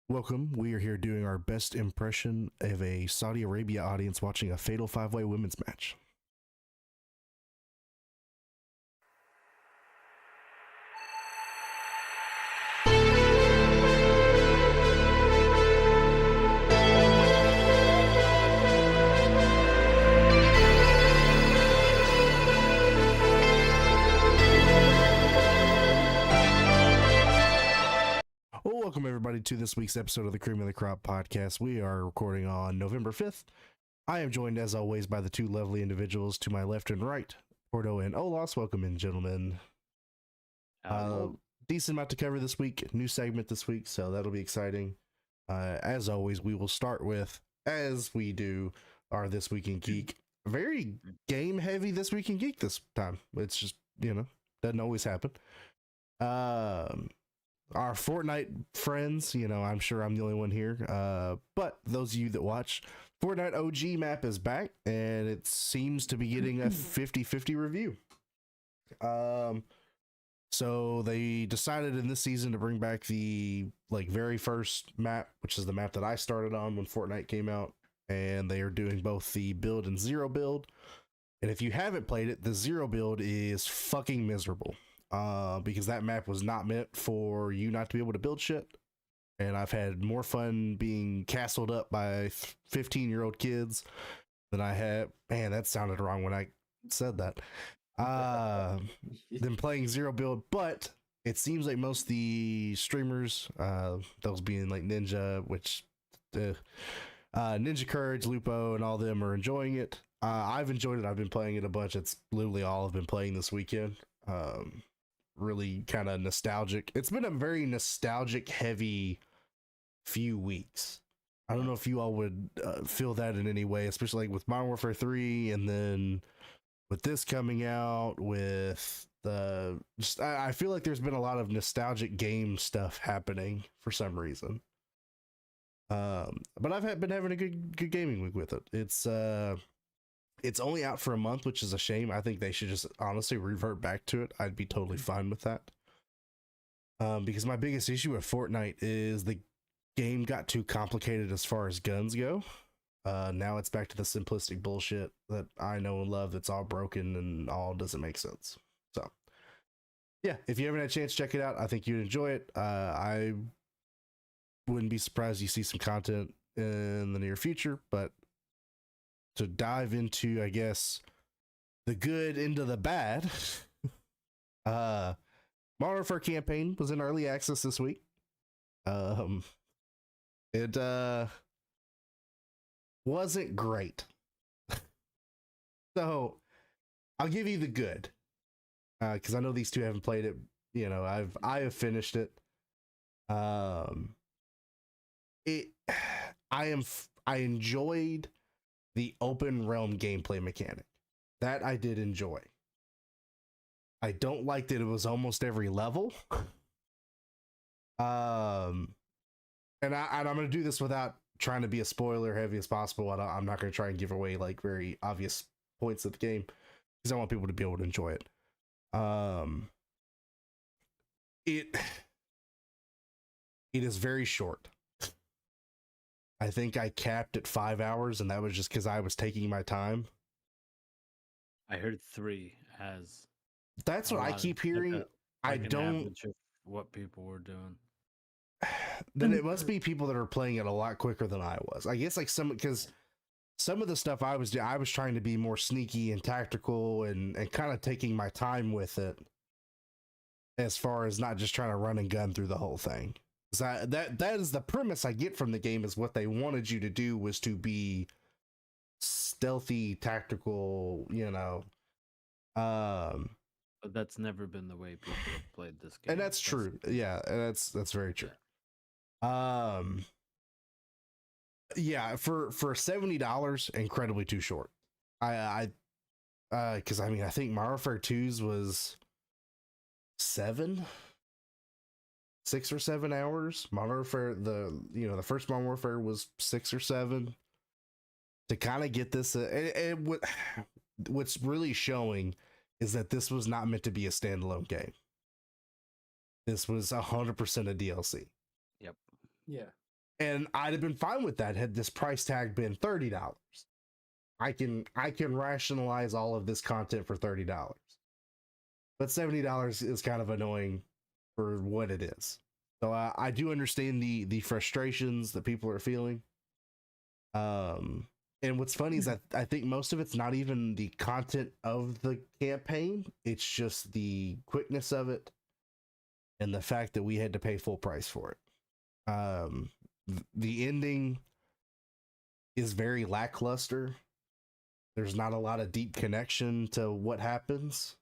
Welcome. We are here doing our best impression of a Saudi Arabia audience watching a fatal five-way women's match. Well, welcome everybody to this week's episode of the Cream of the Crop podcast. We are recording on November 5th. I am joined as always by the two lovely individuals to my left and right, Porto and Olas. Welcome in, gentlemen. Decent amount to cover this week. New segment this week, so that'll be exciting. As always, we will start with, as we do, our This Week in Geek. Very game heavy This Week in Geek this time. It's just, doesn't always happen. Our Fortnite friends, I'm sure I'm the only one here. But those of you that watch, Fortnite OG map is back, and it seems to be getting a 50-50 review. So they decided in this season to bring back the very first map, which is the map that I started on when Fortnite came out, and they are doing both the build and zero build. And if you haven't played it, the zero build is fucking miserable. Because that map was not meant for you not to be able to build shit. And I've had more fun being castled up by 15-year-old kids than I had. Man, that sounded wrong when I said that. Than playing zero build. But it seems like most of the streamers, those being like Ninja, which Ninja Courage, Lupo, and all them are enjoying it. I've enjoyed it. I've been playing it a bunch. It's literally all I've been playing this weekend. Really kind of nostalgic. It's been a very nostalgic heavy few weeks. I don't know if you all would feel that in any way, especially like with Modern Warfare 3, and then with this coming out with the I feel like there's been a lot of nostalgic game stuff happening for some reason. But I've been having a good gaming week with it. It's only out for a month, which is a shame. I think they should just honestly revert back to it. I'd be totally fine with that. Because my biggest issue with Fortnite is the game got too complicated as far as guns go. Now it's back to the simplistic bullshit that I know and love that's all broken and all doesn't make sense. So, yeah, if you haven't had a chance to check it out, I think you'd enjoy it. I wouldn't be surprised you see some content in the near future, but to dive into, I guess, the good into the bad, Modern Warfare campaign was in early access this week. It wasn't great. So I'll give you the good, because I know these two haven't played it. I have finished it. I enjoyed the open realm gameplay mechanic. That I did enjoy. I don't like that it was almost every level. And I'm going to do this without trying to be a spoiler heavy as possible. I'm not going to try and give away very obvious points of the game because I want people to be able to enjoy it. It is very short. I think I capped at 5 hours, and that was just because I was taking my time. I heard 3 as. That's what I keep hearing. I don't. What people were doing. Then it must be people that are playing it a lot quicker than I was. I guess because some of the stuff I was trying to be more sneaky and tactical and kind of taking my time with it, as far as not just trying to run and gun through the whole thing. That is the premise I get from the game, is what they wanted you to do was to be stealthy, tactical, But that's never been the way people have played this game. And that's true. Yeah, that's very true. Yeah, for $70, incredibly too short. Because I think Modern Warfare 2's was 6 or 7 hours. Modern Warfare, the first Modern Warfare was 6 or 7. To kind of get this, what's really showing is that this was not meant to be a standalone game. This was 100% a DLC. Yep. Yeah. And I'd have been fine with that had this price tag been $30. I can rationalize all of this content for $30. But $70 is kind of annoying for what it is. So I do understand the frustrations that people are feeling. And what's funny is that I think most of it's not even the content of the campaign. It's just the quickness of it and the fact that we had to pay full price for it. The ending is very lackluster. There's not a lot of deep connection to what happens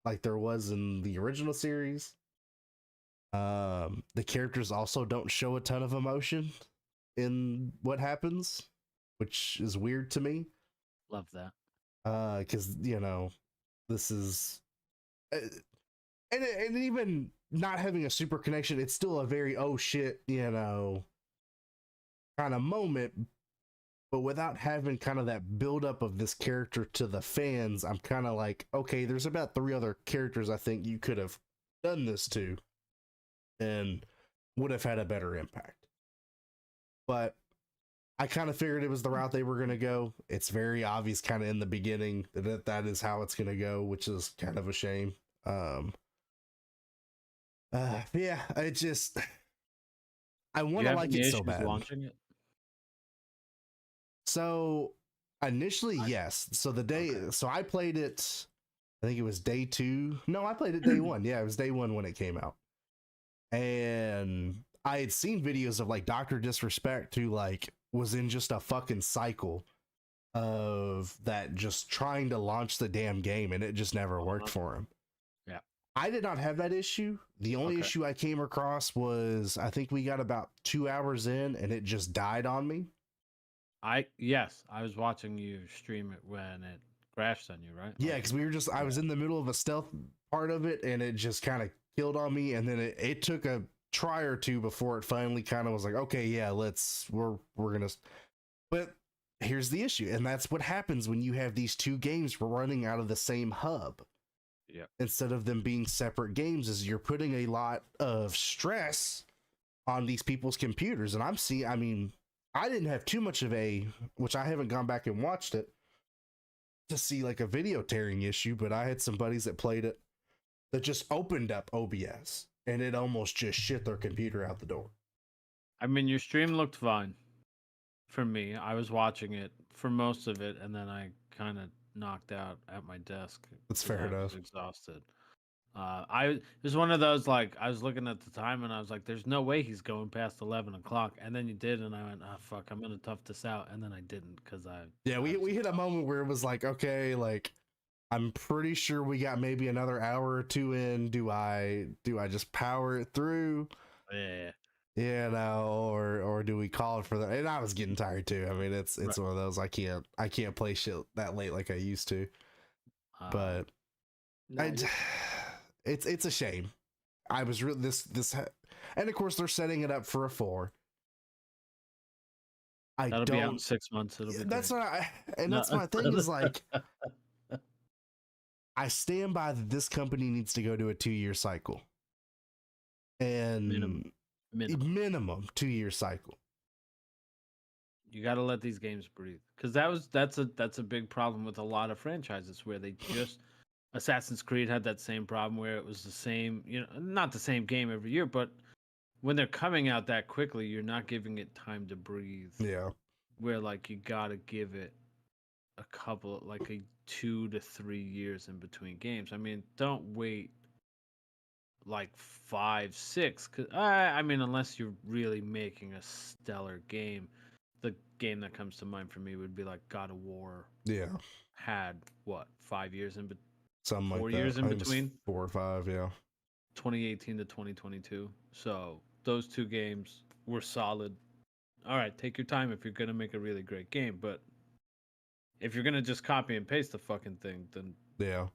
like there was in the original series. The characters also don't show a ton of emotion in what happens, which is weird to me. Love that. Because this is, and even not having a super connection, it's still a very oh shit, kind of moment. But without having kind of that buildup of this character to the fans, I'm kind of like, okay, there's about 3 other characters I think you could have done this to and would have had a better impact. But I kind of figured it was the route they were going to go. It's very obvious kind of in the beginning that is how it's going to go, which is kind of a shame. Yeah, I want to like it so bad. Launching it? So initially, yes. So so I played it, I think it was day 2. No, I played it day 1. Yeah, it was day 1 when it came out. And I had seen videos of like Dr. Disrespect who like was in just a fucking cycle of that, just trying to launch the damn game, and it just never worked for him. Yeah. I did not have that issue. The only issue I came across was I think we got about 2 hours in and it just died on me. I was watching you stream it when it crashed on you, right? Yeah, because I was in the middle of a stealth part of it and it just kind of killed on me, and then it took a try or 2 before it finally kind of was like, okay, yeah, we're gonna. But here's the issue, and that's what happens when you have these 2 games running out of the same hub. Yeah. Instead of them being separate games, is you're putting a lot of stress on these people's computers. And I didn't have too much of which I haven't gone back and watched it to see like a video tearing issue, but I had some buddies that played it that just opened up OBS and it almost just shit their computer out the door. I mean, your stream looked fine for me. I was watching it for most of it, and then I kind of knocked out at my desk. That's fair enough. I was exhausted. It was one of those, like, I was looking at the time and I was like, there's no way he's going past 11 o'clock. And then you did, and I went, oh, fuck, I'm going to tough this out. And then I didn't because we hit a moment where it was like, okay, like, I'm pretty sure we got maybe another hour or 2 in. Do I just power it through? Yeah. Or do we call it for that? And I was getting tired too. I mean, it's right. One of those I can't play shit that late like I used to. But it's a shame. I was really and of course they're setting it up for a 4. That'll be out in 6 months. That's my thing is like, I stand by that this company needs to go to a 2-year cycle. And minimum 2-year cycle. You got to let these games breathe, because that's a big problem with a lot of franchises where they just Assassin's Creed had that same problem where it was the same, not the same game every year, but when they're coming out that quickly, you're not giving it time to breathe. Yeah. Where like you got to give it a couple, like a 2 to 3 years in between games. I mean, don't wait like 5, 6. Cause I mean, unless you're really making a stellar game, the game that comes to mind for me would be like God of War. Yeah. Had what, 5 years in between? Something like 4 years in between. 4 or 5, yeah. 2018 to 2022. So those 2 games were solid. All right, take your time if you're gonna make a really great game, but if you're gonna just copy and paste the fucking thing, then yeah.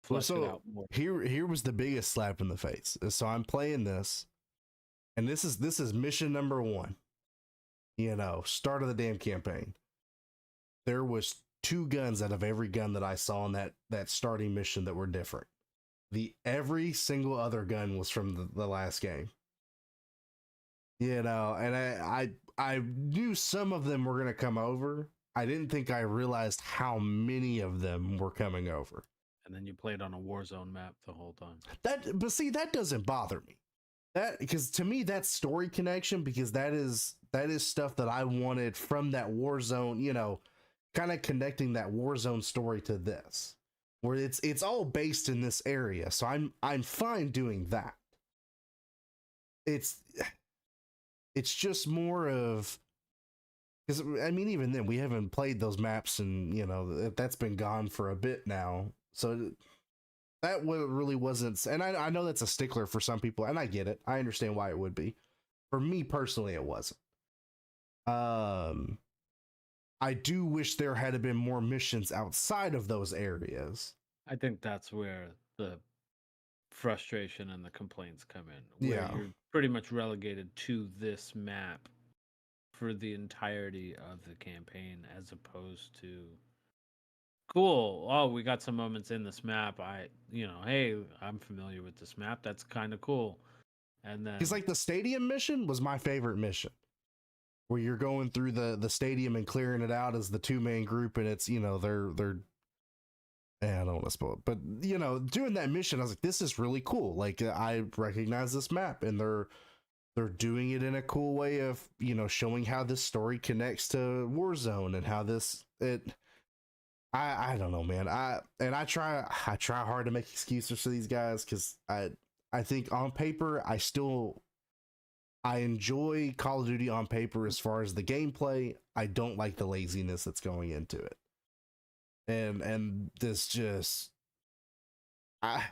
Flesh it out more. Here was the biggest slap in the face. So I'm playing this, and this is mission number 1. Start of the damn campaign. There was 2 guns out of every gun that I saw in that starting mission that were different. Every single other gun was from the last game. You know, and I knew some of them were gonna come over. I didn't think I realized how many of them were coming over. And then you played on a Warzone map the whole time. But see, that doesn't bother me. That, because to me that's story connection, because that is stuff that I wanted from that Warzone, you know, kind of connecting that Warzone story to this, where it's all based in this area. So I'm fine doing that. It's just more of, because I mean, even then we haven't played those maps, and you know that's been gone for a bit now. So that really wasn't, and I know that's a stickler for some people, and I get it. I understand why it would be. For me personally, it wasn't. I do wish there had been more missions outside of those areas. I think that's where the frustration and the complaints come in, where Yeah. you're pretty much relegated to this map for the entirety of the campaign, as opposed to, cool, oh, we got some moments in this map, hey, I'm familiar with this map, that's kind of cool. And then Because like the stadium mission was my favorite mission, where you're going through the stadium and clearing it out as the two-man group, and it's, you know, they're I don't want to spoil it, but you know, doing that mission, I was like, this is really cool. Like, I recognize this map, and they're doing it in a cool way of, you know, showing how this story connects to Warzone, and how I don't know, man. I try hard to make excuses for these guys, because I think on paper I enjoy Call of Duty on paper as far as the gameplay. I don't like the laziness that's going into it. And this just, because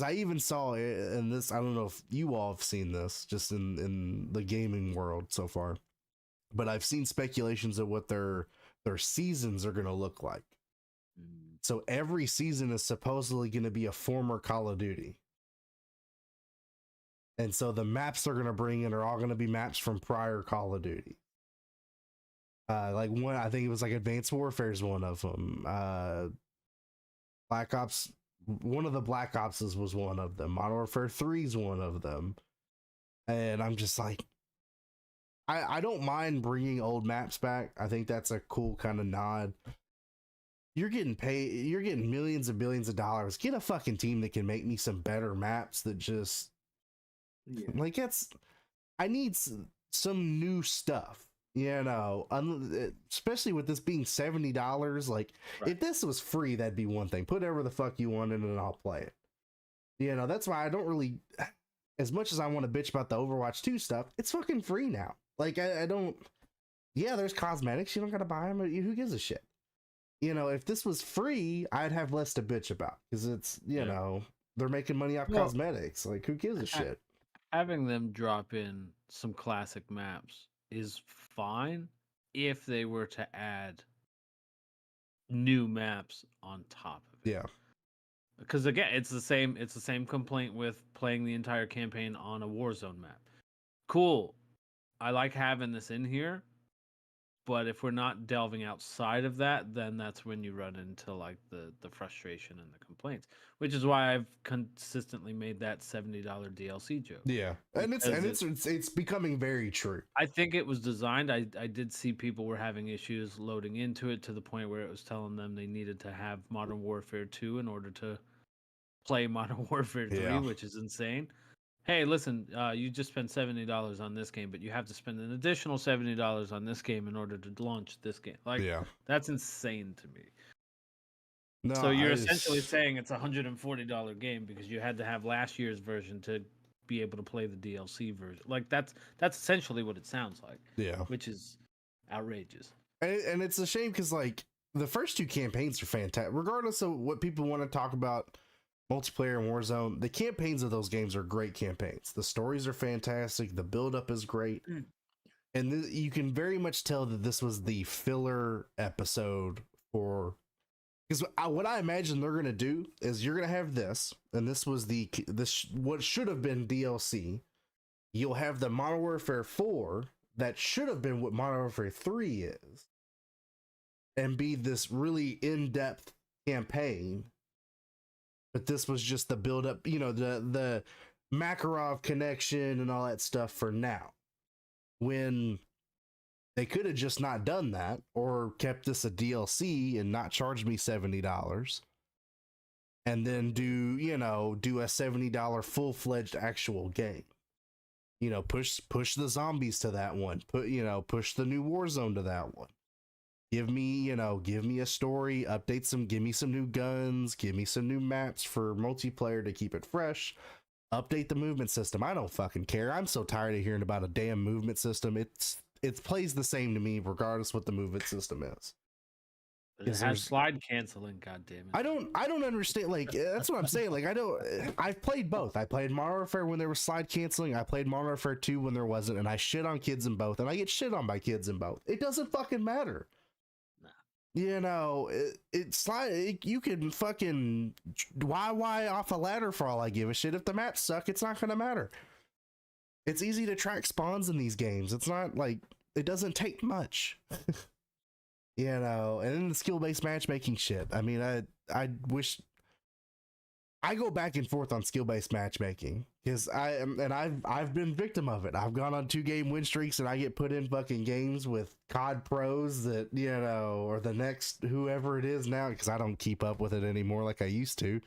I even saw it in this, I don't know if you all have seen this just in the gaming world so far, but I've seen speculations of what their seasons are going to look like. So every season is supposedly going to be a former Call of Duty. And so the maps they're going to bring in are all going to be maps from prior Call of Duty. Like one, I think it was like Advanced Warfare is one of them. Black Ops, one of the Black Opses was one of them. Modern Warfare 3 is one of them. And I'm just like, I don't mind bringing old maps back. I think that's a cool kind of nod. You're getting paid, you're getting millions and billions of dollars. Get a fucking team that can make me some better maps that just, like, I need some new stuff. You know, especially with this being $70. Like, right, if this was free, that'd be one thing. Put whatever the fuck you want in it and I'll play it. You know, that's why I don't really, as much as I want to bitch about the Overwatch 2 stuff, it's fucking free now. Like, I don't, yeah, there's cosmetics. You don't got to buy them. Who gives a shit? You know, if this was free, I'd have less to bitch about, because it's, you know, they're making money off cosmetics. Like, who gives a shit? Having them drop in some classic maps is fine if they were to add new maps on top of it. Yeah. Because again, it's the same complaint with playing the entire campaign on a Warzone map. Cool. I like having this in here, but if we're not delving outside of that, then that's when you run into like the frustration and the complaints, which is why I've consistently made that $70 DLC joke. Yeah, and it's becoming very true. I think it was designed. I did see people were having issues loading into it to the point where it was telling them they needed to have Modern Warfare 2 in order to play Modern Warfare 3, which is insane. Hey, listen, you just spent $70 on this game, but you have to spend an additional $70 on this game in order to launch this game. Like, that's insane to me. No, so you're essentially saying it's a $140 game because you had to have last year's version to be able to play the DLC version. Like, that's essentially what it sounds like. Yeah, which is outrageous. And it's a shame because, like, the first two campaigns are fantastic, regardless of what people want to talk about. Multiplayer and Warzone, the campaigns of those games are great campaigns. The stories are fantastic. The build-up is great. And you can very much tell that this was the filler episode for... Because what I imagine they're going to do is you're going to have this, and this was what should have been DLC. You'll have the Modern Warfare 4, that should have been what Modern Warfare 3 is, and be this really in-depth campaign. But this was just the build up, you know, the Makarov connection and all that stuff for now. When they could have just not done that or kept this a DLC and not charged me $70 and then do a $70 full-fledged actual game. Push the zombies to that one. Push the new Warzone to that one. Give me a story, give me some new guns, give me some new maps for multiplayer to keep it fresh. Update the movement system. I don't fucking care. I'm so tired of hearing about a damn movement system. It plays the same to me regardless what the movement system is. But it has slide canceling, goddammit. I don't understand. Like, that's what I'm saying. Like, I've played both. I played Modern Warfare when there was slide canceling. I played Modern Warfare 2 when there wasn't, and I shit on kids in both, and I get shit on by kids in both. It doesn't fucking matter. You can fucking why off a ladder for all I give a shit. If the maps suck, it's not gonna matter. It's easy to track spawns in these games. It's not like it doesn't take much. And then the skill-based matchmaking shit. I mean, I wish I go back and forth on skill-based matchmaking because I've been victim of it. I've gone on 2-game win streaks and I get put in fucking games with COD pros that, or the next whoever it is now, because I don't keep up with it anymore like I used to.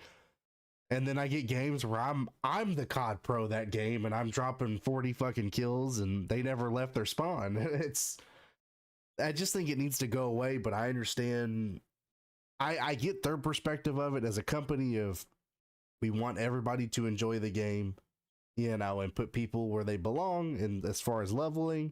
And then I get games where I'm the COD pro that game and I'm dropping 40 fucking kills and they never left their spawn. I just think it needs to go away, but I understand. I get their perspective of it as a company of we want everybody to enjoy the game, and put people where they belong. And as far as leveling,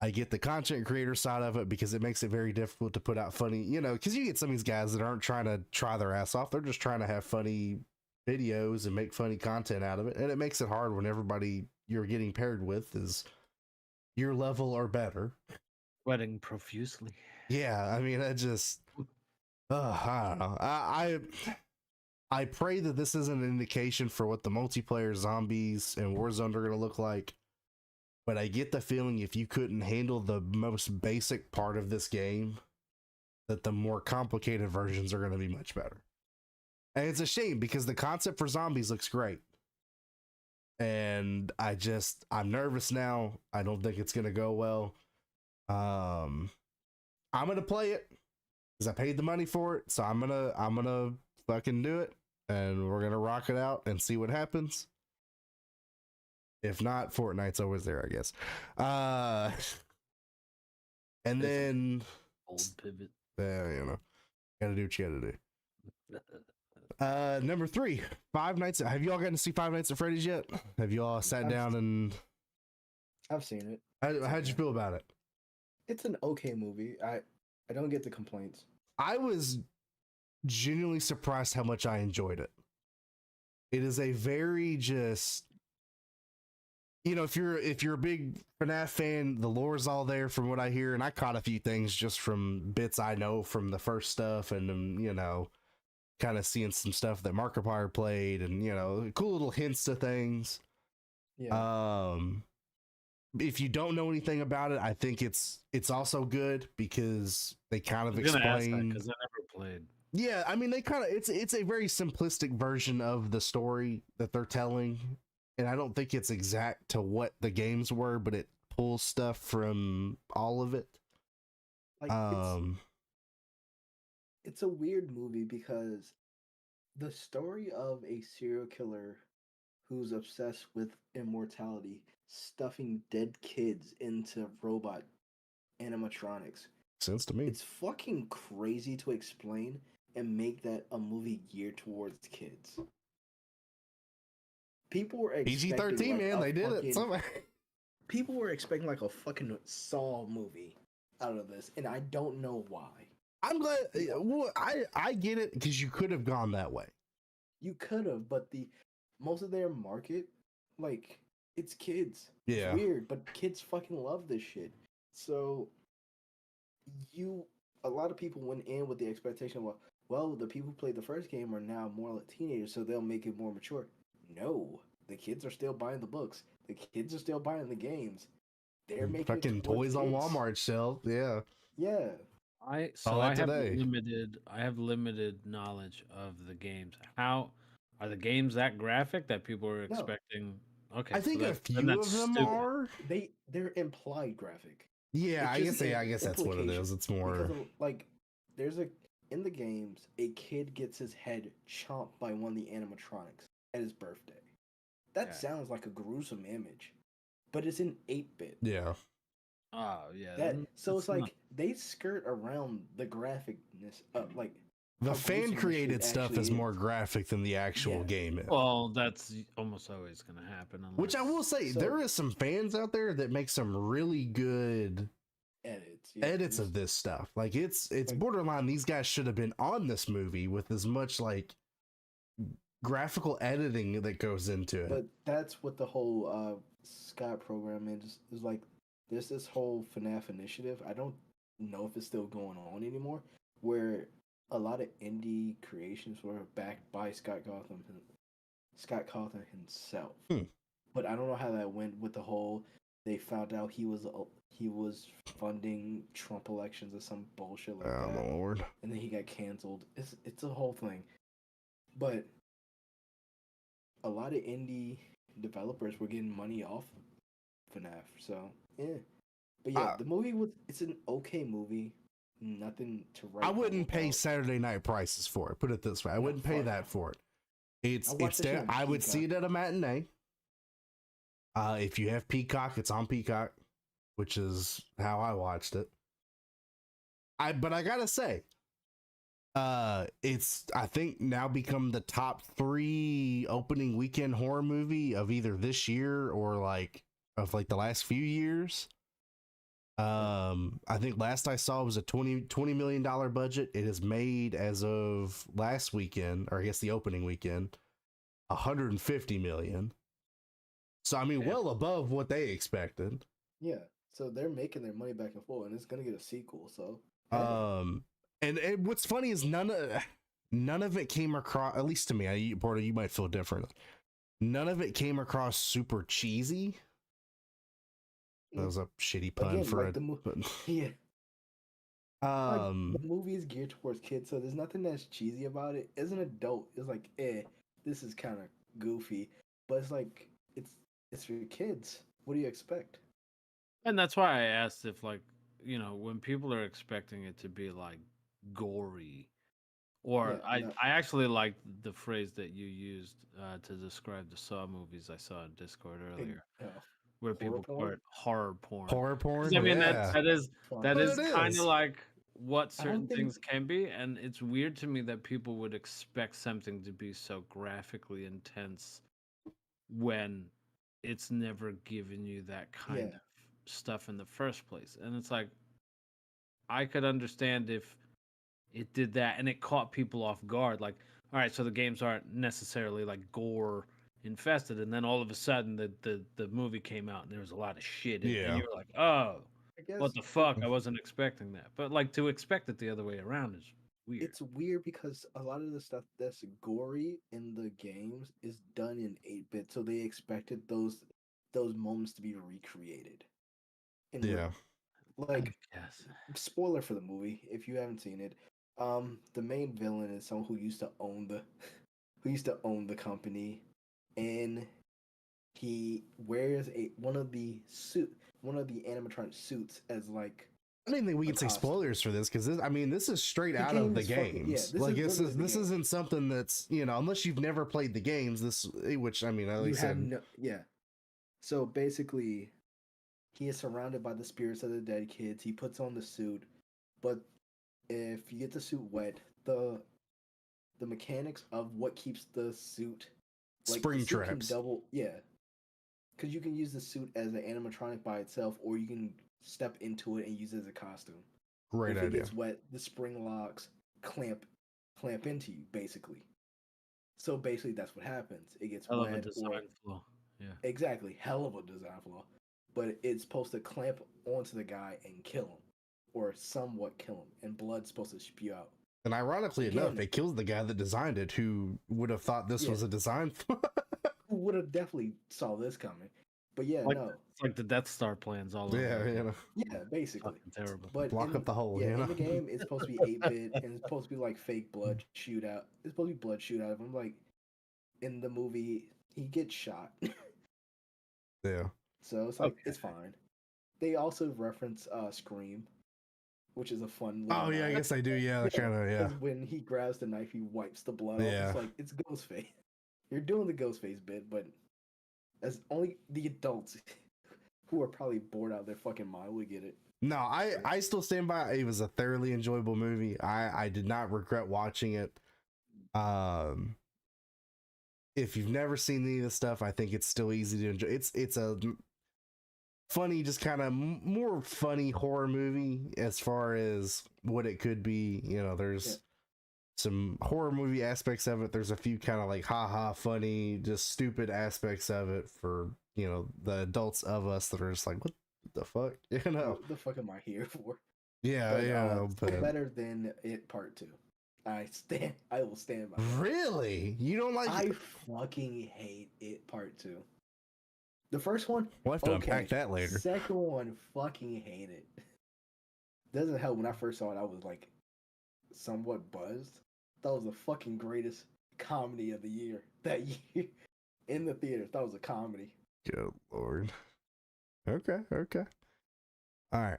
I get the content creator side of it because it makes it very difficult to put out funny, because you get some of these guys that aren't trying to try their ass off. They're just trying to have funny videos and make funny content out of it. And it makes it hard when everybody you're getting paired with is your level or better. Sweating profusely. Yeah, I mean, I just, I don't know. I pray that this isn't an indication for what the multiplayer zombies and Warzone are going to look like. But I get the feeling if you couldn't handle the most basic part of this game, that the more complicated versions are going to be much better. And it's a shame because the concept for zombies looks great. And I'm nervous now. I don't think it's going to go well. I'm gonna play it because I paid the money for it, so I'm gonna fucking do it, and we're gonna rock it out and see what happens. If not, Fortnite's always there, I guess. And then old pivot. Gotta do what you gotta do. Number 3, Five Nights. Have you all gotten to see Five Nights at Freddy's yet? Have you all sat down and? I've seen it. How'd you feel about it? It's an okay movie. I don't get the complaints. I was genuinely surprised how much I enjoyed it. It is a very just, if you're a big FNAF fan, the lore's all there from what I hear, and I caught a few things just from bits I know from the first stuff, and kind of seeing some stuff that Markiplier played, and cool little hints to things. Yeah. If you don't know anything about it, I think it's also good because they kind of explain. Because I never played. Yeah, I mean it's a very simplistic version of the story that they're telling, and I don't think it's exact to what the games were, but it pulls stuff from all of it. Like it's a weird movie because the story of a serial killer who's obsessed with immortality, stuffing dead kids into robot animatronics. Sense to me. It's fucking crazy to explain and make that a movie geared towards kids. People were expecting PG-13, man. They did it. People were expecting like a fucking Saw movie out of this, and I don't know why. I'm glad. Well, I get it because you could have gone that way. You could have, but most of their market, like, it's kids. Yeah. It's weird, but kids fucking love this shit. So a lot of people went in with the expectation of, well, the people who played the first game are now more like teenagers, so they'll make it more mature. No, the kids are still buying the books. The kids are still buying the games. They're making fucking toys on Walmart shelf. Yeah. Yeah. I have limited knowledge of the games. How Are the games that graphic that people are No, expecting? Okay, I so think a then few that's of them stupid. are. they're implied graphic. Yeah, It's I just guess. Yeah, I guess that's what it implication is. It's because more. like there's a in the games a kid gets his head chomped by one of the animatronics at his birthday. That Yeah. sounds like a gruesome image, but it's in 8-bit. Yeah. Oh yeah, That then so it's it's not. like they skirt around the graphicness of like The how fan gruesome this shit created stuff is actually more is. graphic than the actual Yeah. game is. Well, that's almost always gonna happen Which I unless. will say, So there is some fans out there that make some really good edits, yeah, edits just of this stuff. Like it's like borderline. These guys should have been on this movie with as much like graphical editing that goes into it. but that's what the whole Scott program is like. There's this whole FNAF initiative. I don't know if it's still going on anymore, where a lot of indie creations were backed by Scott Cawthon himself. Hmm. But I don't know how that went with the whole. They found out he was funding Trump elections or some bullshit like Oh that, Lord. and then he got canceled. It's a whole thing, but a lot of indie developers were getting money off FNAF. So yeah, but yeah, I, the movie it's an okay movie. Nothing to write I home wouldn't pay about. Saturday night prices for it. Put it this way, I No, wouldn't pay fuck that no. for it. I It's watched that shit on I would see Peacock. it at a matinee. If you have Peacock, it's on Peacock, which is how I watched it. But I gotta say, it's I think now become the top 3 opening weekend horror movie of either this year or like of like the last few years. I think last I saw was a $20 million budget. It has made, as of last weekend, or I guess the opening weekend, 150 million. So I mean, Yeah. well above what they expected. Yeah, so they're making their money back and forth, and it's gonna get a sequel. So hey, And what's funny is none of it came across, at least to me. Porter, you might feel different. None of it came across super cheesy. That was a shitty pun again, for like it. the movie, But, yeah, like um, the movie is geared towards kids, so there's nothing that's cheesy about it. As an adult, it's like, this is kind of goofy, but it's like it's for kids. What do you expect? And that's why I asked if, like, when people are expecting it to be like gory, Yeah, or no, I actually like the phrase that you used to describe the Saw movies I saw in Discord big earlier, uh, where horror people call porn. it horror porn. horror Because porn, I mean yeah, Fuck. that but is it kind of is. like what I don't certain think. things can be, and it's weird to me that people would expect something to be so graphically intense when it's never given you that kind Yeah, of stuff in the first place. And it's like, I could understand if it did that and it caught people off guard. Like, all right, so the games aren't necessarily like gore infested, and then all of a sudden the movie came out and there was a lot of shit, and Yeah. you were like, oh, I what guess the fuck? I wasn't expecting that. But like to expect it the other way around is weird. it's weird because a lot of the stuff that's gory in the games is done in 8-bit, so they expected those moments to be recreated in Yeah. real. Like, Yes. spoiler for the movie if you haven't seen it. The main villain is someone who used to own the who used to own the company, and he wears one of the animatronic suits as like I don't think we a can say costume. spoilers for this because this is straight The out of game the is fucking yeah. games. This Like is literally the this game. isn't something that's unless you've never played the games. This, which I mean, at You least have said, no yeah. So basically, he is surrounded by the spirits of the dead kids. He puts on the suit, but if you get the suit wet, the mechanics of what keeps the suit like the spring suit can traps. double yeah, because you can use the suit as an animatronic by itself, or you can step into it and use it as a costume. Great If it idea. gets wet, the spring locks clamp into you basically. So basically, that's what happens. It gets I love a wet, or design flaw. Yeah. exactly hell of a design flaw, but it's supposed to clamp onto the guy and kill him, or somewhat kill him, and blood's supposed to spew out. And ironically enough, Again, it kills the guy that designed it, who would have thought this yeah, was a design. who would have definitely saw this coming? But yeah, Like no, it's like the Death Star plans all over Yeah, again. yeah, basically. Fucking terrible. But block up the hole. yeah, in the game, it's supposed to be 8-bit, and it's supposed to be like fake blood shootout. It's supposed to be blood shootout. I'm like, in the movie he gets shot. Yeah. So it's like Okay. it's fine. They also reference Scream, which is a fun little Oh yeah, I nod. guess I do. Yeah, Yeah, kind of. Yeah. because when he grabs the knife, he wipes the blood off. Yeah. It's like it's Ghostface. You're doing the Ghostface bit, but as only the adults who are probably bored out of their fucking mind would get it. No, I still stand by. It was a thoroughly enjoyable movie. I did not regret watching it. Um, if you've never seen any of this stuff, I think it's still easy to enjoy. It's a funny, just kind of more funny horror movie as far as what it could be. You know, there's some horror movie aspects of it. There's a few kind of like haha funny, just stupid aspects of it for, you know, the adults of us that are just like, what the fuck? You know? What the fuck am I here for? Yeah, But yeah. still But better than it part 2. I will stand by that. really? You don't like I it? fucking hate it part 2. The first one, We'll have to okay. unpack that later. Second one, fucking hate it. Doesn't help. When I first saw it, I was like somewhat buzzed. That was the fucking greatest comedy of the year. That year in the theaters, that was a comedy. Good lord. Okay, okay. All right.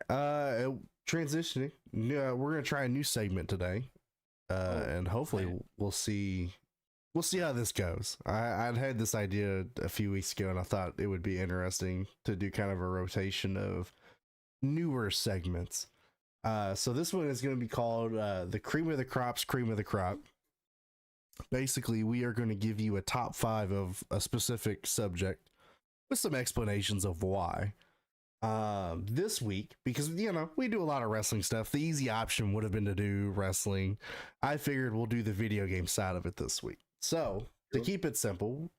Transitioning. We're gonna try a new segment today. And hopefully okay. we'll see how this goes. I'd had this idea a few weeks ago, and I thought it would be interesting to do kind of a rotation of newer segments. So this one is going to be called the cream of the crops, cream of the crop. Basically, we are going to give you a top 5 of a specific subject with some explanations of why. This week, because you know we do a lot of wrestling stuff, the easy option would have been to do wrestling. I figured we'll do the video game side of it this week. So to keep it simple,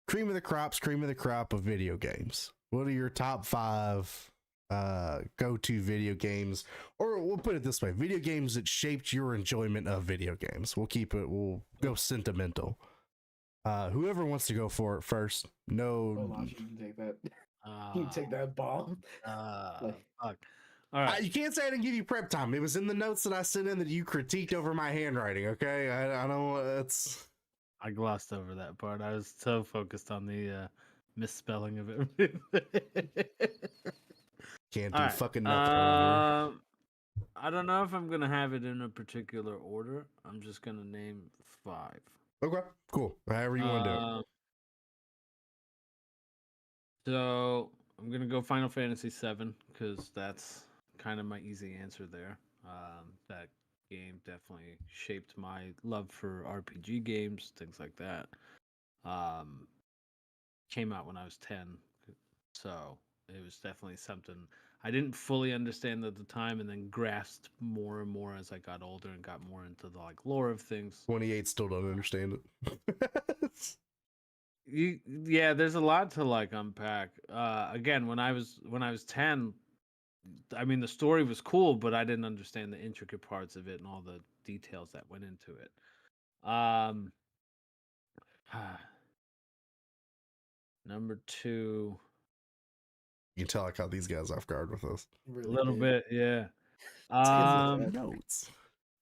cream of the crops, cream of the crop of video games. What are your top 5 go-to video games? Or we'll put it this way, video games that shaped your enjoyment of video games. We'll go sentimental. Whoever wants to go for it first. No. Oh, Lasha, you can take that. You can take that bomb. Like, Fuck. All right. You can't say I didn't give you prep time. It was in the notes that I sent in that you critiqued over my handwriting. Okay, I don't. It's. I glossed over that part. I was so focused on the misspelling of everything. Can't All do right. fucking nothing around I don't know if I'm gonna have it in a particular order. I'm just gonna name 5. here. Okay, cool. However you want to do it. So I'm gonna go Final Fantasy VII because that's kind of my easy answer there. That game definitely shaped my love for RPG games, things like that. Came out when I was 10, so it was definitely something I didn't fully understand at the time, and then grasped more and more as I got older and got more into the like lore of things. 28 still don't understand it. Yeah, there's a lot to like unpack. Again, when I was 10, I mean the story was cool, but I didn't understand the intricate parts of it and all the details that went into it. Number 2, You can tell I caught these guys off guard with us. really a little did. bit, yeah. Um, Notes.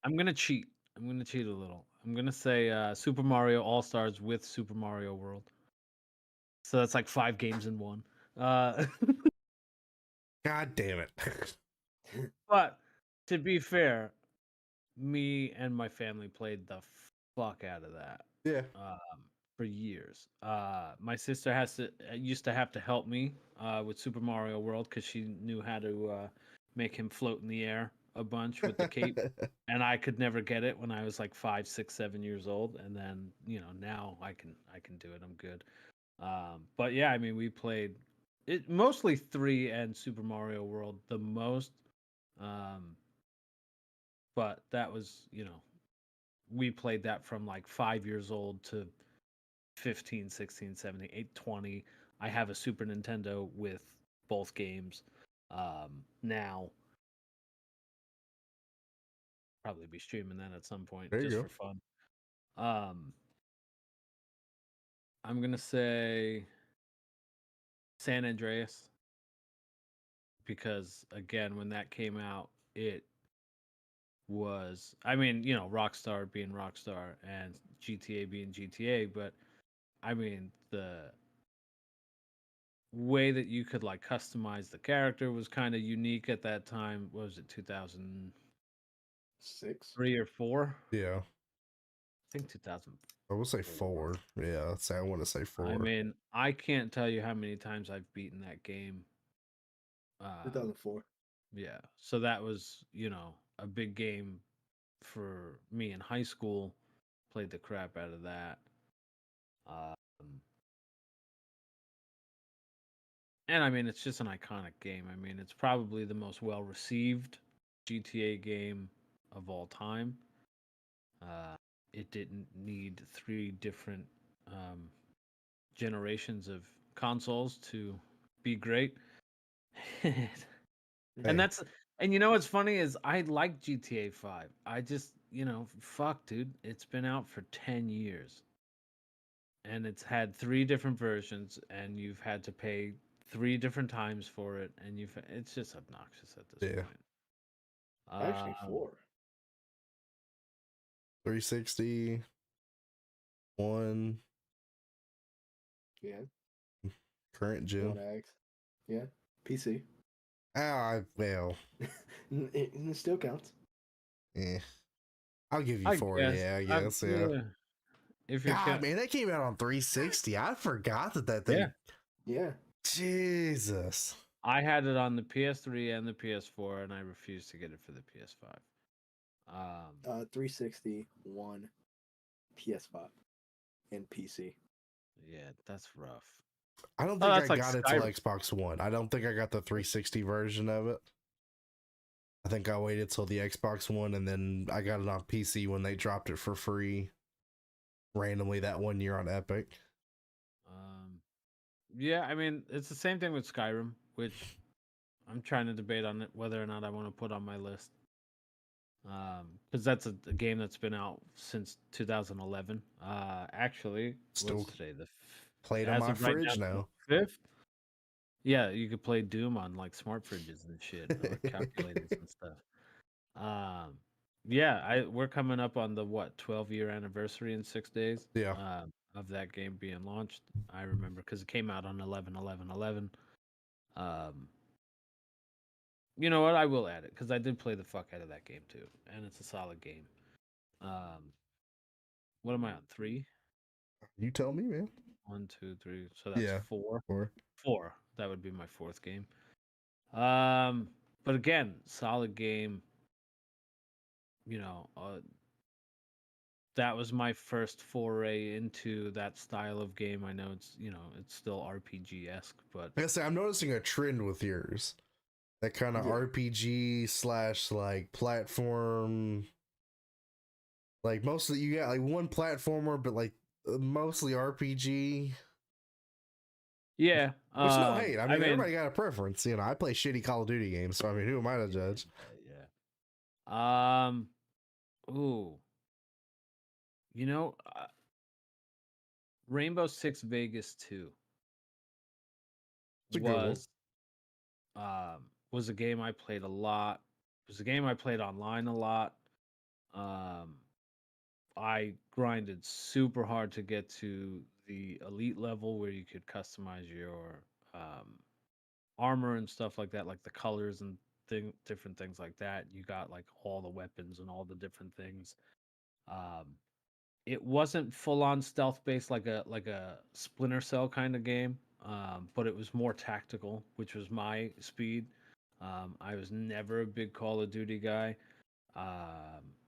I'm gonna cheat. I'm gonna cheat a little. I'm gonna say Super Mario All Stars with Super Mario World. So that's like 5 games in one. God damn it. But to be fair, me and my family played the fuck out of that Yeah. for years. My sister used to have to help me with Super Mario World because she knew how to make him float in the air a bunch with the cape, and I could never get it when I was like 5, 6, 7 years old. And then now I can do it. I'm good. But yeah, I mean we played it mostly 3 and Super Mario World the most. But that was, we played that from like 5 years old to 15, 16, 17, 8, 20. I have a Super Nintendo with both games. Now, probably be streaming that at some point There you just go. for fun. I'm gonna say San Andreas because again, when that came out, it was, I mean, Rockstar being Rockstar and GTA being GTA, but I mean, the way that you could like customize the character was kind of unique at that time. What was it, 2003 6. or 4? Yeah. I think 2000. I would say 4. Yeah, I want to say 4. I mean, I can't tell you how many times I've beaten that game. 2004. Yeah. So that was, a big game for me in high school. Played the crap out of that. Um, and I mean, it's just an iconic game. I mean, it's probably the most well received GTA game of all time. Uh, it didn't need 3 different um, generations of consoles to be great. and Hey, that's and what's funny is I like GTA 5. I just, fuck dude, it's been out for 10 years and it's had 3 different versions and you've had to pay 3 different times for it and it's just obnoxious at this yeah. point. Actually, Um 4. 360, 1, Yeah. current gen. 1X. Yeah. PC. Well, It still counts. eh. I'll give you I 4. guess Yeah, I guess. Yeah. yeah, if you're God, man, that came out on 360. I forgot that yeah. thing. Yeah. Jesus. I had it on the PS3 and the PS4 and I refused to get it for the PS5. 360, 1, PS5, and PC. Yeah, that's rough. I don't Oh, think I that's like got it till Skyrim. Xbox One. I don't think I got the 360 version of it. I think I waited till the Xbox One and then I got it on PC when they dropped it for free randomly that one year on Epic. Um, yeah, I mean, it's the same thing with Skyrim, which I'm trying to debate on it whether or not I want to put on my list. Because that's a game that's been out since 2011. Actually, Still what's today? played on As my of right now, fridge it's the now. 5th. Yeah, you could play Doom on like smart fridges and shit or calculators and stuff. Um, yeah, we're coming up on the 12-year anniversary in 6 days. Yeah. Of that game being launched. I remember because it came out on 11/11/11. Um, you know what? I will add it because I did play the fuck out of that game too, and it's a solid game. Um, what am I on? 3? You tell me, man. 1, 2, 3. So that's Yeah. 4. Or 4. That would be my 4th game. But again, solid game. You know, that was my first foray into that style of game. I know it's still RPG-esque, but like I say, I'm noticing a trend with yours. That kind of Yeah. RPG / like platform. Like mostly you got like one platformer, but like mostly RPG. yeah. Which no hate. I I mean, mean, everybody got a preference. You know, I play shitty Call of Duty games, so I mean, who am I to judge? yeah. Ooh, you know, Rainbow Six Vegas 2 It's a good one. was was a game I played a lot. It was a game I played online a lot. Um, I grinded super hard to get to the elite level where you could customize your armor and stuff like that, like the colors and different things like that. You got like all the weapons and all the different things. Um, it wasn't full on stealth based like a Splinter Cell kind of game, but it was more tactical, which was my speed. I was never a big Call of Duty guy,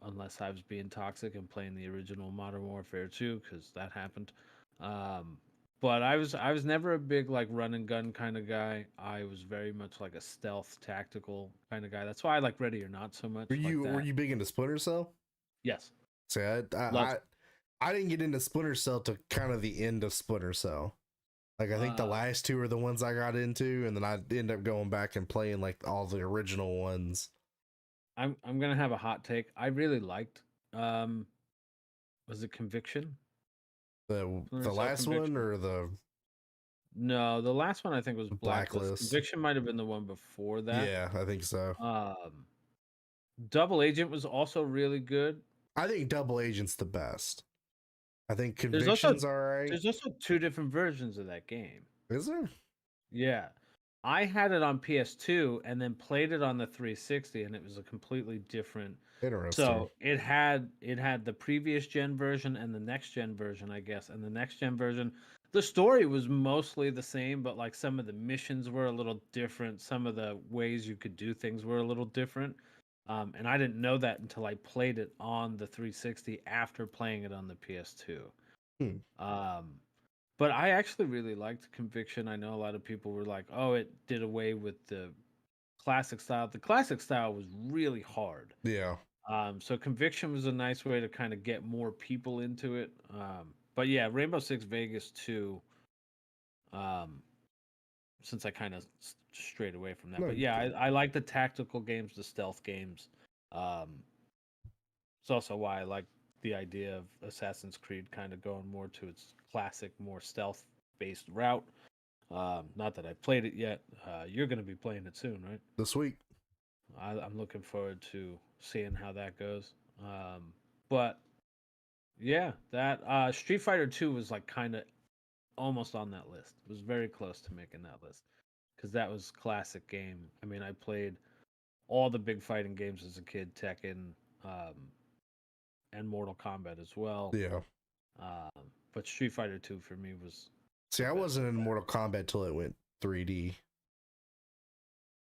unless I was being toxic and playing the original Modern Warfare 2, because that happened. Um, but I was never a big like run and gun kind of guy. I was very much like a stealth tactical kind of guy. That's why I like Ready or Not so much like Were that. you big into Splinter Cell? Yes, See, love. I didn't get into Splinter Cell to kind of the end of Splinter Cell. Like I think the Uh, last 2 are the ones I got into, and then I end up going back and playing like all the original ones. I'm gonna have a hot take. I really liked um was it Conviction? The Splinter Cell last one Conviction? or the No, the last one I think was Blacklist. Blacklist? Conviction might have been the one before that. Yeah, I think so. Um Double Agent was also really good. I think Double Agent's the best I think There's also Conviction's all right. there's also 2 different versions of that game. Is there? Yeah. I had it on PS2 and then played it on the 360, and it was a completely different. Interesting. So it had the previous gen version and the next gen version, I guess. And the next gen version, the story was mostly the same, but like some of the missions were a little different. Some of the ways you could do things were a little different. And I didn't know that until I played it on the 360 after playing it on the PS2. Hmm. But I actually really liked Conviction. I know a lot of people were like, "Oh, it did away with the classic style." The classic style was really hard. Yeah. So Conviction was a nice way to kind of get more people into it. But yeah, Rainbow Six Vegas 2. Um, since I kind of strayed away from that, No, but you yeah, did. I like the tactical games, the stealth games. Um, it's also why I like the idea of Assassin's Creed kind of going more to its classic, more stealth-based route. Not that I've played it yet. You're going to be playing it soon, right? This week. I'm looking forward to seeing how that goes. But yeah, that Street Fighter 2 was like kind of almost on that list. It was very close to making that list because that was classic game. I mean, I played all the big fighting games as a kid, Tekken, and Mortal Kombat as well. Yeah. But Street Fighter 2 for me was. See, the I best wasn't of in that. Mortal Kombat till it went 3D.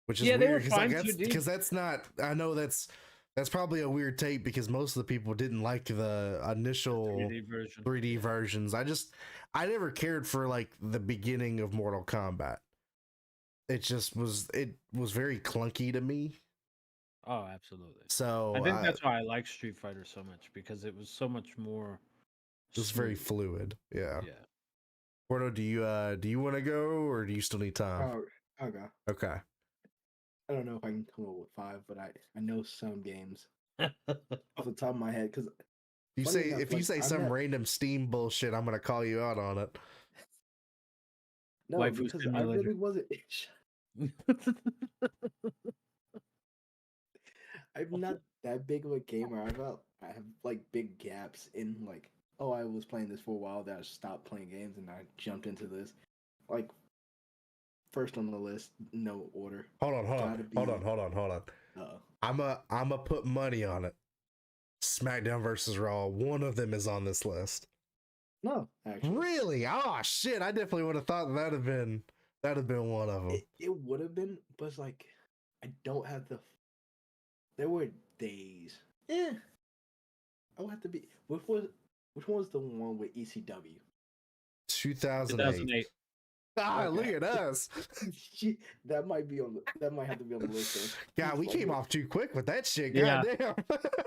Which is Yeah, they were weird because like fine that's 2D. because that's not. I know that's probably a weird take because most of the people didn't like the initial 3D version. 3D versions. I never cared for like the beginning of Mortal Kombat. It was very clunky to me. Oh, absolutely. So I think that's why I like Street Fighter so much because it was so much more. it's very smooth. fluid. Yeah. Yeah. Porto, do you want to go or do you still need time? Oh, I'll go. Okay. I don't know if I can come up with 5, but I know some games off the top of my head because If you say some random Steam bullshit, I'm gonna call you out on it. no, Waifu because I Simulator. really wasn't. I'm not that big of a gamer. I have like big gaps in like, oh, I was playing this for a while, then I stopped playing games and I jumped into this. Like first on the list, no order. Hold on. Uh, I'm put money on it. SmackDown versus Raw. One of them is on this list. no, actually. Really? Oh shit! I definitely would have thought that'd have been one of them. It would have been, but it's like I don't have the. There were days. I would have to be. Which one was the one with ECW? 2008. Ah, Okay. look at us. That might have to be on the list. God, we Like, came off too quick with that shit. Yeah. Goddamn.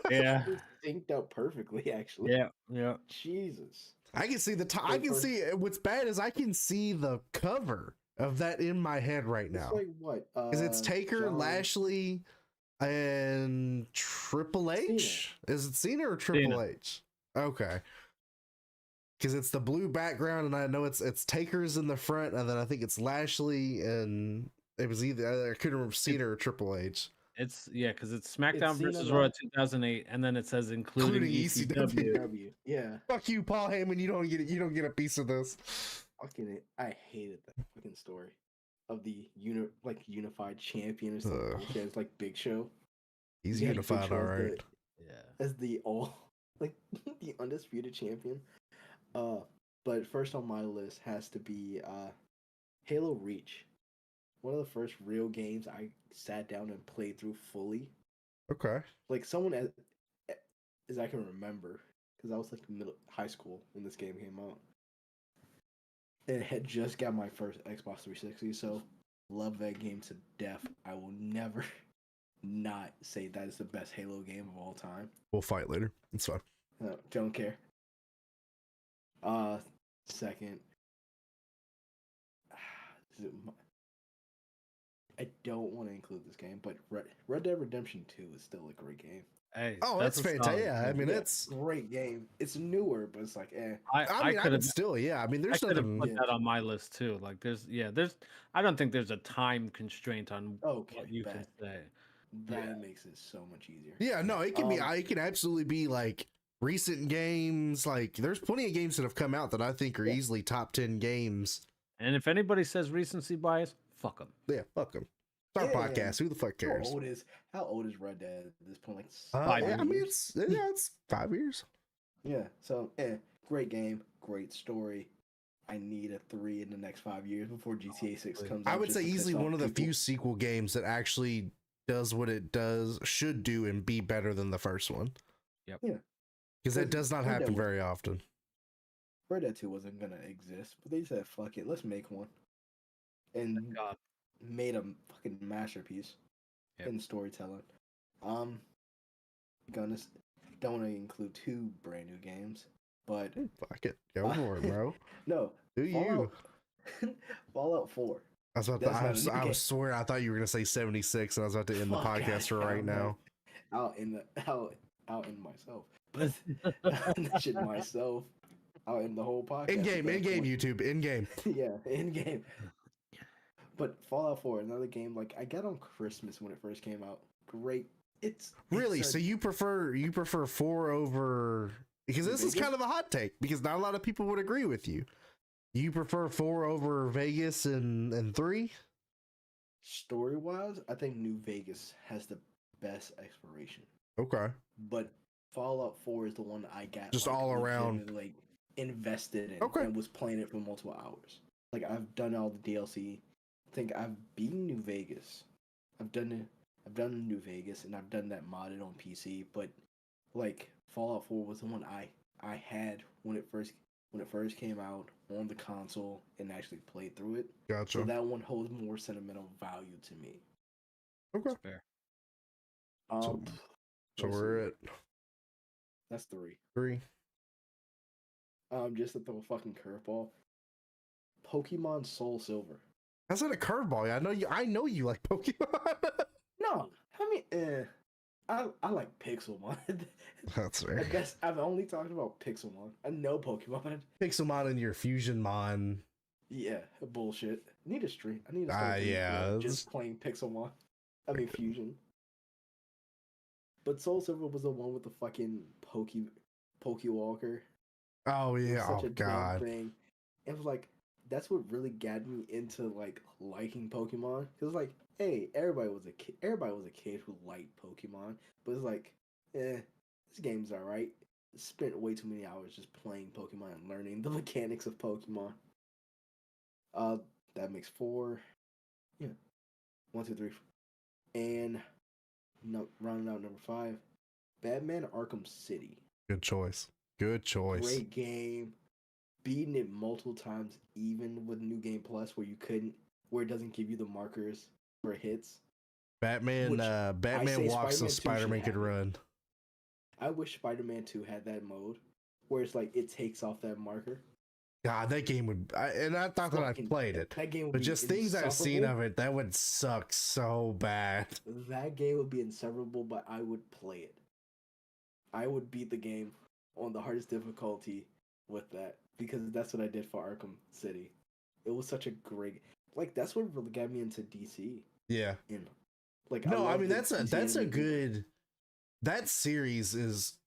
Yeah. It synced up perfectly, actually. Yeah. Yeah. Jesus. I can see I can see what's bad is I can see the cover of that in my head right now. It's like what? Because it's Taker, John Lashley, and Triple H. Is it Cena or Triple H? Okay. Because it's the blue background, and I know it's Taker's in the front, and then I think it's Lashley, and it was either I couldn't remember Cena or Triple H. It's because it's SmackDown Cena versus Raw. Raw 2008, and then it says including ECW. ECW. Yeah. Fuck you, Paul Heyman. You don't get a piece of this. Fucking, I hated that fucking story of the unified champion or something. Ugh. It's like Big Show. He's You had Big unified, Show all as the- right. Yeah. As the the undisputed champion. But first on my list has to be Halo Reach. One of the first real games I sat down and played through fully. Okay. Like someone as I can remember, because I was like high school when this game came out. And had just got my first Xbox 360, so love that game to death. I will never not say that is the best Halo game of all time. We'll fight later. It's fine. No, don't care. Second. I don't want to include this game, but Red Dead Redemption 2 is still a great game. Hey, Oh, that's a fantastic. solid Yeah, I game. mean, Yeah, it's great game. It's newer, but it's like, I could have still, yeah. I mean, I there's could have nothing. put that on my list too. Like there's I don't think there's a time constraint on Okay, what you can bet. say. That Yeah. makes it so much easier. Yeah, no, it can be. It can absolutely be like recent games, like there's plenty of games that have come out that I think are Yeah. easily top 10 games. And if anybody says recency bias, fuck them. Yeah, fuck them. It's our Yeah. podcast. Who the fuck cares? How old is Red Dead at this point? Like 5 Yeah, I mean, years? it's 5 years. Yeah. So great game, great story. I need a 3 in the next 5 years before GTA 6 comes out. I would just say to piss easily off one of the people. few sequel games that actually does what it should do, and be better than the first one. Yep. Yeah. Because that does not Red Dead happen was- very often. Red Dead 2 wasn't gonna exist, but they said fuck it, let's make one. And God. made a fucking masterpiece Yep. in storytelling. Don't want to include 2 brand new games, but Fuck it. Go for it, bro. no. Do you? Fallout, Fallout 4. I was about That's to, not a new I game. swear I thought you were gonna say 76, and I was about to end the Fuck podcast for out, right man. now. Out in myself. But shit myself. Out in the whole podcast. In game, at that point. YouTube, in game. Yeah, in game. But Fallout 4, another game like I got on Christmas when it first came out. Great. It's Really? a- So you prefer 4 over? Because this is Vegas? kind of a hot take. Because not a lot of people would agree with you. You prefer 4 over Vegas and 3? story-wise, I think New Vegas has the best exploration. Okay. But Fallout 4 is the one I got Just all around. legitimately, like invested in Okay. and was playing it for multiple hours. Like I've done all the DLC. I think I've beaten New Vegas. I've done New Vegas and I've done that modded on PC, but like Fallout 4 was the one I had when it first came out on the console and actually played through it. Gotcha. So that one holds more sentimental value to me. Okay. Fair. Um So let's we're see. at That's 3. 3. Just to throw a fucking curveball. Pokemon Soul Silver. That's not a curveball. I know you like Pokemon. No, I mean, I like Pixelmon. That's I right. guess I've only talked about Pixelmon. I know Pokemon. Pixelmon and your Fusionmon. Yeah, bullshit. I need a stream. I need to start doing Yeah, just playing Pixelmon. I mean Fusion. But Soul Silver was the one with the fucking Pokewalker. Oh It was yeah. such Oh a dumb god. thing. It was like that's what really got me into like liking Pokemon. Cause like, hey, everybody was a kid who liked Pokemon, but it's like, this game's alright. Spent way too many hours just playing Pokemon and learning the mechanics of Pokemon. That makes 4. Yeah, 1, 2, 3, and rounding out number 5, Batman Arkham City. Good choice. Good choice. Great game. Beating it multiple times, even with New Game Plus, where it doesn't give you the markers for hits. Batman. Which Batman say walks so Spider-Man 2 should Spider-Man could have it. run. I wish Spider-Man 2 had that mode, where it's like it takes off that marker. God, that game would. And I thought that I Fucking- played it, That game would but be just things I've seen insufferable. of it, that would suck so bad. That game would be insufferable, but I would play it. I would beat the game on the hardest difficulty with that, because that's what I did for Arkham City. It was such a great, like, that's what really got me into DC. Yeah. And like, No, I love mean the that's a DC animated good. That series is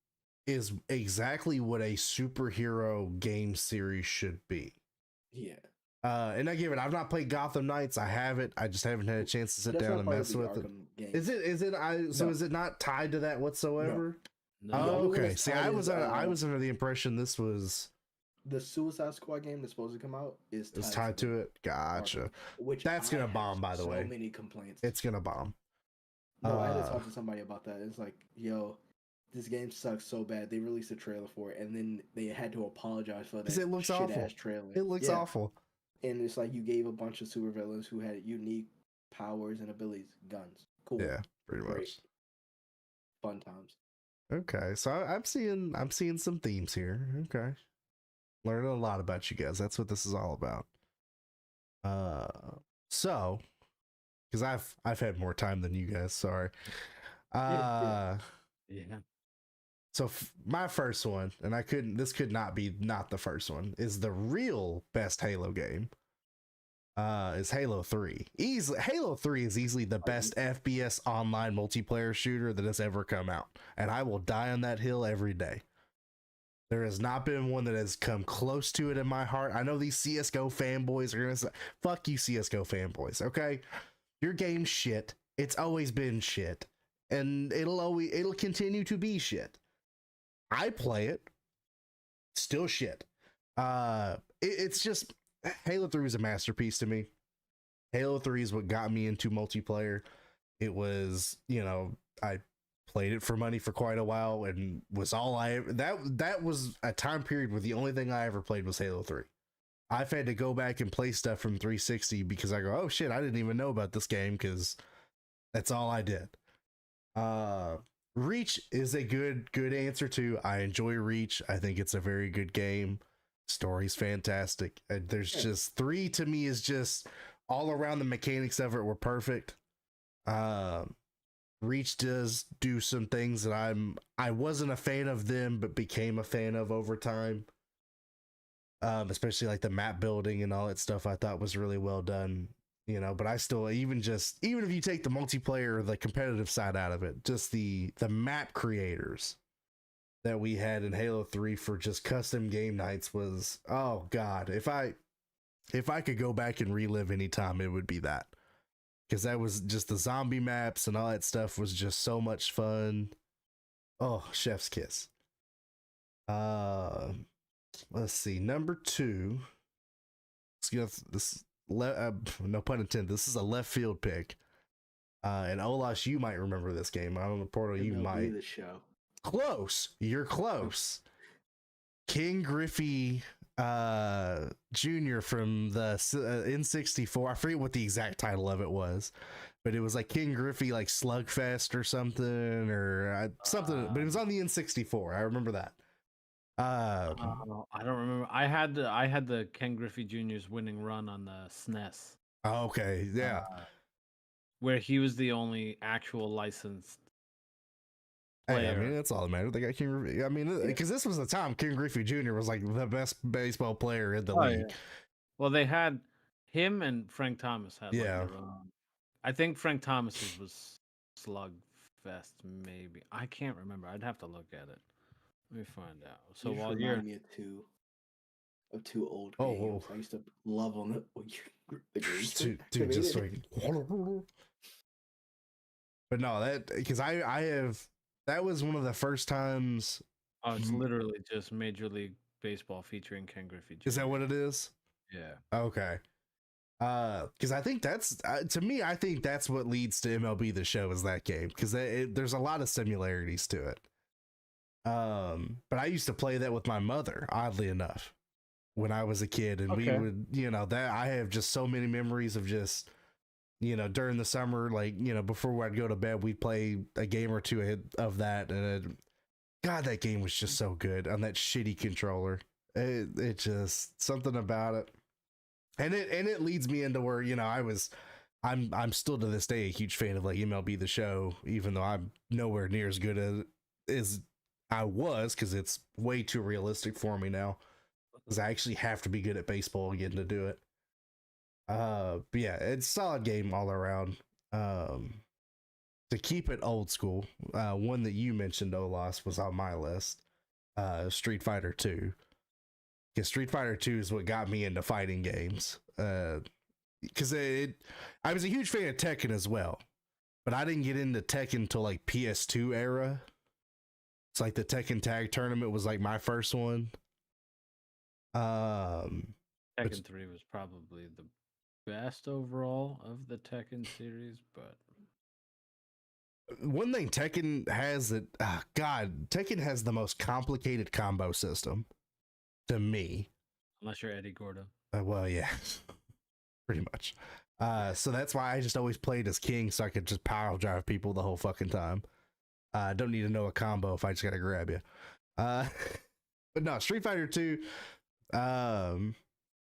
exactly what a superhero game series should be. Yeah. And I give it. I've not played Gotham Knights. I have it. I just haven't had a chance to sit That's down not and part of mess the with it. Arkham game. Is it? Is it? So No. is it not tied to that whatsoever? No. Oh, only one okay. that's See, tied I is, was under the impression this was The Suicide Squad game that's supposed to come out is tied to it. Gotcha. Arkham, which That's I gonna have bomb, by the way. So many complaints. It's gonna bomb. No, I had to Uh, talk to somebody about that. It's like, yo, this game sucks so bad. They released a trailer for it, and then they had to apologize for that 'Cause it looks shit awful. ass trailer. It looks Yeah. awful. And it's like you gave a bunch of supervillains who had unique powers and abilities, guns. Cool. Yeah, pretty much. Great. Fun times. Okay, so I'm seeing some themes here. Okay, learning a lot about you guys. That's what this is all about. So because I've had more time than you guys. Sorry. Yeah. Yeah. So my first one, and this could not be not the first one, is the real best Halo game. Is Halo 3. Halo 3 is easily the best FPS online multiplayer shooter that has ever come out, and I will die on that hill every day. There has not been one that has come close to it in my heart. I know these CSGO fanboys are going to say, fuck you, CSGO fanboys, okay? Your game's shit. It's always been shit. And it'll continue to be shit. I play it. Still shit. It's just, Halo 3 is a masterpiece to me. Halo 3 is what got me into multiplayer. It was, I played it for money for quite a while and was all that was a time period where the only thing I ever played was Halo 3. I've had to go back and play stuff from 360 because I go, oh shit, I didn't even know about this game because that's all I did. Reach is a good answer too. I enjoy Reach. I think it's a very good game. Story's fantastic. There's just 3 to me is just all around, the mechanics of it were perfect. Reach does do some things that I wasn't a fan of them, but became a fan of over time. Especially like the map building and all that stuff, I thought was really well done. But I still, even if you take the multiplayer or the competitive side out of it, just the map creators that we had in Halo 3 for just custom game nights was, oh god, if I could go back and relive any time, it would be that. Because that was just the zombie maps and all that stuff was just so much fun. Oh, chef's kiss. Let's see. Number 2. No pun intended. This is a left field pick. And Olash, you might remember this game. I don't know, Portal, you might. The show. Close. You're close. King Griffey Jr. from the N64. I forget what the exact title of it was, but it was like King Griffey like Slugfest or something but it was on the N64. I remember that. I don't remember. I had the Ken Griffey Jr.'s winning run on the SNES. Okay, yeah. Where he was the only actual licensed player. Hey, I mean, that's all that matters. They got King Griffey. I mean, because this was the time King Griffey Jr. was like the best baseball player in the league. Yeah. Well, they had him and Frank Thomas had their own. I think Frank Thomas's was Slugfest, maybe. I can't remember. I'd have to look at it. Let me find out. So you while you're me of two old games I used to love on the games. Dude, just like. But no, that because I have. That was one of the first times. Oh, it's literally just Major League Baseball featuring Ken Griffey Jr. Is that what it is? Yeah. Okay. Because I think that's to me, I think that's what leads to MLB The Show is that game because there's a lot of similarities to it. But I used to play that with my mother, oddly enough, when I was a kid, and we would, that I have just so many memories of just. During the summer, like, before I'd go to bed, we'd play a game or two of that. And God, that game was just so good on that shitty controller. It just something about it. And it leads me into where, I'm still to this day a huge fan of like MLB The Show, even though I'm nowhere near as good as I was, because it's way too realistic for me now. Because I actually have to be good at baseball again to do it. But yeah, it's a solid game all around. To keep it old school, one that you mentioned, Olas, was on my list. Street Fighter 2. Because Street Fighter 2 is what got me into fighting games. Because I was a huge fan of Tekken as well, but I didn't get into Tekken until like PS2 era. It's like the Tekken Tag Tournament was like my first one. Tekken 3 was probably the best overall of the Tekken series, but one thing Tekken has that Tekken has the most complicated combo system to me. Unless you're Eddie Gordo. Well, yeah, pretty much. So that's why I just always played as King, so I could just power drive people the whole fucking time. Don't need to know a combo if I just gotta grab you. But no, Street Fighter 2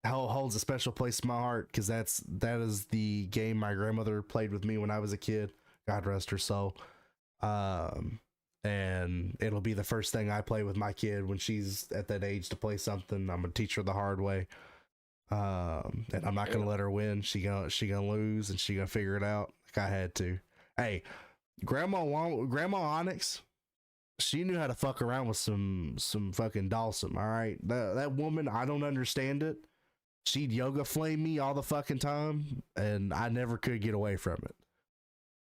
holds a special place in my heart because that is the game my grandmother played with me when I was a kid. God rest her soul. And it'll be the first thing I play with my kid when she's at that age to play something. I'm gonna teach her the hard way. And I'm not gonna let her win. She gonna lose, and she gonna figure it out like I had to. Hey, Grandma Onyx, she knew how to fuck around with some fucking Dawson. All right, that woman, I don't understand it. She'd yoga flame me all the fucking time, and I never could get away from it.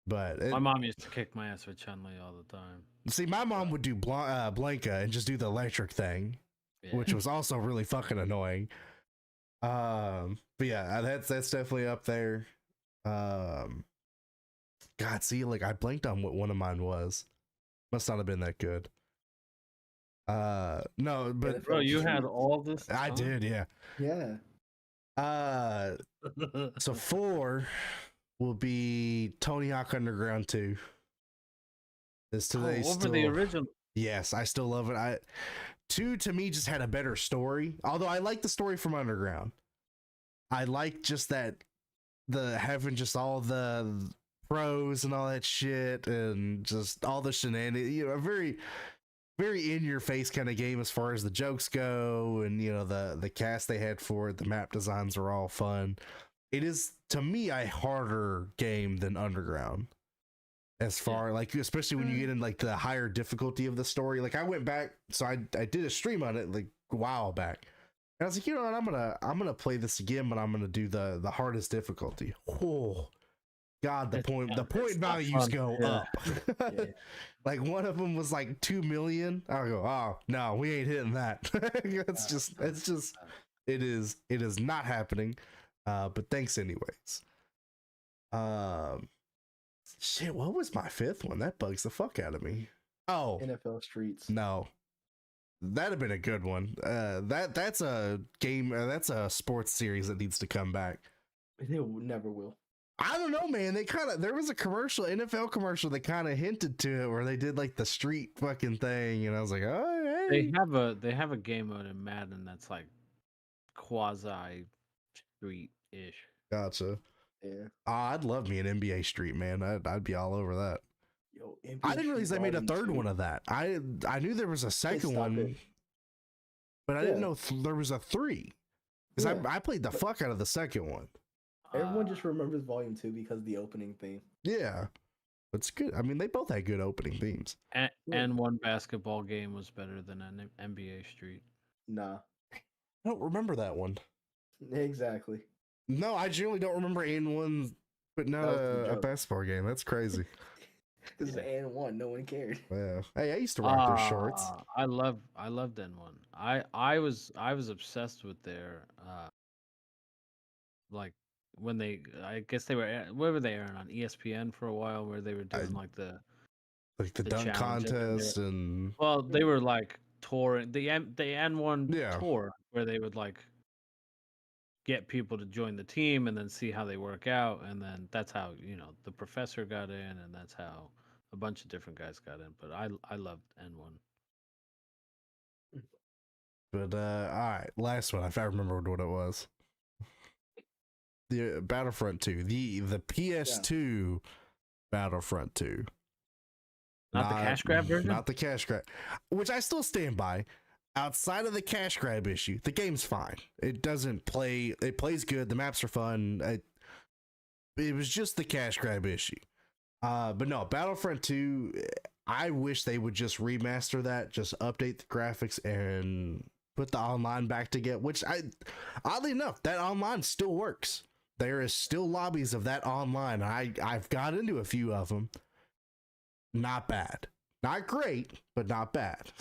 But My mom used to kick my ass with Chun-Li all the time. see, my mom would do Blanca and just do the electric thing, Yeah. which was also really fucking annoying. But yeah, that's definitely up there. God, see, like I blanked on what one of mine was. Must not have been that good. No, but Bro, you had all this I time? did, yeah. Yeah. So 4 will be Tony Hawk Underground 2. This today over still, the original. yes, I still love it. 2 to me just had a better story. Although I like the story from Underground. I like just that having just all the pros and all that shit and just all the shenanigans. You know, a very very in your face kind of game as far as the jokes go, and you know the cast they had for it, the map designs are all fun. It is to me a harder game than Underground, as far like especially when you get in like the higher difficulty of the story. Like I went back, so I did a stream on it like a while back, and I was like, you know what, I'm gonna play this again, but I'm gonna do the hardest difficulty. Oh God, the point values go up. Yeah. Like one of them was like 2 million. I go, oh no, we ain't hitting that. It is not happening. But thanks anyways. Shit, what was my 5th one? That bugs the fuck out of me. Oh, NFL Streets. no, that'd have been a good one. That's a game. That's a sports series that needs to come back. It never will. I don't know, man. There was a commercial, NFL commercial that kind of hinted to it where they did like the street fucking thing, and I was like, oh, hey. They have a game mode in Madden that's like quasi street-ish. Gotcha. Yeah. I'd love me an NBA Street, man. I'd be all over that. Yo, NBA I didn't realize they made a Volume 3rd 2. one of that. I knew there was a second one, it. but I didn't know there was a 3. Because Yeah. I played the fuck out of the second one. Everyone just remembers Volume 2 because of the opening theme. Yeah. It's good. I mean, they both had good opening themes. And one basketball game was better than an NBA Street. Nah. I don't remember that one. Exactly. No, I generally don't remember N1, but not That was the a joke. basketball game. That's crazy. This is an one. No one cared. Yeah. Hey, I used to rock those shorts. I loved N1. I was obsessed with their like when I guess they were where were they airing on ESPN for a while, where they were doing like the Dunk challenge contest and well, they were like touring the N1 Yeah. tour where they would like get people to join the team and then see how they work out, and then that's how the professor got in, and that's how a bunch of different guys got in. But I loved N1. But all right, last one. If I remembered what it was, the Battlefront 2, the PS2 Battlefront 2, Not the cash grab version. not the cash grab, which I still stand by. Outside of the cash grab issue, the game's fine. It doesn't play. It plays good. The maps are fun. It was just the cash grab issue. But no, Battlefront 2. I wish they would just remaster that, just update the graphics and put the online back together. Which oddly enough, that online still works. There is still lobbies of that online. I've got into a few of them. Not bad, not great, but not bad.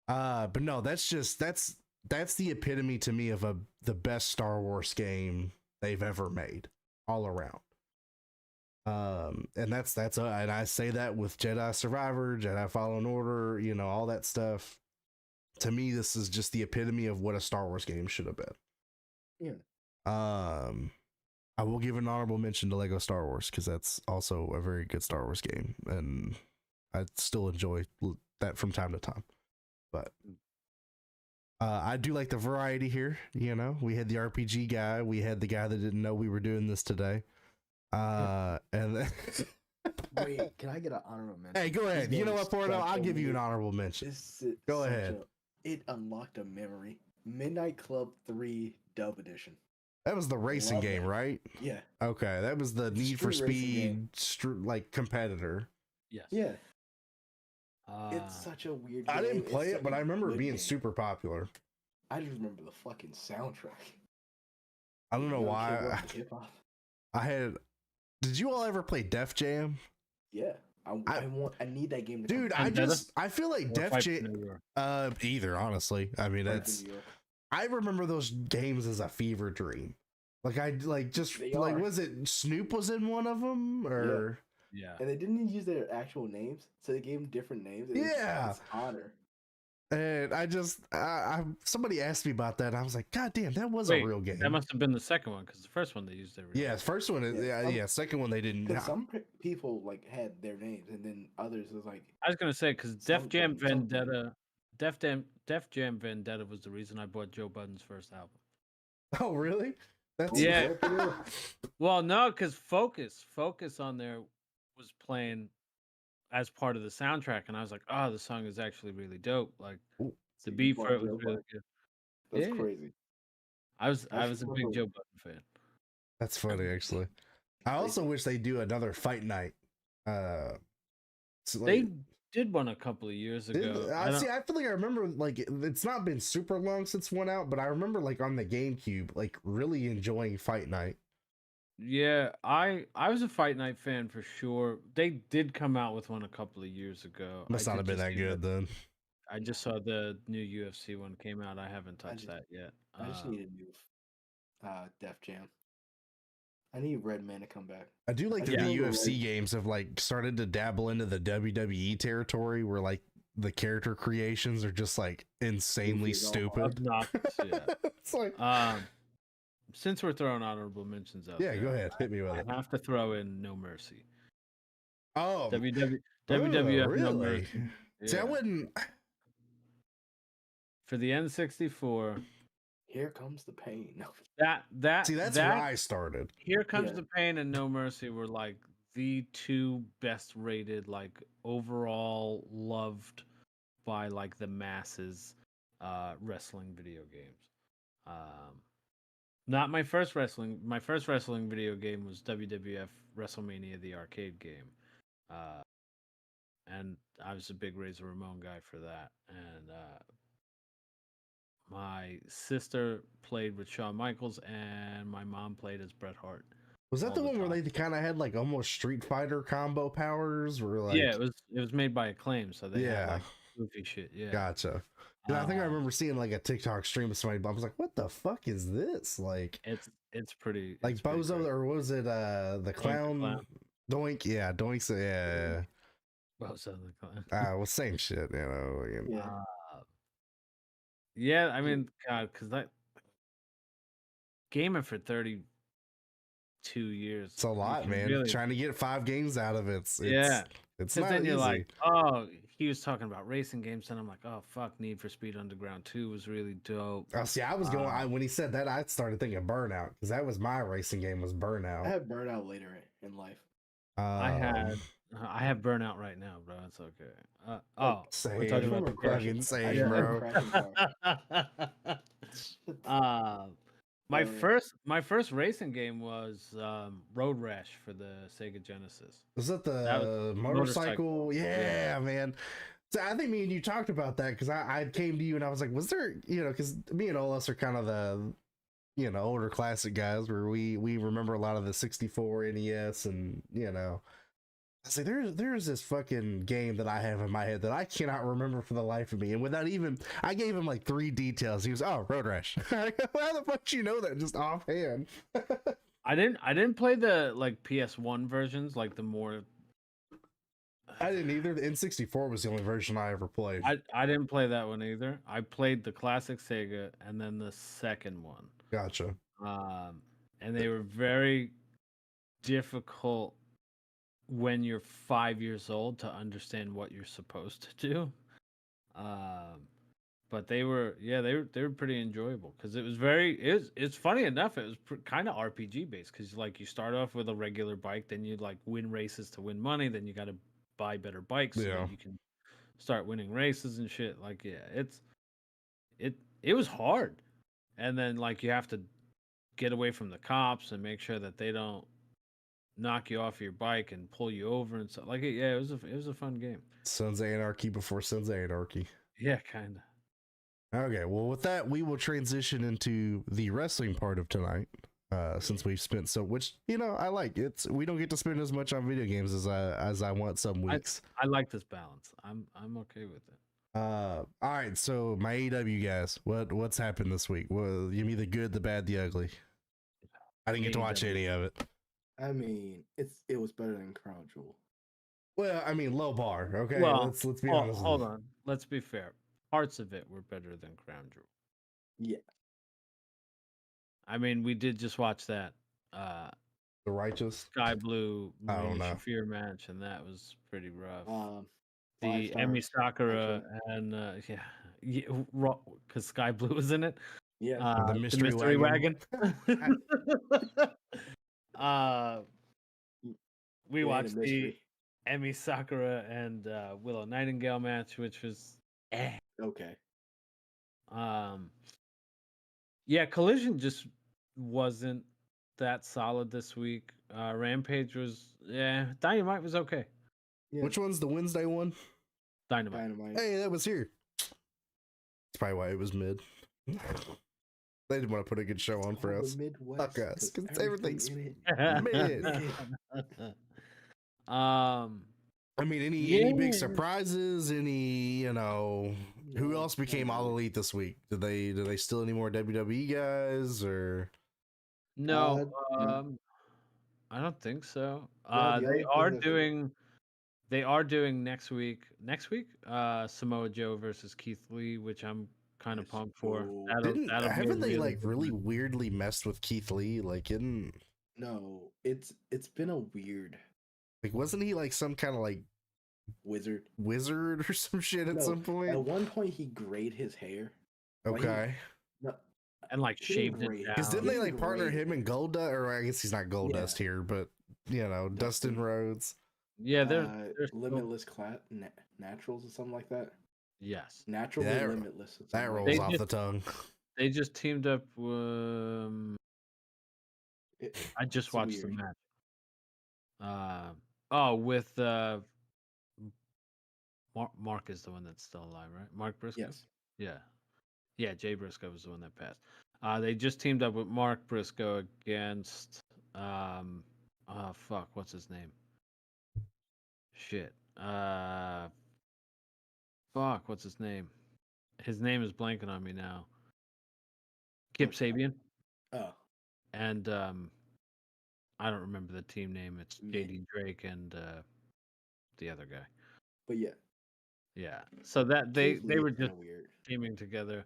But no, that's the epitome to me of the best Star Wars game they've ever made, all around. And that's and I say that with Jedi Survivor, Jedi Fallen Order, all that stuff. To me, this is just the epitome of what a Star Wars game should have been. Yeah. I will give an honorable mention to Lego Star Wars because that's also a very good Star Wars game, and I still enjoy that from time to time. But I do like the variety here. We had the RPG guy, we had the guy that didn't know we were doing this today. And then Wait, can I get an honorable mention? Hey, go ahead. This You know game what, Porno? struck I'll a give you an weird- honorable mention. This is Go such ahead. It unlocked a memory. Midnight Club 3 Dub Edition. That was the racing Love game, that. right? Yeah. Okay, that was the Need for Street racing Speed like competitor. Yes. Yeah. It's such a weird I game. didn't It's play it, such but a I remember it good being game. super popular. I just remember the fucking soundtrack. I don't know Young kid why. loving hip hop. I had. Did you all ever play Def Jam? Yeah, I need that game to Dude, come. I feel like Or Def Fight for Jam. New York? Either, honestly. I mean, Fight for it's. New York. I remember those games as a fever dream. Like I like just They like are. was it Snoop was in one of them or Yeah. And they didn't even use their actual names, so they gave them different names. And Yeah. it's hotter. and I somebody asked me about that. And I was like, God damn, that was a Wait, real game. That must have been the second one because the first one they used their real Yeah, name. first one, second one they didn't. Because some people like had their names, and then others was like, I was gonna say because Some- Def Jam something. Vendetta, Def Jam Vendetta was the reason I bought Joe Budden's first album. Oh, really? That's Yeah. good for you. Well, no, because Focus on there was playing as part of the soundtrack, and I was like, oh, the song is actually really dope. Like Ooh. the You beat bought for it was Joe really Budden. good. That's Yeah. crazy. I was I a should big remember- Joe Budden fan. That's funny, actually. I also wish they do another fight night. So, They like, did one a couple of years ago. I see. I feel like I remember like it's not been super long since one out, but I remember like on the GameCube, like really enjoying Fight Night. Yeah, I was a Fight Night fan for sure. They did come out with one a couple of years ago. Must I not have did been just that see good then. I just saw the new UFC one came out. I haven't touched just- that yet. I just need a new Def Jam. I need Redman to come back. I do like that Yeah. the UFC games have like started to dabble into the WWE territory where like the character creations are just like insanely Goofy as all stupid. Obnoxious, yeah. It's like Since we're throwing honorable mentions out yeah, there, go ahead, hit me with I it. have to throw in No Mercy. Oh, WWF oh, No really? Mercy. See, I Yeah. wouldn't. For the N64, Here comes the pain. No. that See, that's that where I started. Here Comes Yeah. the Pain and No Mercy were like the two best rated, like overall loved by like the masses wrestling video games. Not my first wrestling. My first wrestling video game was WWF WrestleMania, the arcade game. And I was a big Razor Ramon guy for that. And my sister played with Shawn Michaels, and my mom played as Bret Hart. Was that all the the one where time. they kind of had like almost Street Fighter combo powers? Where like Yeah, it was made by Acclaim, so they had Yeah. like goofy shit. Yeah, Gotcha. 'Cause I think I Um, remember seeing like a TikTok stream of somebody, but I was like, "What the fuck is this?" Like it's pretty like it's pretty Bozo, great. or was it the clown? Clown. Doink, yeah, Doink's, yeah. Bozo the Clown. Well, same shit, you know. Yeah. Yeah, I mean, God, because that gaming for 32 years. It's a lot, man. Really, Trying to get 5 games out of it's yeah. it's Because not then you're easy. like, oh, he was talking about racing games, and I'm like, oh, fuck, Need for Speed Underground 2 was really dope. Oh, see, I was going. When he said that, I started thinking Burnout because that was my racing game. Was Burnout. I had Burnout later in life. I have Burnout right now, bro. It's okay. We're same, talking about the fucking crash. same, Yeah. bro. My Uh, my first racing game was Road Rash for the Sega Genesis. Was that the was motorcycle? motorcycle. Yeah, man. So I think me and you talked about that because I came to you and I was like, was there, because me and Olas are kind of the, older classic guys where we remember a lot of the 64 NES and, I was like, there's this fucking game that I have in my head that I cannot remember for the life of me. And without even, I gave him like 3 details. He was, oh, Road Rash. How the fuck do you know that just offhand? I didn't play the like PS1 versions, like the more. I didn't either. The N64 was the only version I ever played. I didn't play that one either. I played the classic Sega and then the second one. Gotcha. And they were very difficult when you're 5 years old to understand what you're supposed to do. But they were pretty enjoyable because it was it's funny enough, it was kind of RPG based because like you start off with a regular bike, then you like win races to win money, then you got to buy better bikes so Yeah. that you can start winning races and shit. Like it was hard, and then like you have to get away from the cops and make sure that they don't knock you off your bike and pull you over and stuff. Like, yeah, it was a fun game. Sons of Anarchy before Sons of Anarchy. Yeah, kind of. Okay, well, with that, we will transition into the wrestling part of tonight. Since we've spent which I like. We don't get to spend as much on video games as I want some weeks. I like this balance. I'm okay with it. All right, so my AEW guys, what's happened this week? Well, give me the good, the bad, the ugly. I didn't get to watch any of it. I mean, it was better than Crown Jewel. Well, I mean, low bar. Okay, Well, let's be honest. Hold on. Let's be fair. Parts of it were better than Crown Jewel. Yeah. I mean, we did just watch that The Righteous Sky Blue I don't Marina know. Shafir match, and that was pretty rough. Five The Emi stars, Sakura and because Sky Blue was in it. Yeah. The mystery wagon. We It ain't a watched the mystery. Emi Sakura and Willow Nightingale match, which was Okay. Yeah, Collision just wasn't that solid this week. Rampage was Dynamite was okay. Yeah. Which one's the Wednesday one? Dynamite. Hey, that was here. That's probably why it was mid. They didn't want to put a good show on for us. Midwest, Fuck us, 'cause everything's everything's mid. I mean, any big surprises? Any who else became All Elite this week? Did they steal any more WWE guys or? No, I don't think so. No, They are doing next week. Samoa Joe versus Keith Lee, which I'm kind of pumped for. Haven't they really weirdly messed with Keith Lee? No, it's been a weird. Wasn't he like some kind of wizard or some shit at some point? At one point, he grayed his hair. Okay. And shaved it down. Because didn't they partner him and Goldust? Or I guess he's not Goldust here, but Dustin Rhodes. Yeah, they're Limitless Naturals or something like that. Yes, Naturally Limitless. That rolls off the tongue. They just teamed up. I just watched the match. With Mark is the one that's still alive, right? Mark Briscoe. Yes. Yeah. Jay Briscoe was the one that passed. They just teamed up with Mark Briscoe against what's his name? Shit. What's his name? His name is blanking on me now. Kip Sabian. Oh. And I don't remember the team name. It's JD Drake and the other guy. But yeah. Yeah. So that they were just weird teaming together.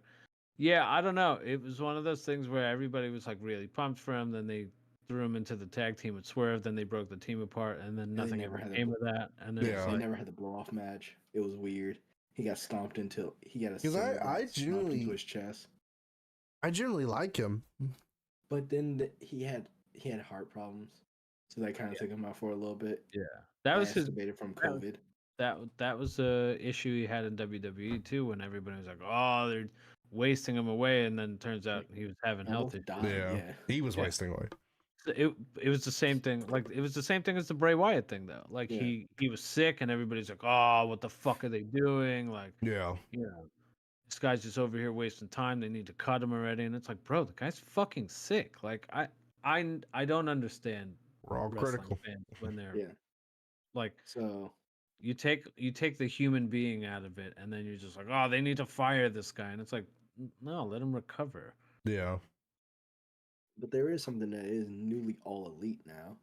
Yeah, I don't know. It was one of those things where everybody was really pumped for him. Then they threw him into the tag team with Swerve. Then they broke the team apart, and then nothing ever came of that. And then they never had the blow off match. It was weird. He got stomped into. He got into his chest. I generally like him, but then he had heart problems, so that kind of took him out for a little bit. Yeah, that was his from COVID. That was a issue he had in WWE too, when everybody was like, "Oh, they're wasting him away," and then it turns out he was having health issues. Yeah, he was wasting away. It was the same thing. It was the same thing as the Bray Wyatt thing, though. He was sick, and everybody's like, "Oh, what the fuck are they doing?" This guy's just over here wasting time. They need to cut him already, and it's like, bro, the guy's fucking sick. I don't understand. We're all critical fans when they're so. You take the human being out of it, and then you're just like, oh, they need to fire this guy, and it's like, no, let him recover. Yeah. But there is something that is newly all elite now.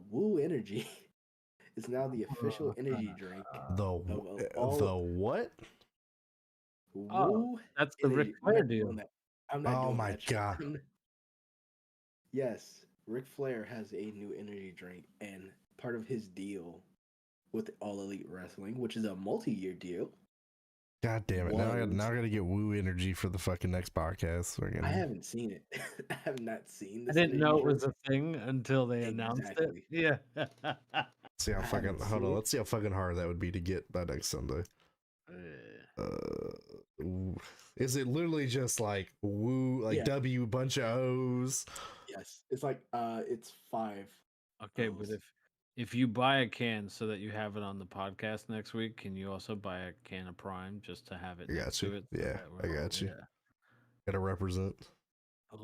Woo Energy is now the official energy drink. The what? Woo that's the Ric Flair deal. I'm not oh my god. Yes, Ric Flair has a new energy drink, and part of his deal with All Elite Wrestling, which is a multi-year deal. God damn it! Now I gotta get Woo Energy for the fucking next podcast. I haven't seen it. I have not seen this. I didn't know it was a thing until they announced it. Yeah. See how fucking let's see how fucking hard that would be to get by next Sunday. Is it literally just Woo W bunch of O's? Yes, it's it's 5 Okay, but if you buy a can so that you have it on the podcast next week, can you also buy a can of Prime just to have it I next got you. to it? Yeah, I got you. Yeah. Gotta represent.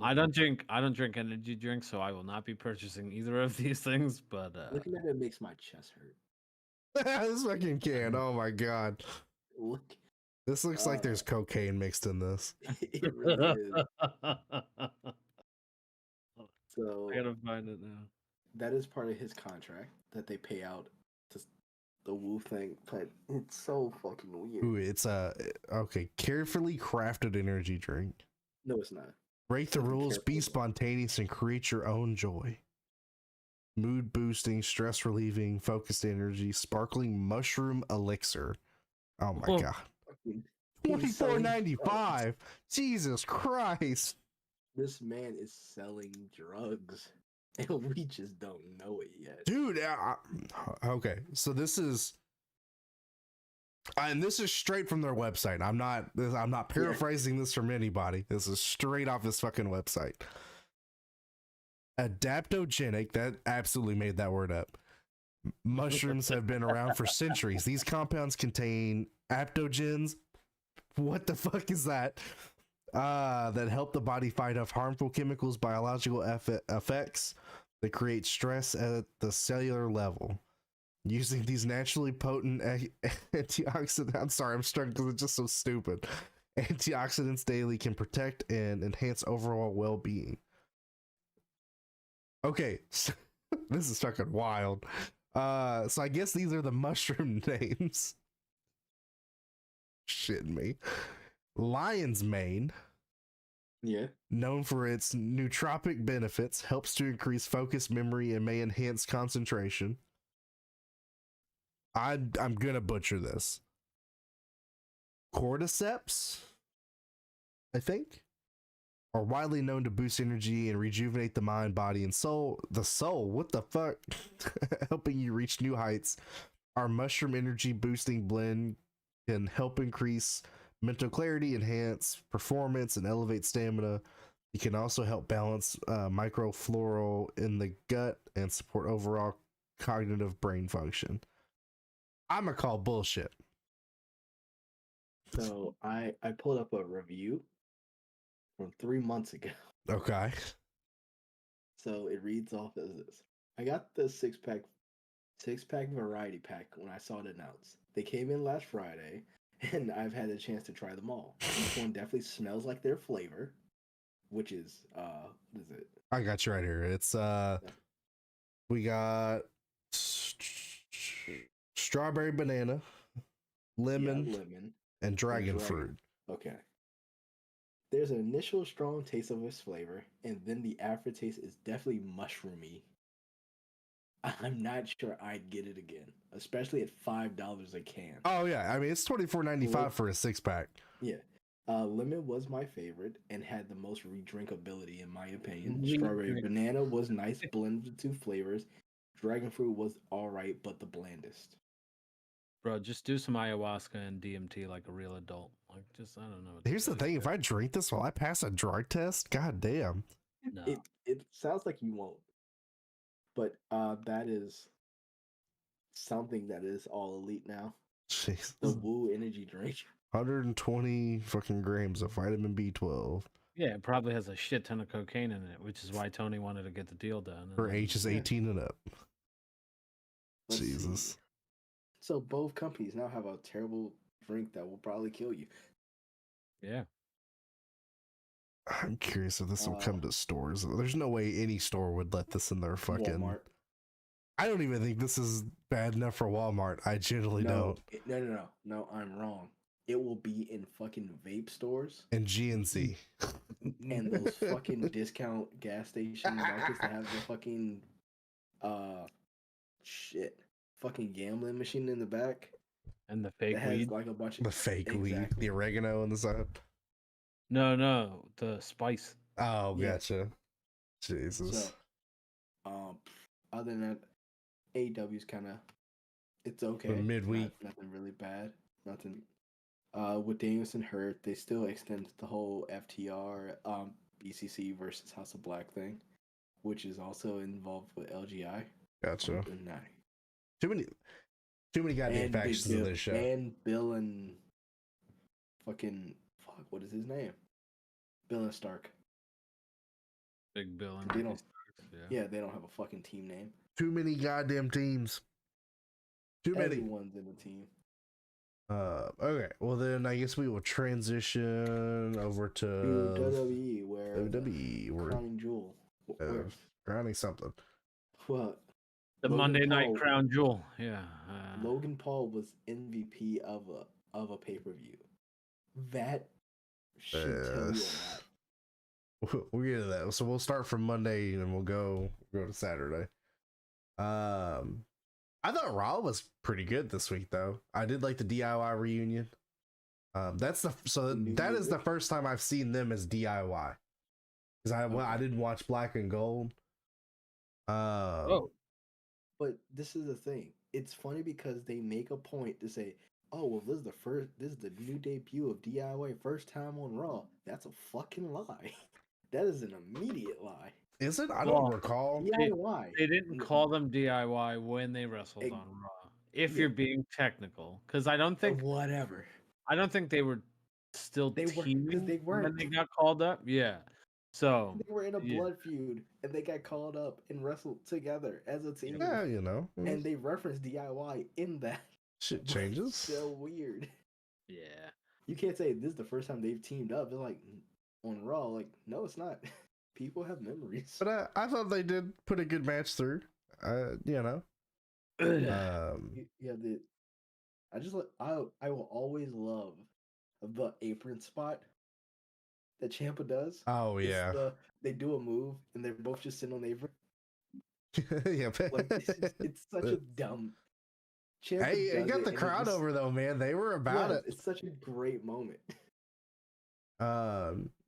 I don't drink energy drinks, so I will not be purchasing either of these things. But Looking at it makes my chest hurt. This fucking can. Oh my god. Look, This looks like there's cocaine mixed in this. it really is. I So gotta find it now. that is part of his contract that they pay out to the Wu thing, but it's so fucking weird. Ooh, it's okay. Carefully crafted energy drink. No, it's not. Break the Something rules, be careful. spontaneous, and create your own joy. Mood boosting, stress relieving, focused energy, sparkling mushroom elixir. Oh my Oh. god. Fucking- he's $24.95. Jesus Christ. This man is selling drugs, and we just don't know it yet. Dude, okay. So this is and this is straight from their website. I'm not paraphrasing this from anybody. This is straight off his fucking website. Adaptogenic, that absolutely made that word up. Mushrooms have been around for centuries. These compounds contain aptogens. What the fuck is that? That help the body fight off harmful chemicals, biological effects that create stress at the cellular level. Using these naturally potent antioxidants. I'm sorry, I'm struggling because it's just so stupid. Antioxidants daily can protect and enhance overall well-being. Okay, so, this is fucking wild. So I guess these are the mushroom names. Shitting me. Lion's mane, Yeah. known for its nootropic benefits, helps to increase focus, memory, and may enhance concentration. I'm gonna butcher this. Cordyceps, I think, are widely known to boost energy and rejuvenate the mind, body, and soul. The soul, what the fuck? Helping you reach new heights. Our mushroom energy boosting blend can help increase mental clarity, enhance performance, and elevate stamina. It can also help balance microflora in the gut and support overall cognitive brain function. I'm gonna call bullshit. So I pulled up a review from 3 months ago. Okay. So it reads off as this. I got the six pack variety pack when I saw it announced. They came in last Friday, and I've had a chance to try them all. Each one definitely smells like their flavor, which is what is it? I got you right here. It's we got strawberry banana, lemon, Yeah, lemon, and dragon dragon. fruit. Okay. There's an initial strong taste of its flavor, and then the aftertaste is definitely mushroomy. I'm not sure I'd get it again, especially at $5 a can. Oh yeah, I mean it's $24.95 for a 6-pack. Yeah. Lemon was my favorite and had the most redrinkability in my opinion. Redrink. Strawberry banana was nice blend of the two flavors. Dragon fruit was alright, but the blandest. Bro, just do some ayahuasca and DMT like a real adult. Like, just I don't know. what to Here's the tell thing: you. if I drink this, will I pass a drug test? God damn. No. It sounds like you won't. But that is something that is all elite now. Jeez. The Woo energy drink. 120 fucking grams of vitamin B12 Yeah, it probably has a shit ton of cocaine in it, which is why Tony wanted to get the deal done. and for then- ages 18 and up. Let's see. Jesus. So both companies now have a terrible drink that will probably kill you. Yeah. I'm curious if this will come to stores. There's no way any store would let this in their fucking. Walmart. I don't even think this is bad enough for Walmart. I genuinely don't. No, I'm wrong. It will be in fucking vape stores And GNC. and those fucking discount gas station markets that have the fucking fucking gambling machine in the back And the fake that has weed. like a bunch of The fake weed, Exactly. the oregano on the side. No, the spice. Oh, Yeah. gotcha. Jesus. So, other than that, AEW's kind of it's okay. For midweek. Nothing really bad. Nothing. With Danielson hurt, they still extended the whole FTR BCC versus House of Black thing, which is also involved with LGI. Gotcha. GoldenEye. Too many goddamn And Big factions in Bill this show. and Bill and fucking fuck. What is his name? Bill and Stark. Big Bill and They Ricky don't. Starks, Yeah, they don't have a fucking team name. Too many goddamn teams. Too many. Everyone's in the team. Okay. Well, then I guess we will transition over to WWE, where WWE. We're crowning jewel. Where? crowning something. What? The Logan Monday Night Paul- Crown Jewel. Yeah. Logan Paul was MVP of a pay-per-view. That should tell you a lot. We'll get to that. So we'll start from Monday and we'll go to Saturday. I thought Raw was pretty good this week though. I did like the DIY reunion. That is the first time I've seen them as DIY. Because I didn't watch Black and Gold. But this is the thing. It's funny because they make a point to say, "Oh, well, this is the new debut of DIY, first time on Raw." That's a fucking lie. That is an immediate lie. Is it? I don't recall. DIY. They didn't call them DIY when they wrestled on Raw. If you're being technical, because I don't think whatever. I don't think they were still They were, 'cause teaming they when weren't. they got called up. Yeah. So They were in a yeah. blood feud and they got called up and wrestled together as a team. Yeah, you know. And they referenced DIY in that. Shit changes. So weird. Yeah. You can't say this is the first time they've teamed up. It's like on Raw, like, no, it's not. People have memories. But I thought they did put a good match through. You know. Yeah, I will always love the apron spot that Ciampa does. Oh yeah. They do a move and they're both just sitting on the apron. Yeah. Like it's such a dumb. Ciampa Hey, it does got the and crowd just- over though, man. They were about yeah, it. It's such a great moment.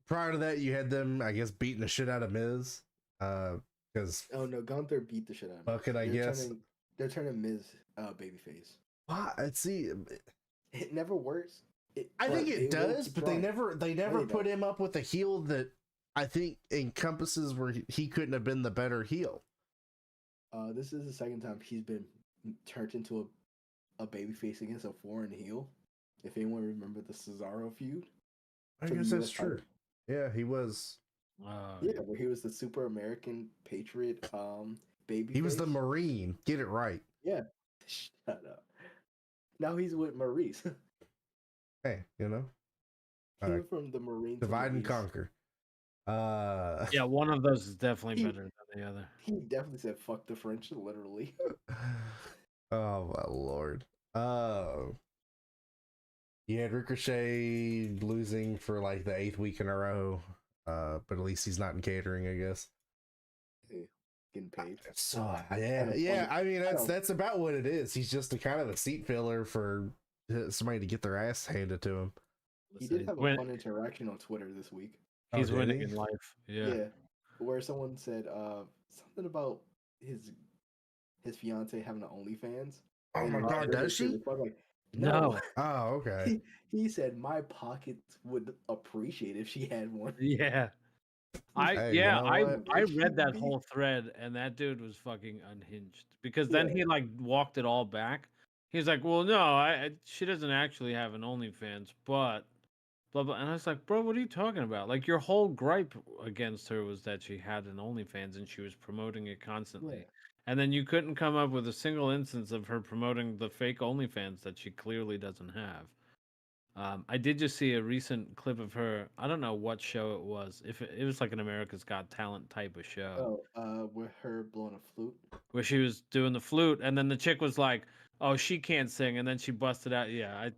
Prior to that, you had them, I guess, beating the shit out of Miz. Because Oh no, Gunther beat the shit out of him. Bucket, I guess. They're turning Miz babyface. See, It never works. I think they it will does, keep but trying. they never put him up with a heel that I think encompasses where he couldn't have been the better heel. This is the second time he's been turned into a babyface against a foreign heel. If anyone remember the Cesaro feud, I for the guess that's US true. title. Yeah, he was. Yeah, where he was the super American patriot baby. He was the Marine. Get it right. Yeah. Shut up. Now he's with Maurice. Hey, you know. He went from the Marine to Divide and Maurice. conquer. Yeah, one of those is definitely better than the other. He definitely said "fuck the French," literally. Oh my lord. You had Ricochet losing for like the 8th week in a row. But at least he's not in catering, I guess. Getting paid. So yeah. I mean, that's about what it is. He's just a kind of a seat filler for somebody to get their ass handed to him. He did have a fun interaction on Twitter this week. He's winning in life. Yeah. Where someone said something about his fiance having an OnlyFans. Oh my god, does she? Like, no. Oh, okay. He said my pockets would appreciate if she had one. Yeah. I read that whole thread and that dude was fucking unhinged because then he like walked it all back. He's like, well, no, she doesn't actually have an OnlyFans, but blah blah. And I was like, bro, what are you talking about? Like your whole gripe against her was that she had an OnlyFans and she was promoting it constantly. Yeah. And then you couldn't come up with a single instance of her promoting the fake OnlyFans that she clearly doesn't have. I did just see a recent clip of her. I don't know what show it was. If it was like an America's Got Talent type of show. Oh, with her blowing a flute. Where she was doing the flute, and then the chick was like, "Oh, she can't sing," and then she busted out. Yeah,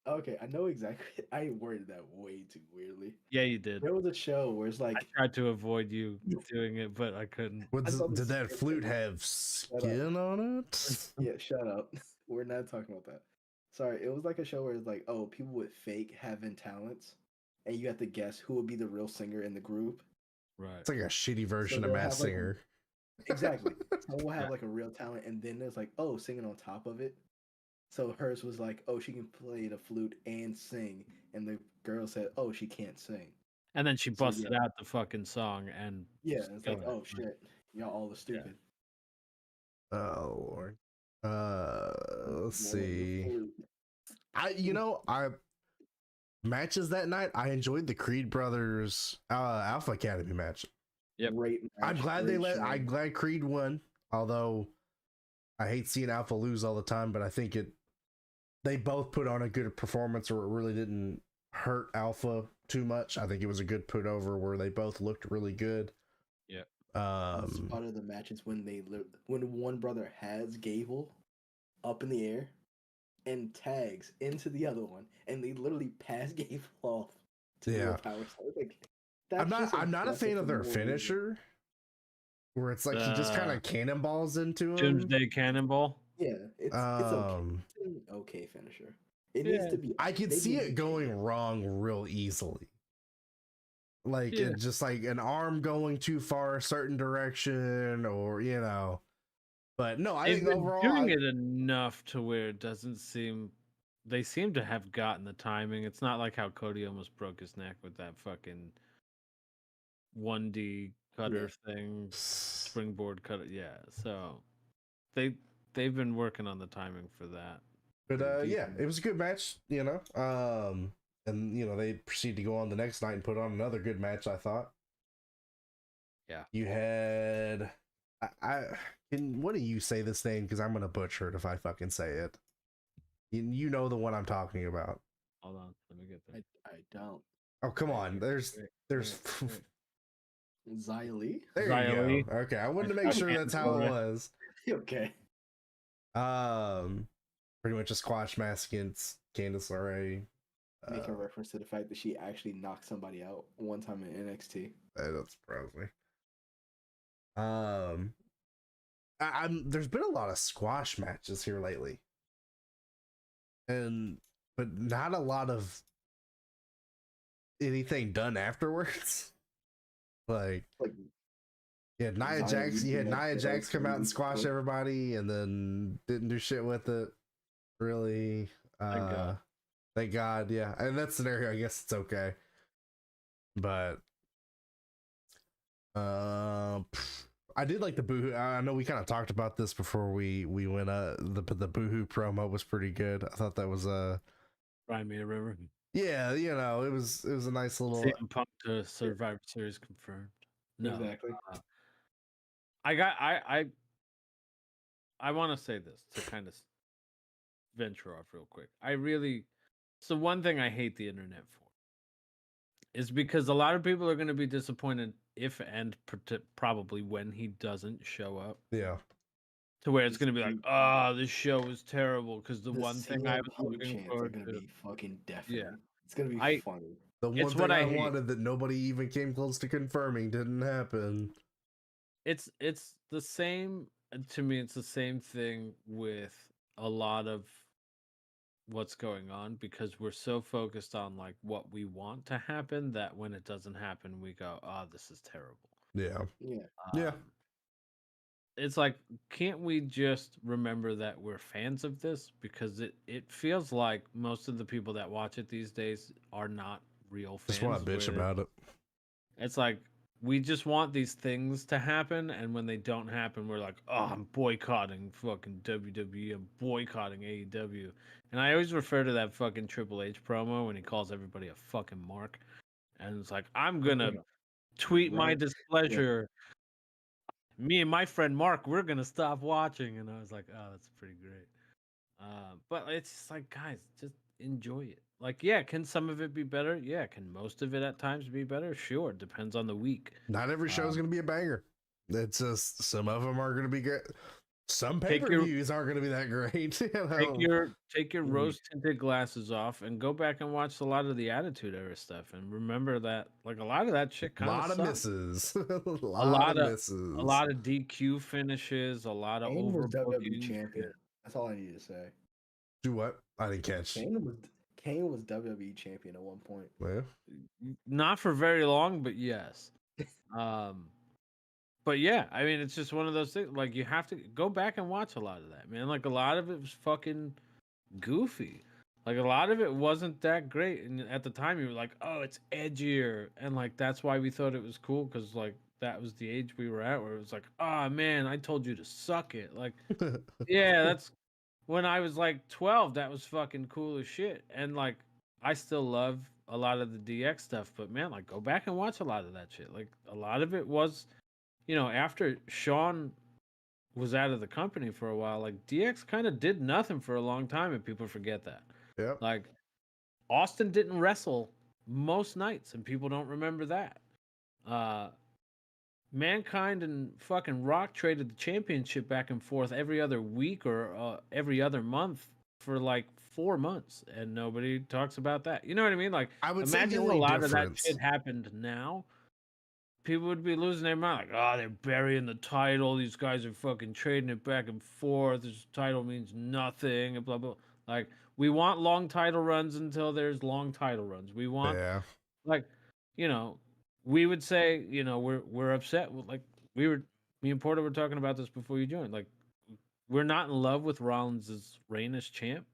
okay. I know exactly. I worded that way too weirdly. Yeah, you did. There was a show where it's like I tried to avoid you doing it, but I couldn't. Did that flute have skin on it? Yeah, shut up. We're not talking about that. Sorry, it was like a show where it's like, oh, people with fake having talents, and you have to guess who would be the real singer in the group. Right. It's like a shitty version of Masked Singer. Exactly. So we'll have like a real talent, and then there's like, oh, singing on top of it. So hers was like, oh, she can play the flute and sing, and the girl said, oh, she can't sing. And then she busted out the fucking song, and it's like, oh shit, y'all all are stupid. Oh Lord. Let's One of the see. four- I matches that night. I enjoyed the Creed brothers Alpha Academy match. Yep. Great I'm match, glad great I'm showing. glad Creed won. Although I hate seeing Alpha lose all the time, but I think they both put on a good performance, or it really didn't hurt Alpha too much. I think it was a good put over where they both looked really good. Yep. The spot of the match is when when one brother has Gable up in the air and tags into the other one, and they literally pass Gable off to do Yeah. a power slam. Like that's just I'm not a aggressive fan for of their no reason. finisher, where it's like he just kind of cannonballs into him. Doomsday Cannonball. Yeah, it's okay. It's an okay finisher. It needs Yeah. to be. I could they see need it to going change it. wrong real easily. Like Yeah. it just like an arm going too far a certain direction, or But no, I They've think been overall, doing it enough to where it doesn't seem. They seem to have gotten the timing. It's not like how Cody almost broke his neck with that fucking 1D cutter thing, springboard cutter. Yeah, so they they've been working on the timing for that. but Pretty yeah, decent. it was a good match, and they proceed to go on the next night and put on another good match. I thought. Yeah. You had what do you say this name? Because I'm gonna butcher it if I fucking say it. You know the one I'm talking about. Hold on, let me get there. I don't. Oh come Right on, here, there's right. Xia Li? there Xia you Li. go. Okay, I wanted to I make sure can't that's spell how it that. was. Okay. Pretty much a squash match against Candice LeRae. Making a reference to the fact that she actually knocked somebody out one time in NXT. That doesn't surprise me. There's been a lot of squash matches here lately, but not a lot of anything done afterwards. Like Nia You had Nia connected Jax us come out and really squash quick. everybody, and then didn't do shit with it. Really, Thank God. thank God, yeah. And that scenario, I guess it's okay, but I did like the Boohoo. I know we kind of talked about this before we went. The Boohoo promo was pretty good. I thought that was Ryan me a river. yeah, it was a nice little. CM Punk to Survivor Series confirmed. No, Exactly. I want to say this to kind of venture off real quick. So one thing I hate the internet for is because a lot of people are going to be disappointed if and probably when he doesn't show up. Yeah. To where it's going to be like, oh, this show was terrible because the one thing I CM was Punk looking chants are forward gonna to. be fucking deafening. Yeah. It's gonna be funny. The one It's thing what I I hate. wanted that nobody even came close to confirming didn't happen. It's the same to me. It's the same thing with a lot of what's going on because we're so focused on like what we want to happen that when it doesn't happen, we go, "Oh, this is terrible." Yeah. Yeah. Yeah. It's like, can't we just remember that we're fans of this? Because it feels like most of the people that watch it these days are not real fans. Just want to bitch about it. It's like we just want these things to happen, and when they don't happen, we're like, "Oh, I'm boycotting fucking WWE. I'm boycotting AEW." And I always refer to that fucking Triple H promo when he calls everybody a fucking mark, and it's like, "I'm gonna tweet my Right. displeasure." Me and my friend Mark, we're gonna stop watching, and I was like, "Oh, that's pretty great." But it's just like, guys, just enjoy it. Like, yeah, can some of it be better? Yeah, can most of it at times be better? Sure, depends on the week. Not every show is going to be a banger. It's just some of them are going to be good. Some Take your- pay-per-views aren't going to be that great. Take your rose tinted glasses off and go back and watch a lot of the Attitude Era stuff, and remember that like a lot of that shit A kind lot of sucked. misses. A Misses. a lot of DQ finishes, a lot of Kane was WWE overbooking. champion. shit. That's all I need to say. Do what? I didn't catch. Kane was WWE champion at one point. Yeah. Not for very long, but yes. But yeah, I mean, it's just one of those things. Like, you have to go back and watch a lot of that, man. Like, a lot of it was fucking goofy. Like, a lot of it wasn't that great. And at the time, you were like, oh, it's edgier. And, like, that's why we thought it was cool. Because, like, that was the age we were at, where it was like, oh man, I told you to suck it. Like, yeah, that's when I was like 12. That was fucking cool as shit. And like, I still love a lot of the DX stuff, but man, like, go back and watch a lot of that shit. Like, a lot of it was, after Sean was out of the company for a while, like DX kind of did nothing for a long time, and people forget that. Yep. Like, Austin didn't wrestle most nights, and people don't remember that. Mankind and fucking Rock traded the championship back and forth every other week or every other month for like 4 months, and nobody talks about that. You know what I mean? Like, I would say the imagine a only lot of that difference. shit happened now. People would be losing their mind, like, oh, they're burying the title. These guys are fucking trading it back and forth. This title means nothing, and blah blah. Like, we want long title runs until there's long title runs. We want, Yeah. like, you know, we would say, we're upset with, like, me and Porter were talking about this before you joined. Like, we're not in love with Rollins' reign as champ,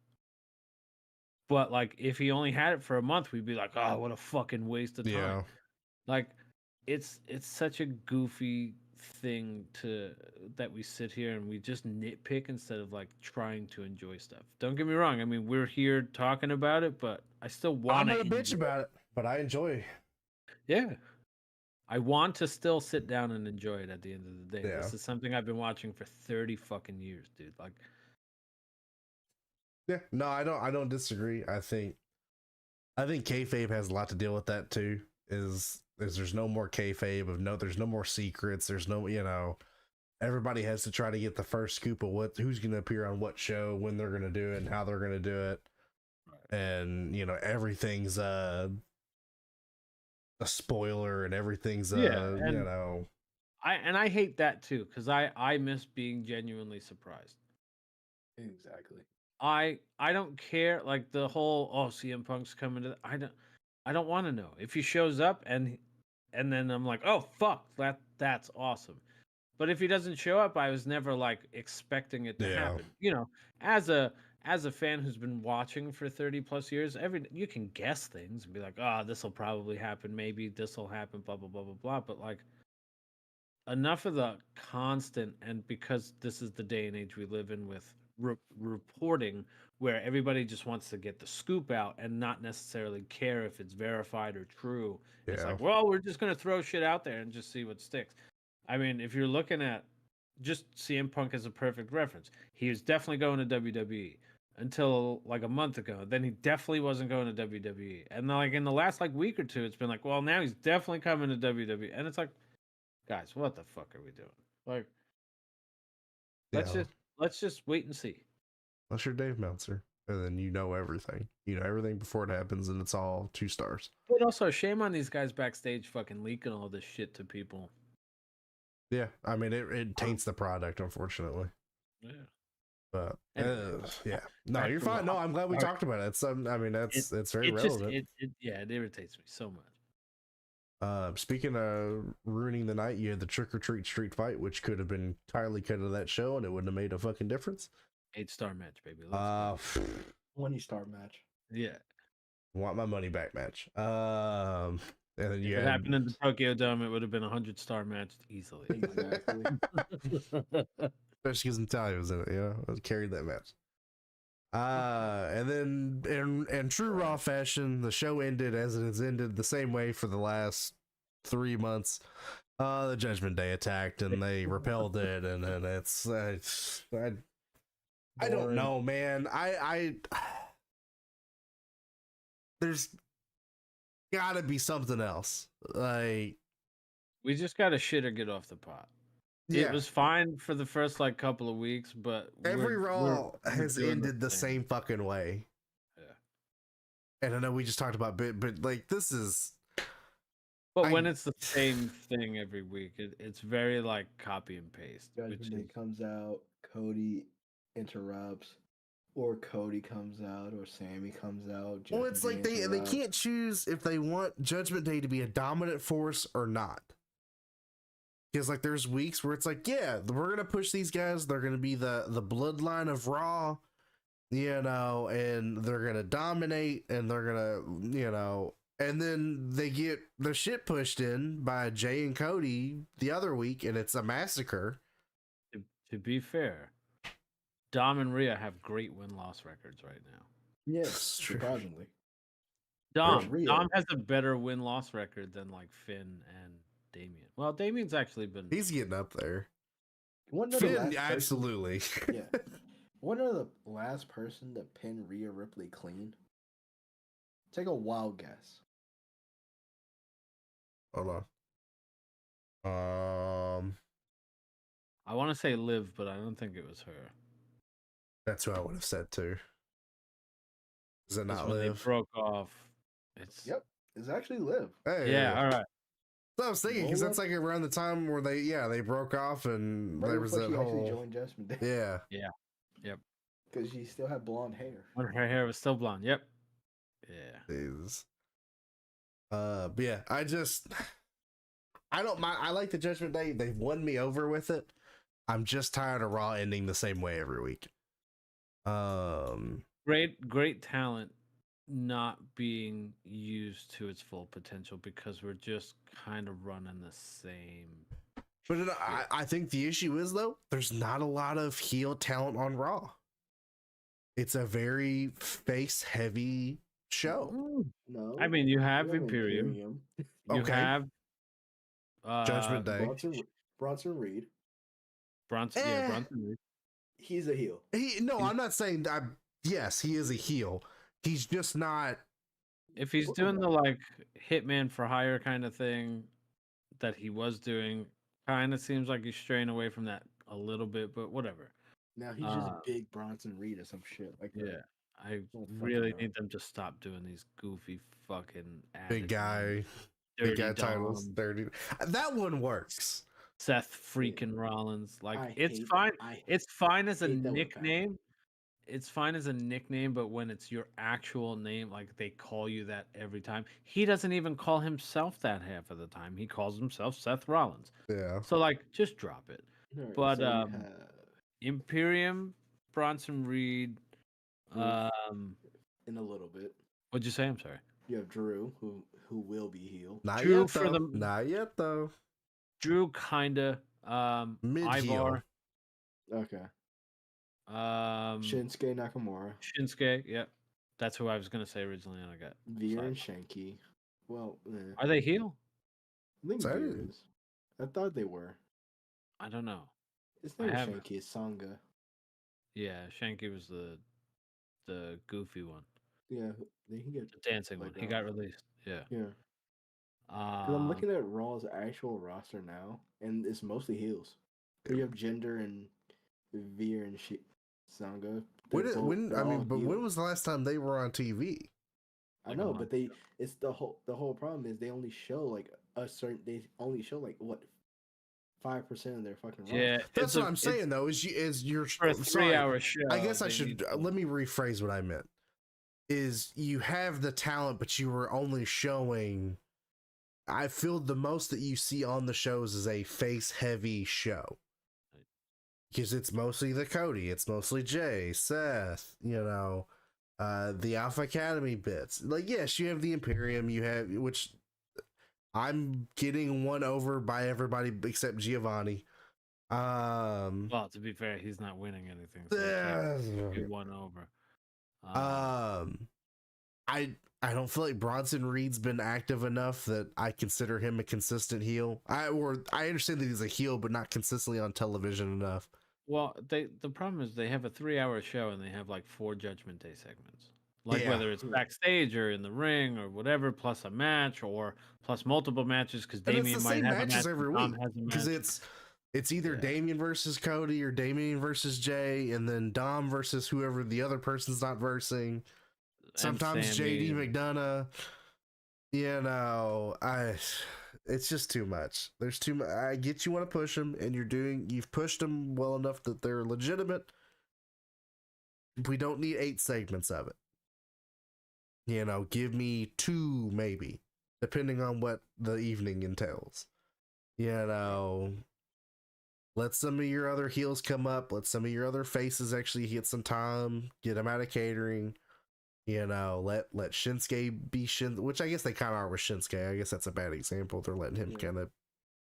but like, if he only had it for a month, we'd be like, oh, what a fucking waste of time. Yeah. Like, it's such a goofy thing that we sit here and we just nitpick instead of like trying to enjoy stuff. Don't get me wrong. I mean, we're here talking about it, but I still want I'm to gonna bitch about it, but I enjoy. Yeah. I want to still sit down and enjoy it at the end of the day. Yeah. This is something I've been watching for 30 fucking years, dude. Like, Yeah. No, I don't disagree. I think kayfabe has a lot to deal with that too. Is there's no more kayfabe of there's no more secrets. There's no, everybody has to try to get the first scoop of who's going to appear on what show, when they're going to do it, and how they're going to do it. And everything's a spoiler, and everything's I hate that too, because I miss being genuinely surprised. Exactly. I don't care, like, the whole, oh, CM Punk's coming to I don't want to know. If he shows up and then I'm like, oh fuck, that's awesome. But if he doesn't show up, I was never like expecting it to happen. As a fan who's been watching for 30 plus years, you can guess things and be like, oh, this will probably happen, maybe this will happen, blah blah blah blah blah. But like, enough of the constant, and because this is the day and age we live in with reporting, where everybody just wants to get the scoop out and not necessarily care if it's verified or true. It's like, well, we're just going to throw shit out there and just see what sticks. I mean, if you're looking at just CM Punk as a perfect reference, he was definitely going to WWE until like a month ago. Then he definitely wasn't going to WWE. And then, like, in the last like week or two, it's been like, well, now he's definitely coming to WWE. And it's like, guys, what the fuck are we doing? Like, let's just wait and see. Unless you're Dave Meltzer, and then everything. Everything before it happens, and it's all 2 stars. But also, shame on these guys backstage fucking leaking all this shit to people. Yeah, I mean, it taints the product, unfortunately. Yeah. But yeah, no, you're fine. No, I'm glad we talked about it. It's I mean, it's very relevant. It irritates me so much. Speaking of ruining the night, you had the Trick or Treat street fight, which could have been entirely cut of that show, and it wouldn't have made a fucking difference. 8-star match, baby. 20-star match. Yeah. Want my money back match. And then if it happened in the Tokyo Dome, it would have been a 100-star match easily. Exactly. Especially because Natalia was in it, it carried that match. And then in true Raw fashion, the show ended as it has ended the same way for the last 3 months. The Judgment Day attacked and they repelled it, and then I don't know, man. I there's gotta be something else. Like, we just gotta shit or get off the pot. Yeah. It was fine for the first like couple of weeks, but every Raw has ended the same fucking way. Yeah. And I know we just talked about but like, this is. But when it's the same thing every week, it's very like copy and paste. Judgment Day comes out, Cody interrupts, or Cody comes out, or Sammy comes out. Well, it's like they can't choose if they want Judgment Day to be a dominant force or not. Because like, there's weeks where it's like, yeah, we're gonna push these guys. They're gonna be the bloodline of Raw, and they're gonna dominate, and they're gonna, And then they get their shit pushed in by Jay and Cody the other week, and it's a massacre. To be fair, Dom and Rhea have great win-loss records right now. Yes, It's true. surprisingly. Dom Rhea. has a better win-loss record than like Finn and Damien. Well, Damien's actually been He's getting up there. One of the Finn, last person, absolutely. yeah. One of the last person to pin Rhea Ripley clean. Take a wild guess. Hold on. I want to say Liv, but I don't think it was her. That's what I would have said too. Is it not When they Liv? broke off. It's Yep, it's actually Liv. Hey, yeah. All right. So I was thinking because Roll that's up. like around the time where they broke off and Right there was before that she actually whole joined Judgment Day. yeah. Because she still had blonde hair. When her hair was still blonde. Yep. Yeah. Jesus. But yeah, I don't mind. I like the Judgment Day. They've won me over with it. I'm just tired of Raw ending the same way every week. Great talent not being used to its full potential because we're just kind of running the same. But I think the issue is though, there's not a lot of heel talent on Raw. It's a very face heavy show. No. I mean, you have Imperium. You Okay. have Judgment Day. Bronson Reed. Bronson. Yeah, Bronson Reed. He's a heel. I'm not saying that. Yes, he is a heel. He's just not. If he's doing the like hitman for hire kind of thing that he was doing, kind of seems like he's straying away from that a little bit, but whatever. Now he's just big Bronson Reed or some shit like that. Yeah, I Oh, really fucking need them to stop doing these goofy fucking Big guy, Dirty big guy Dom, titles. Dirty. That one works. Seth freaking Rollins. Like it's hate- fine. I It's fine as a hate that with passion. nickname. It's fine as a nickname, but when it's your actual name, like they call you that every time. He doesn't even call himself that half of the time. He calls himself Seth Rollins. Yeah. So like, just drop it. Alright, But so you have Imperium, Bronson Reed. Drew in a little bit. What'd you say? I'm sorry. You have Drew, who will be heel. Not Drew yet for though. the- Not yet though. Drew kinda. Mid heel. Ivar. Okay. Shinsuke. Shinsuke Nakamura. Yep. That's who I was gonna say originally, and I got. Veer and sidetracked. Shanky. Well, Are they heel? I think Sorry. Veer is. I thought they were. I don't know. It's I not haven't. Shanky, it's Sangha. Yeah, Shanky was the goofy one, Yeah, they can get. the dancing one. Like He that. got released. Yeah. Yeah. Because I'm looking at Raw's actual roster now, and it's mostly heels. You have Jinder and Veer and Sangha. When was the last time they were on TV? I Like a know, month but they it's the whole problem is they only show like they only show like what 5% of their fucking roster. Yeah, That's what I'm saying though. Is you're for a sorry, 3-hour show. I guess I they should need to- let me rephrase what I meant. Is you have the talent, but you were only showing. I feel the most that you see on the shows is a face heavy show. Because it's mostly the Cody, it's mostly Jay, Seth, the Alpha Academy bits. Like, yes, you have the Imperium, which I'm getting won over by everybody except Giovanni. Well, to be fair, he's not winning anything. So he won over. I don't feel like Bronson Reed's been active enough that I consider him a consistent heel. I understand that he's a heel, but not consistently on television enough. Well, the problem is they have a 3-hour show and they have like 4 Judgment Day segments. Like Yeah. whether it's backstage or in the ring or whatever, plus a match or plus multiple matches because And Damien it's the might same have matches a match every and Dom week has a because match. it's either Yeah. Damien versus Cody or Damien versus Jay, and then Dom versus whoever the other person's not versing. Sometimes Sammy JD and- McDonough. It's just too much. There's too much. I get you want to push them, and you've pushed them well enough that they're legitimate. We don't need 8 segments of it. Give me 2 maybe, depending on what the evening entails. Let some of your other heels come up. Let some of your other faces actually get some time. Get them out of catering. You know, let Shinsuke be which I guess they kind of are with Shinsuke. I guess that's a bad example. They're letting him kind of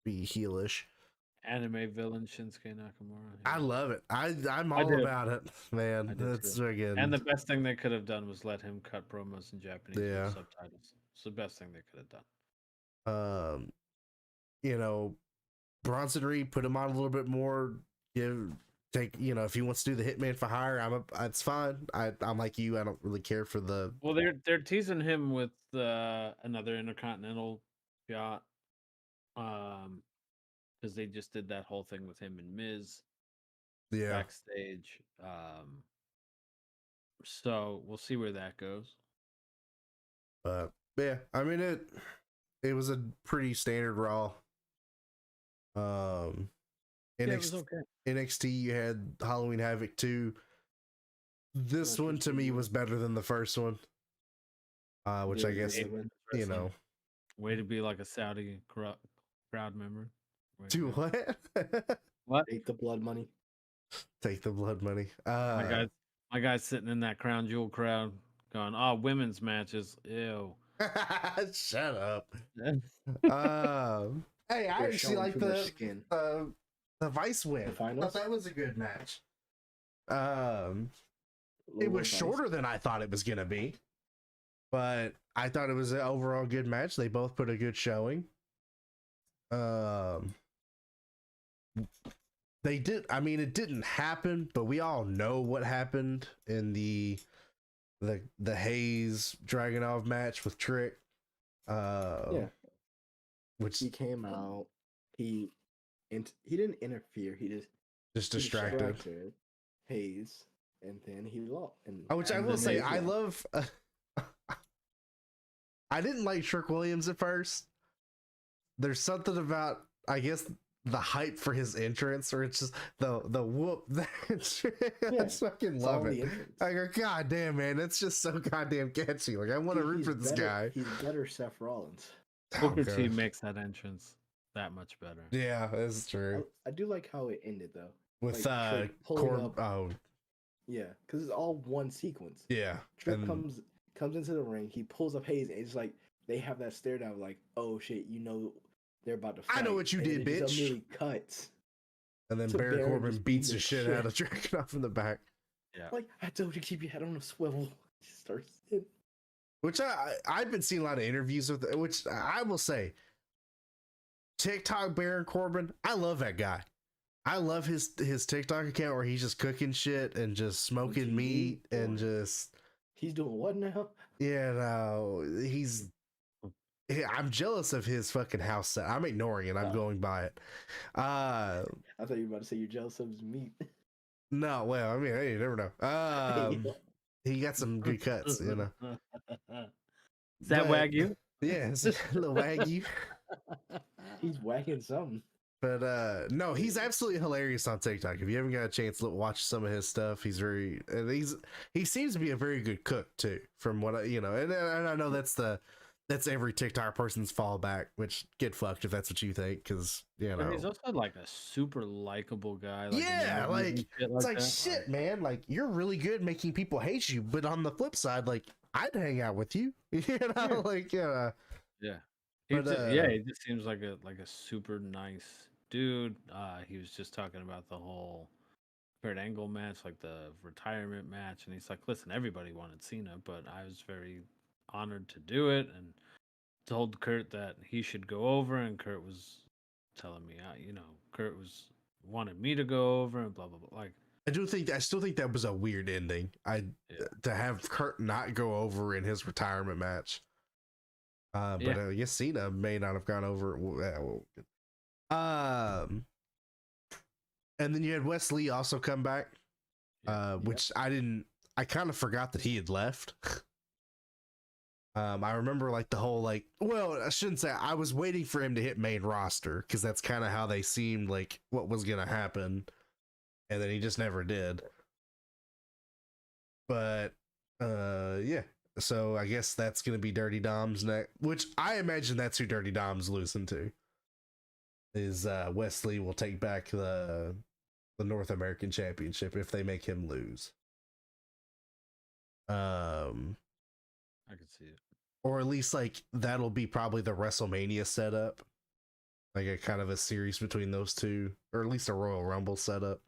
be heelish. Anime villain Shinsuke Nakamura. I yeah. love it. I'm I all did. about it, man. I did That's too. friggin' And the best thing they could have done was let him cut promos in Japanese with yeah. subtitles. It's the best thing they could have done. You know, Bronson Reed, put him on a little bit more. Take, you know, if he wants to do the Hitman for Hire, it's fine. I'm like you. I don't really care for the. Well, they're teasing him with another Intercontinental shot, because they just did that whole thing with him and Miz backstage. So we'll see where that goes. But yeah, I mean it was a pretty standard Raw. It was okay. NXT, you had Halloween Havoc 2. This one to me was better than the first one. Which I guess, you know. Way to be like a Saudi crowd member. Do what? What? Take the blood money. Take the blood money. My guy's sitting in that Crown Jewel crowd going, "Oh, women's matches. Ew." Shut up. Hey, I actually like the Vice win. I thought that was a good match. It was shorter than I thought it was gonna be, but I thought it was an overall good match. They both put a good showing. They did. I mean, it didn't happen, but we all know what happened in the Hayes Dragunov match with Trick. Which he came out, he didn't interfere. He just distracted Hayes, and then he lost. Which I will say, I love. I didn't like Trick Williams at first. There's something about, I guess, the hype for his entrance, or it's just the whoop. I fucking love it. I go, God damn, man, it's just so goddamn catchy. Like, I want to root for this guy. He's better Seth Rollins. Booker T makes that entrance that much better. Yeah, that's true. I do like how it ended though. With like yeah, because it's all one sequence. Yeah, Trick comes into the ring. He pulls up Hayes, and it's like they have that stare down, like, oh shit, you know they're about to fight. I know what you did, bitch. Just immediately cuts. And then Baron Corbin beats the shit out of Dragunov in the back. Yeah, like, I told you to keep your head on a swivel. He starts in. Which I've been seeing a lot of interviews with, which I will say, TikTok Baron Corbin, I love that guy. I love his TikTok account where he's just cooking shit and just smoking meat and just. He's doing what now? Yeah, no, I'm jealous of his fucking house set. I'm ignoring it. I'm going by it. I thought you were about to say you're jealous of his meat. No, well, I mean, hey, you never know. He got some good cuts, you know. Is that Wagyu? Yeah, it's a little Wagyu. He's wagging something. But no, he's absolutely hilarious on TikTok. If you haven't got a chance to watch some of his stuff, he seems to be a very good cook too, from what and I know that's every TikTok person's fallback, which get fucked if that's what you think, because And he's also like a super likable guy. Like, yeah, like it's like shit, man. Like, you're really good making people hate you, but on the flip side, like, I'd hang out with you, like yeah. He just seems like a super nice dude. He was just talking about the whole Kurt Angle match, like the retirement match, and he's like, "Listen, everybody wanted Cena, but I was very honored to do it," and told Kurt that he should go over, and Kurt was telling me, Kurt wanted me to go over, and blah blah blah. Like, I still think that was a weird ending. To have Kurt not go over in his retirement match. But I guess Cena may not have gone over. And then you had Wes Lee also come back, which I kind of forgot that he had left. I remember like the whole I shouldn't say, I was waiting for him to hit main roster because that's kind of how they seemed like what was gonna happen, and then he just never did. But yeah. So I guess that's going to be Dirty Dom's next, which I imagine that's who Dirty Dom's losing to. Is Wes Lee will take back the North American Championship if they make him lose. Um, I can see it. or at least like that'll be probably the WrestleMania setup, like a kind of a series between those two, or at least a Royal Rumble setup.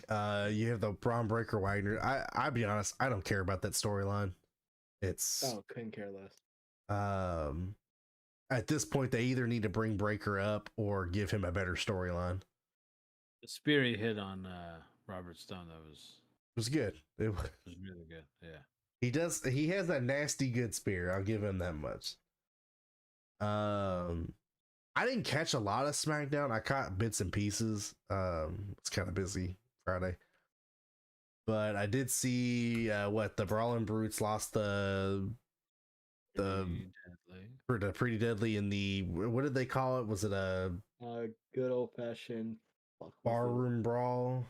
You have the Braun Breaker Wagner. I'll be honest, I don't care about that storyline. It's Oh, couldn't care less. um at this point they either need to bring Breaker up or give him a better storyline. The spear he hit on Robert Stone, that It was good. was really good. Yeah. He has that nasty good spear. I'll give him that much. I didn't catch a lot of SmackDown. I caught bits and pieces. It's kind of busy Friday. But I did see what the Brawling Brutes lost the Pretty Deadly in the, what did they call it? Was it a Good old fashioned barroom brawl?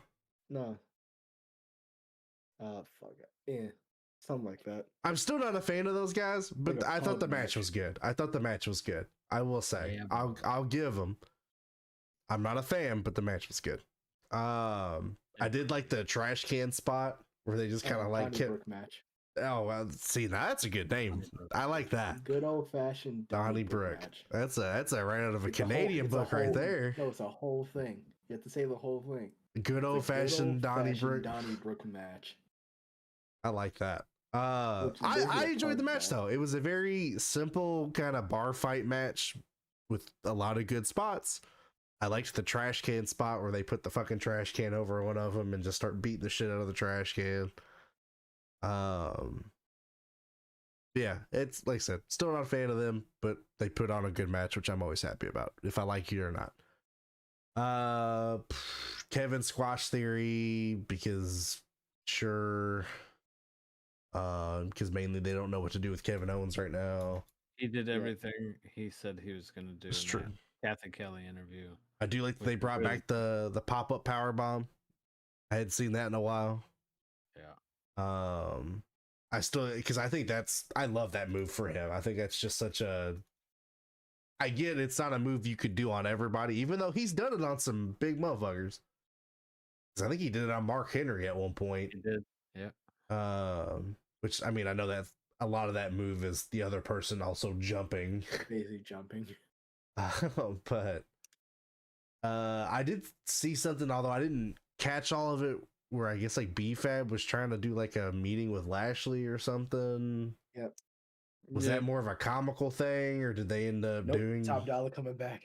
No. Fuck it. Yeah, something like that. I'm still not a fan of those guys, but Like a I thought the pub match was good. I thought the match was good. I will say, Yeah, I'll give them. I'm not a fan, but the match was good. I did like the trash can spot where they just kind of like Donnybrook match. Oh, well, see, now that's a good name. I like that. Good old fashioned Donnybrook. match. That's a right out of a It's Canadian book right there. No, it's a whole thing. You have to say the whole thing. Good old fashioned Donnybrook. Donnybrook match. I like that. I enjoyed the match though. It was a very simple kind of bar fight match with a lot of good spots. I liked the trash can spot where they put the fucking trash can over one of them and just start beating the shit out of the trash can. Yeah, it's like I said, still not a fan of them, but they put on a good match, which I'm always happy about, if I like you or not. Kevin Squash Theory, because sure. Because mainly they don't know what to do with Kevin Owens right now. He did everything he said he was going to do. It's in true. that Kathy Kelly interview. I do like that they brought back the pop-up power bomb. I hadn't seen that in a while. Yeah. I still, because I think I love that move for him. I think that's just such a, I get it's not a move you could do on everybody, even though he's done it on some big motherfuckers. I think he did it on Mark Henry at one point. He did. Yeah. Which, I mean, I know that a lot of that move is the other person also jumping. Basically jumping. But I did see something, although I didn't catch all of it, where I guess like BFAB was trying to do like a meeting with Lashley or something. Yep. Was that more of a comical thing, or did they end up doing Top Dollar coming back?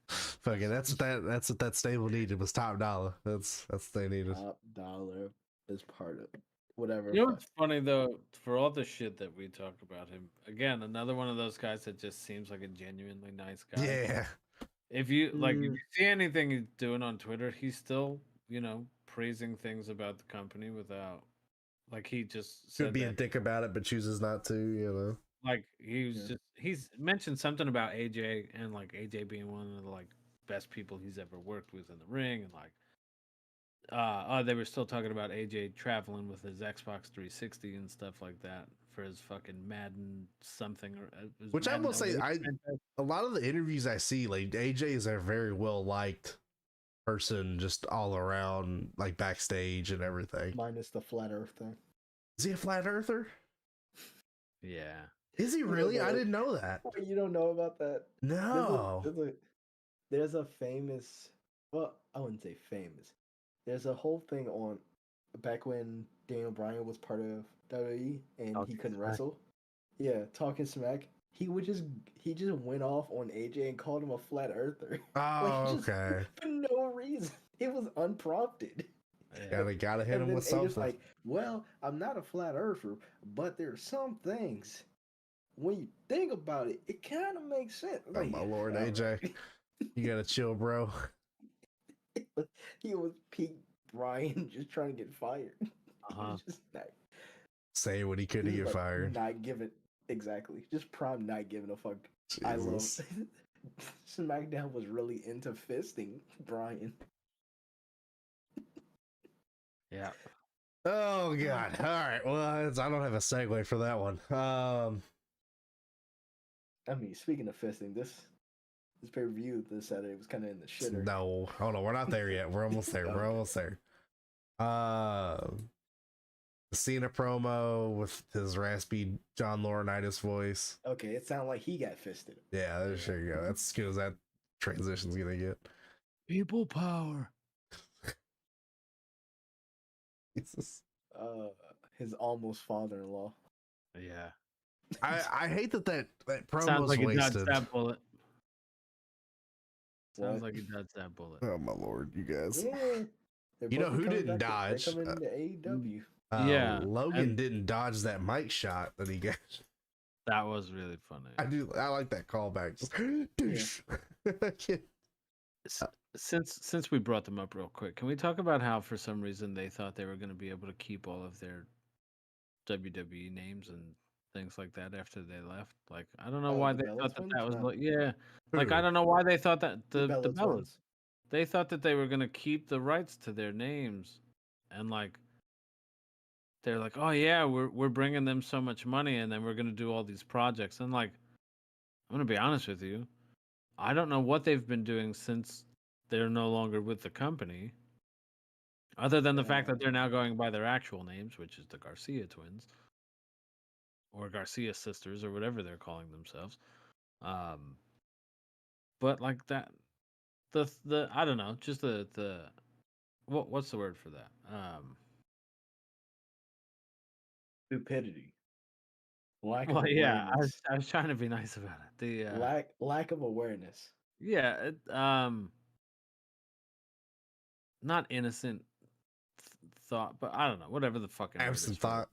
Fucking that's what that stable needed, was Top Dollar. That's what they needed. Top Dollar is part of whatever. You know what's funny though, for all the shit that we talk about him, again, another one of those guys that just seems like a genuinely nice guy. Yeah. If you if you see anything he's doing on Twitter, he's still, praising things about the company without, like, he just could be a dick about it, but chooses not to, Like he's mentioned something about AJ, and like AJ being one of the like best people he's ever worked with in the ring, and like they were still talking about AJ traveling with his Xbox 360 and stuff like that for his fucking Madden something, or which Madden I will say, a lot of the interviews I see, like AJ is a very well liked person, just all around, like backstage and everything. Minus the flat Earth thing. Is he a flat earther? Yeah. Is he really? I didn't know that. You don't know about that? No. There's a famous. Well, I wouldn't say famous. There's a whole thing on back when Daniel Bryan was part of WWE and he couldn't wrestle. Yeah, talking smack. He just went off on AJ and called him a flat earther. Oh, okay. For no reason. It was unprompted. Gotta hit him with something. Like, well, I'm not a flat earther, but there's some things. When you think about it, it kind of makes sense. Oh, my Lord, AJ. You gotta chill, bro. He was Pete Bryan just trying to get fired. Just say what he could to get fired. Not giving, exactly. Just prime not giving a fuck. Jesus. I love SmackDown was really into fisting Bryan. Yeah. Oh God. All right. Well, I don't have a segue for that one. I mean, speaking of fisting, this pay-per-view this Saturday was kind of in the shitter. No, hold on. We're not there yet. We're almost there. We're almost there. The Cena promo with his raspy John Laurinaitis voice. Okay, it sounded like he got fisted. Yeah, there you go. That's as good as that transition's gonna get. People power. Jesus. His almost father-in-law. Yeah. I hate that Sounds promo's like he dodged wasted. that bullet. Sounds What? like he dodged that bullet. Oh my lord, you guys. Yeah. You know who didn't dodge? They're coming to AEW. Yeah, Logan and- didn't dodge that mic shot that he got. That was really funny. I like that callback. Just douche. Since we brought them up real quick, can we talk about how for some reason they thought they were going to be able to keep all of their WWE names and things like that after they left? Like, I don't know Oh, why the they Bella thought that twins? that was No. like, yeah. Like, Who? I don't know why they thought that the Bella Bellas. twins. They thought that they were going to keep the rights to their names, and like they're like, oh yeah, we're bringing them so much money, and then we're going to do all these projects. And like, I'm going to be honest with you, I don't know what they've been doing since they're no longer with the company, other than the fact that they're now going by their actual names, which is the Garcia twins or Garcia sisters or whatever they're calling themselves. But like that, the I don't know, just the what's the word for that? Stupidity. Lack of Well, yeah, awareness. I was trying to be nice about it. The Lack of awareness. yeah, not innocent thought, but I don't know, whatever the fucking word is Absent for it. thought.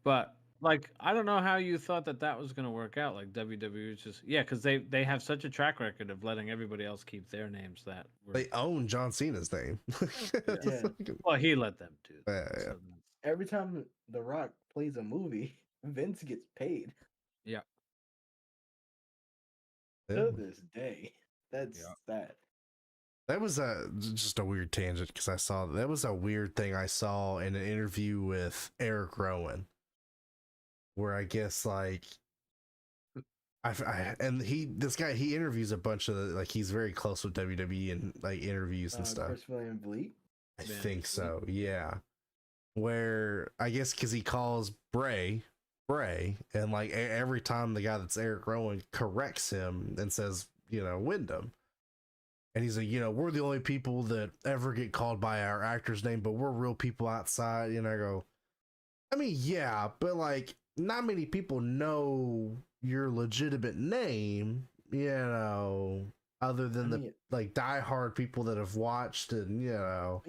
But like, I don't know how you thought that was going to work out. Like WWE is just because they have such a track record of letting everybody else keep their names that were. They own John Cena's name. Yeah. Well, he let them do that. Yeah, yeah. So Every time The Rock plays a movie, Vince gets paid. yeah. Yeah. To this day. That's Yeah. sad. That was just a weird tangent because I saw that was a weird thing I saw in an interview with Eric Rowan, where I guess like this guy he interviews a bunch of like he's very close with WWE and like interviews and stuff. Chris William Vliet. I Van think Vliet. so, yeah. Where I guess because he calls Bray, and like every time the guy that's Eric Rowan corrects him and says, Wyndham. And he's like, we're the only people that ever get called by our actor's name, but we're real people outside. And I go, I mean, yeah, but like, not many people know your legitimate name, other than like diehard people that have watched and, Yeah.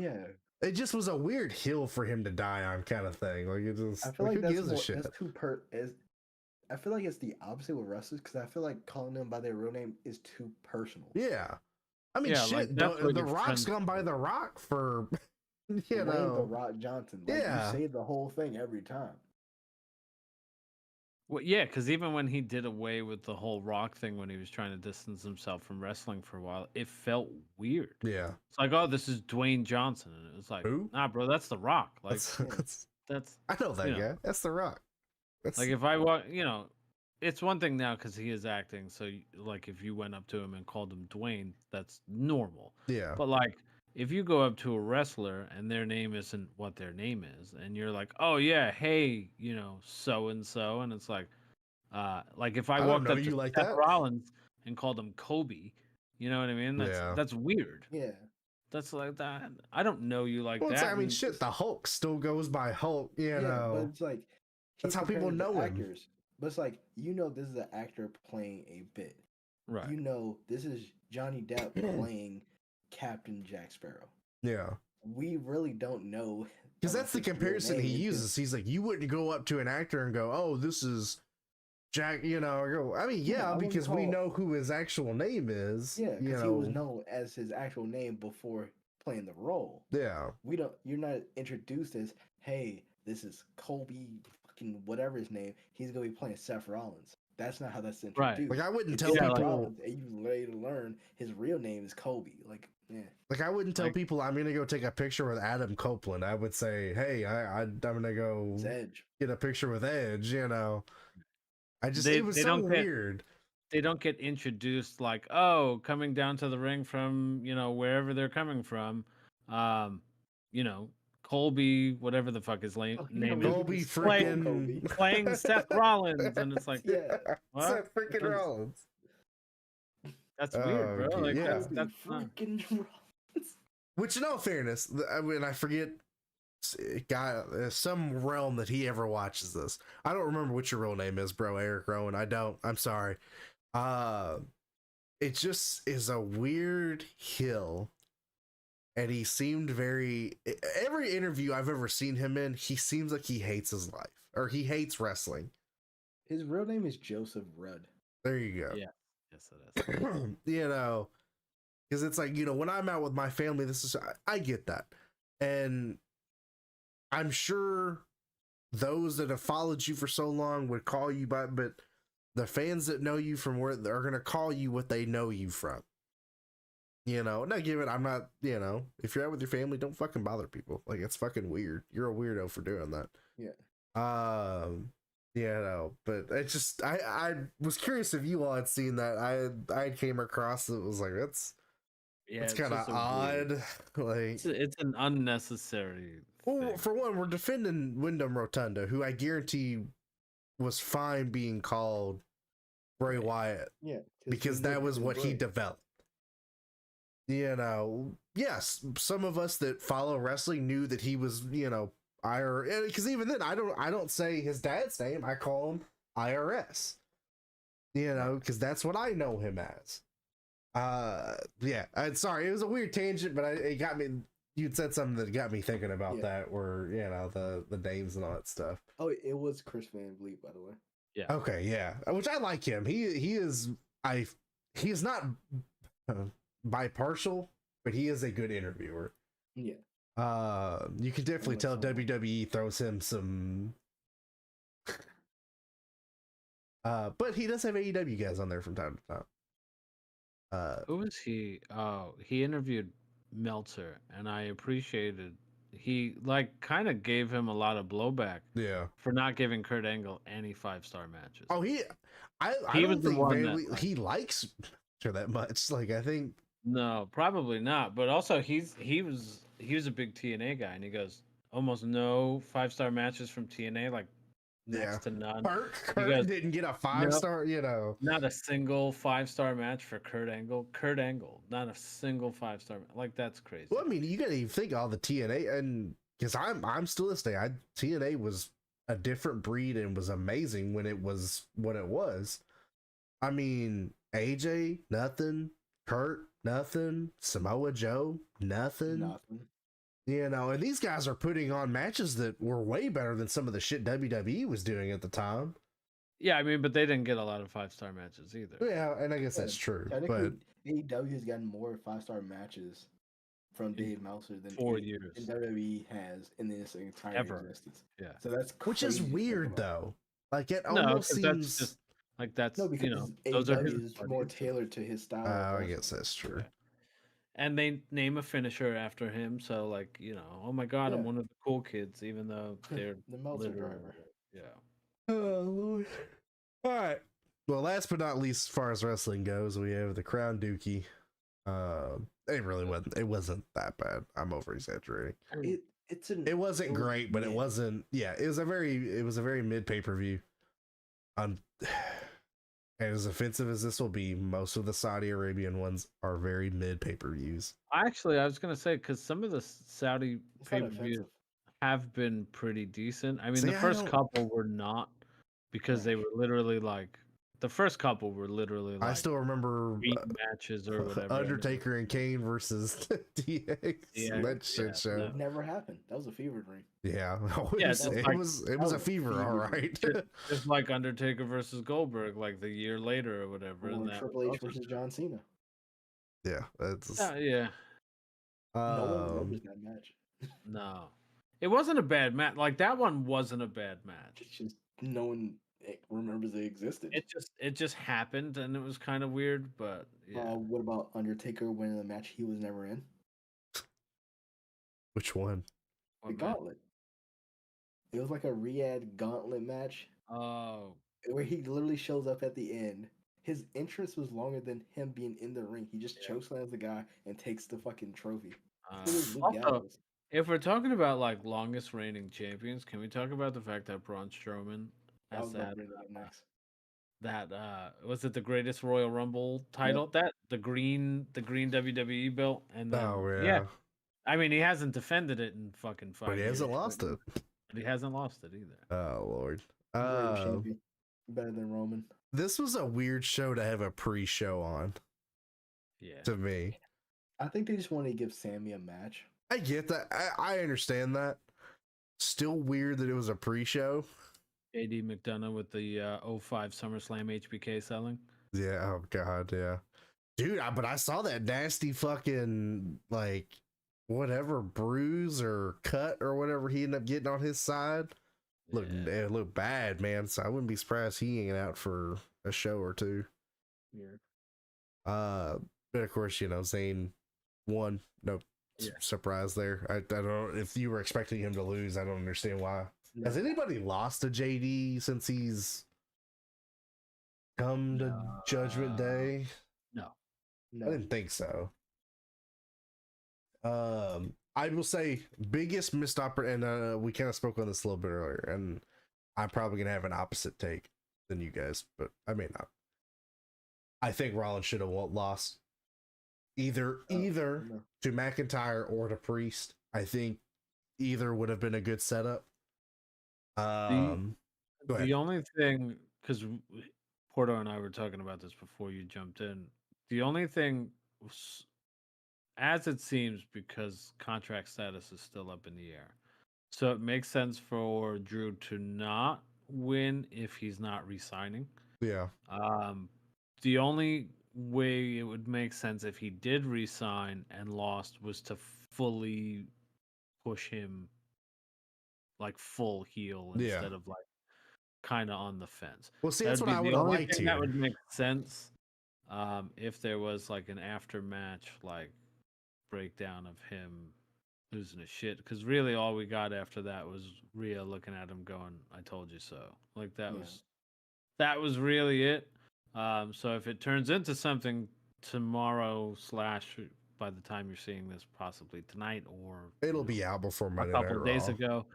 It just was a weird hill for him to die on kind of thing. Like, it just, I feel like who gives a shit? that's I feel like it's the opposite with wrestlers because I feel like calling them by their real name is too personal. Yeah. I mean, Yeah, like, shit, that's what The your Rock's friends gone by do. The Rock for, Dwayne The Rock Johnson. Like, Yeah. you say the whole thing every time. Well, yeah, because even when he did away with the whole Rock thing when he was trying to distance himself from wrestling for a while, it felt weird. Yeah. It's like, oh, this is Dwayne Johnson, and it was like, Who? nah, bro, that's The Rock. Like, that's I know that you know. guy. That's The Rock. That's, like if I walk, it's one thing now because he is acting. So, like, if you went up to him and called him Dwayne, that's normal. yeah. But like, if you go up to a wrestler and their name isn't what their name is, and you're like, oh yeah, hey, so and so, and it's like if I don't walked know up to you like Seth that. Rollins and called him Kobe, you know what I mean? Yeah. That's weird. Yeah. That's like that. I don't know you like Well, that. I mean, shit, the Hulk still goes by Hulk, But it's like That's he's how people comparing know the him. actors. But it's like this is an actor playing a bit. right. This is Johnny Depp playing Captain Jack Sparrow. Yeah. We really don't know Because that's the his real comparison name. he It's uses. just- He's like, you wouldn't go up to an actor and go, oh, this is Jack, I mean, Yeah, I wouldn't because we call- know who his actual name is. Yeah, because he was known as his actual name before playing the role. Yeah. You're not introduced as, hey, this is Colby fucking whatever his name. He's gonna be playing Seth Rollins. That's not how that's introduced. Right. Like, I wouldn't It's tell Seth people. Rollins, and you later learn his real name is Colby. Like, yeah. Like, I wouldn't tell Like- people I'm gonna go take a picture with Adam Copeland. I would say, hey, I'm gonna go It's Edge. get a picture with Edge. I just They- it was they so don't get- weird. They don't get introduced like, oh, coming down to the ring from wherever they're coming from. Colby, whatever the fuck his Oh, he name really is, Colby just playing Kobe. freaking playing Seth Rollins, and it's like, Yeah, what? Seth freaking That's, Rollins. that's weird, bro. Okay, Like yeah. Kobe not. freaking Rollins. Which, in all fairness, I mean, I forget guy some realm that he ever watches this. I don't remember what your real name is, bro. Eric Rowan. I don't. I'm sorry. Uh, it just is a weird hill, and he seemed very. Every interview I've ever seen him in, he seems like he hates his life or he hates wrestling. His real name is Joseph Rudd. There you go. Yeah. Yes, it is. You know, because it's like, when I'm out with my family, this is I get that, and I'm sure those that have followed you for so long would call you by, but the fans that know you from where are gonna call you what they know you from. Not give it. I'm not. If you're out with your family, don't fucking bother people. Like, it's fucking weird. You're a weirdo for doing that. Yeah. But it's just I was curious if you all had seen that. I came across it, was like, that's Yeah, kind of just a odd. weird- Like, it's an unnecessary. well, thing. for one, we're defending Wyndham Rotunda, who I guarantee was fine being called Bray Wyatt Yeah. because that was what he developed. Yes, some of us that follow wrestling knew that he was, because even then, I don't say his dad's name. I call him IRS. Because that's what I know him as. Yeah. I'm sorry, it was a weird tangent, but it got me. You'd said something that got me thinking about that, where the names and all that stuff. Oh, it was Chris Van Vliet, by the way. Yeah. Okay, yeah, which I like him. He is not bipartial, but he is a good interviewer. Yeah. You can definitely tell WWE throws him some. But he does have AEW guys on there from time to time. Who was he? Oh, he interviewed Meltzer, and I appreciated. He kind of gave him a lot of blowback. Yeah. For not giving Kurt Angle any 5-star matches. Oh, I He don't was the think one Van that, he likes her that much. Like, I think. No, probably not. But also, he was a big TNA guy, and he goes almost no 5-star matches from TNA, like next to none. Kurt didn't get a 5-star. Not a single 5-star match for Kurt Angle. Kurt Angle, not a single 5-star. Like, that's crazy. Well, I mean, you gotta even think all the TNA, and because I'm still listening. TNA was a different breed and was amazing when it was what it was. I mean, AJ, nothing. Kurt, nothing. Samoa Joe, nothing. And these guys are putting on matches that were way better than some of the shit WWE was doing at the time. Yeah, I mean, but they didn't get a lot of 5-star matches either. Yeah, and I guess that's true. But AEW has gotten more 5-star matches from Dave Meltzer than 4 years WWE has in this entire existence. Yeah. So that's which is weird though. Like, it no, almost seems that's just, that's because those are AEW is more tailored to his style. I guess that's true. Yeah. And they name a finisher after him, so oh my god, I'm one of the cool kids, even though they're the Meltzer driver. Yeah. Oh Lord. All right. Well, last but not least, as far as wrestling goes, we have the Crown Dookie. It wasn't that bad. I'm over exaggerating. It wasn't great, but it wasn't. Yeah, it was a very mid pay-per-view. And as offensive as this will be, most of the Saudi Arabian ones are very mid pay-per-views. Actually, I was gonna say, because some of the Saudi pay-per-views have been pretty decent. I mean, the first couple were not, because they were literally the first couple were literally I still remember matches or whatever. Undertaker and Kane versus DX. That shit show. That never happened. That was a fever dream. Yeah, it was a fever, all right. Just like Undertaker versus Goldberg, the year later or whatever. Or Triple H versus John Cena. Yeah, that's yeah. No one remembers that match. No, it wasn't a bad match. That one wasn't a bad match. It's just no one remembers they existed. It just happened, and it was kind of weird. But yeah. What about Undertaker winning the match he was never in? Which one? The Gauntlet. It was like a Riyadh Gauntlet match. Oh. Where he literally shows up at the end. His entrance was longer than him being in the ring. He just chokeslams the guy and takes the fucking trophy. If we're talking about like longest reigning champions, can we talk about the fact that Braun Strowman I has was about to bring that up next. was it the greatest Royal Rumble title? The green WWE belt, and then Oh yeah, yeah, I mean he hasn't defended it in fucking but he 5 years, hasn't lost it. but he hasn't lost it either. Oh Lord. Greatest champion, better than Roman. This was a weird show to have a pre-show on. Yeah, To me, I think they just wanted to give Sammy a match. I get that. I understand that. Still weird that it was a pre-show. JD McDonough with the 05 SummerSlam HBK selling. Yeah. Oh God. Yeah. Dude. But I saw that nasty fucking like whatever bruise or cut or whatever he ended up getting on his side. It looked bad, man. So I wouldn't be surprised he ain't out for a show or two. Weird. But of course, Zayn won. No surprise there. I don't know if you were expecting him to lose. I don't understand why. No. Has anybody lost to JD since he's come to Judgment Day? No. I didn't think so. I will say biggest missed opportunity, and we kind of spoke on this a little bit earlier, and I'm probably gonna have an opposite take than you guys, but I may not. I think Rollins should have lost either to McIntyre or to Priest. I think either would have been a good setup. The only thing, because Porto and I were talking about this before you jumped in, the only thing, as it seems, because contract status is still up in the air, so it makes sense for Drew to not win if he's not re-signing. Yeah. The only way it would make sense if he did re-sign and lost was to fully push him like full heel instead of like kind of on the fence. Well, see, that's what I would have liked here. That would make sense if there was like an after match like breakdown of him losing his shit, because really all we got after that was Rhea looking at him going, "I told you so." Like that was really it. So if it turns into something tomorrow / by the time you're seeing this, possibly tonight, or it'll be out before Monday a couple of days ago,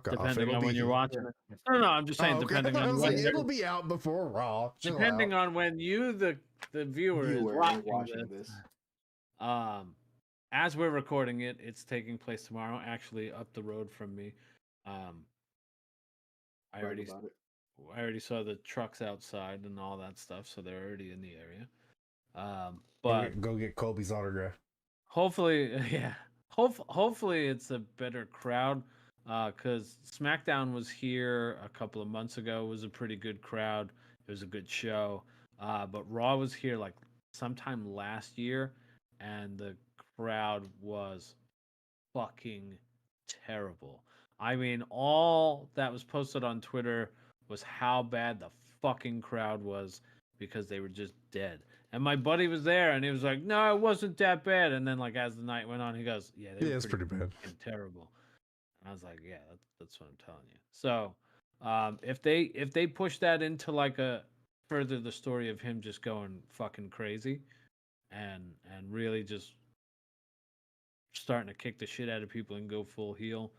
depending on when you're watching it. No, I'm just saying, depending on when it'll be out before Raw. Depending on when you, the viewer is watching this. As we're recording it, it's taking place tomorrow. Actually, up the road from me. I already saw the trucks outside and all that stuff, so they're already in the area. But go get Kobe's autograph. Hopefully, yeah. Hopefully it's a better crowd. Because SmackDown was here a couple of months ago. It was a pretty good crowd. It was a good show. But Raw was here like sometime last year, and the crowd was fucking terrible. I mean, all that was posted on Twitter was how bad the fucking crowd was, because they were just dead. And my buddy was there, and he was like, "No, it wasn't that bad." And then, like, as the night went on, he goes, "Yeah, it's pretty bad, terrible." And I was like, "Yeah, that's what I'm telling you." So, if they push that into like a further the story of him just going fucking crazy, and really just starting to kick the shit out of people and go full heel,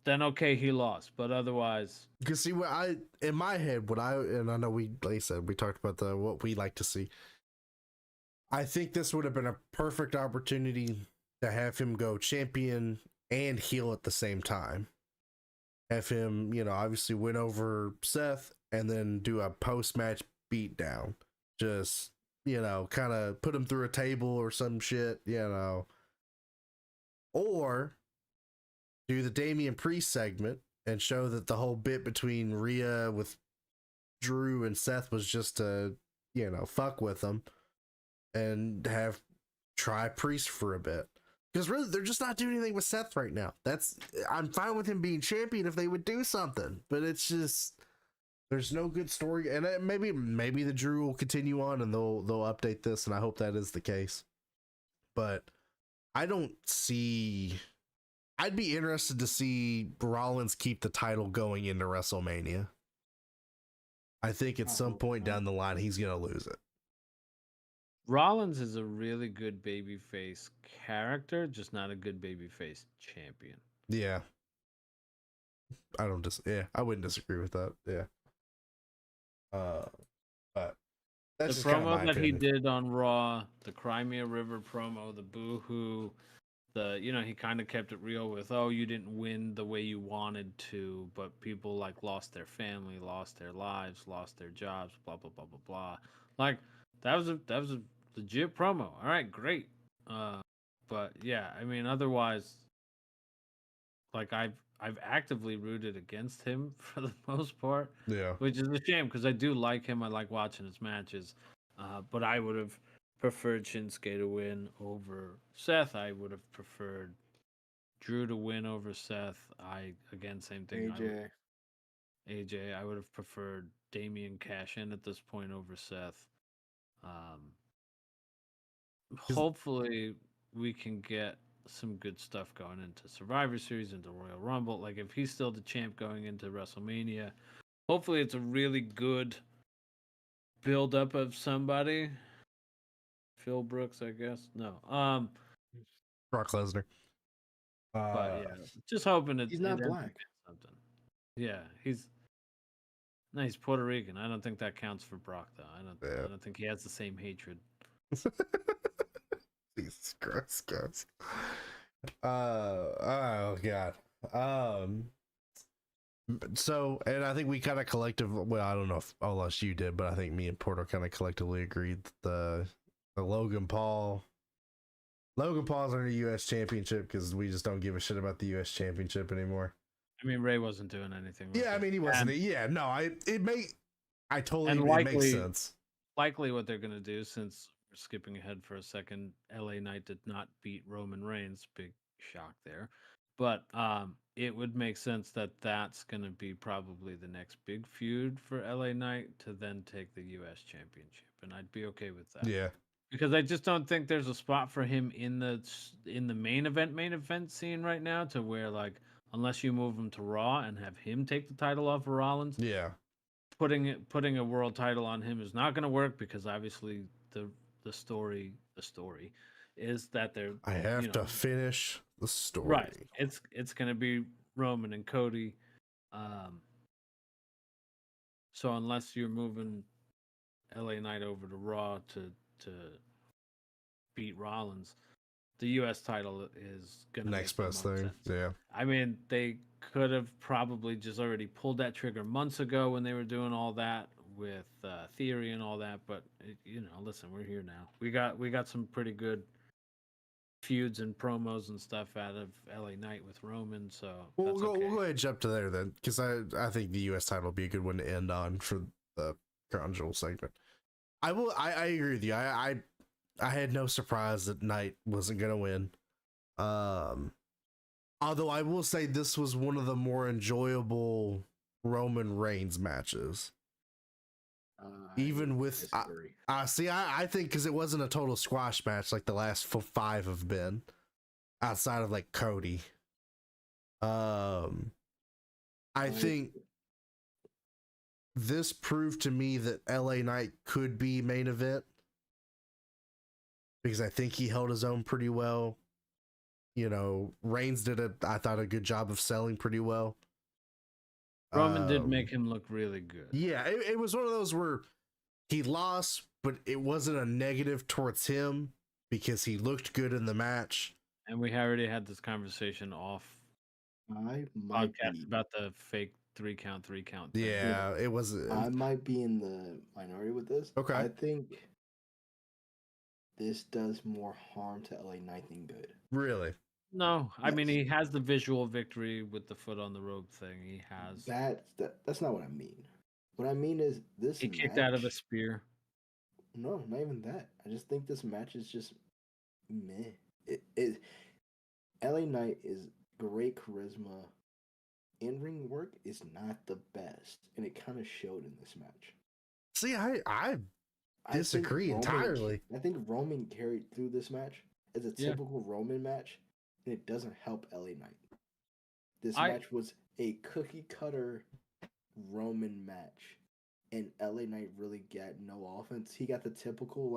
then okay, he lost. But otherwise, because see, what in my head, and I know like I said, we talked about what we like to see. I think this would have been a perfect opportunity to have him go champion and heel at the same time. Have him, obviously win over Seth, and then do a post-match beatdown. Just, kind of put him through a table or some shit, Or do the Damian Priest segment and show that the whole bit between Rhea with Drew and Seth was just to, fuck with them, and try Priest for a bit. Because really, they're just not doing anything with Seth right now. I'm fine with him being champion if they would do something, but it's just there's no good story. And maybe the Drew will continue on and they'll update this, and I hope that is the case. But I don't see. I'd be interested to see Rollins keep the title going into WrestleMania. I think at some point down the line he's gonna lose it. Rollins is a really good babyface character, just not a good babyface champion. Yeah. I wouldn't disagree with that. Yeah. But that's The just kind of my promo that he opinion. did on Raw, the Crimea River promo, the boo-hoo, he kind of kept it real with, oh, you didn't win the way you wanted to, but people like lost their family, lost their lives, lost their jobs, blah blah blah blah blah. Like that was a legit promo. All right, great. But yeah, I mean, otherwise, like I've actively rooted against him for the most part, Yeah. which is a shame because I do like him. I like watching his matches, but I would have preferred Shinsuke to win over Seth. I would have preferred Drew to win over Seth. Same thing. AJ. AJ. I would have preferred Damian Cash in at this point over Seth. Um, hopefully, we can get some good stuff going into Survivor Series, into Royal Rumble. Like if he's still the champ going into WrestleMania, hopefully it's a really good build up of somebody. Phil Brooks, I guess. No. Brock Lesnar. But yeah, just hoping it He's it not ends up black. being something. Yeah, he's Puerto Rican. I don't think that counts for Brock though. Yeah. I don't think he has the same hatred. Jesus Christ, guys. Oh god. So, and I think we kind of well, I don't know if unless you did, but I think me and Porter kind of collectively agreed that the Logan Paul's our U.S. championship because we just don't give a shit about the U.S. championship anymore. I mean, Ray wasn't doing anything. Yeah, I mean, he wasn't. It makes sense. Likely what they're going to do, since we're skipping ahead for a second, LA Knight did not beat Roman Reigns. Big shock there. But it would make sense that that's going to be probably the next big feud for LA Knight to then take the U.S. championship. And I'd be okay with that. Yeah. Because I just don't think there's a spot for him in the main event scene right now, to where, like, unless you move him to Raw and have him take the title off of Rollins, Yeah. putting a world title on him is not going to work, because obviously the story is that they're I have to finish the story. right. It's going to be Roman and Cody. So unless you're moving LA Knight over to Raw to beat Rollins, the U.S. title is going to Next best thing. sense. Yeah. I mean, they could have probably just already pulled that trigger months ago when they were doing all that with Theory and all that. But listen, we're here now. We got some pretty good feuds and promos and stuff out of LA Knight with Roman. So we'll go ahead and jump to there then, because I think the U.S. title will be a good one to end on for the Crown Jewel segment. I agree with you. I had no surprise that Knight wasn't gonna win. Although I will say this was one of the more enjoyable Roman Reigns matches. Even with I think because it wasn't a total squash match like the last 5 have been, outside of like Cody. I think this proved to me that LA Knight could be main event, because I think he held his own pretty well. Reigns did I thought a good job of selling pretty well. Roman did make him look really good. Yeah, it was one of those where he lost, but it wasn't a negative towards him because he looked good in the match. And we already had this conversation off podcast about the fake 3 count thing. Yeah, it was. I might be in the minority with this. Okay. I think this does more harm to LA Knight than good. Really? No, I mean, he has the visual victory with the foot on the rope thing. He has that's not what I mean. What I mean is this. He kicked out of a spear. No, not even that. I just think this match is just meh. LA Knight is great charisma. In-ring work is not the best, and it kind of showed in this match. See, I disagree entirely. I think Roman carried through this match as a typical Roman match, and it doesn't help LA Knight. This match was a cookie cutter Roman match, and LA Knight really got no offense. He got the typical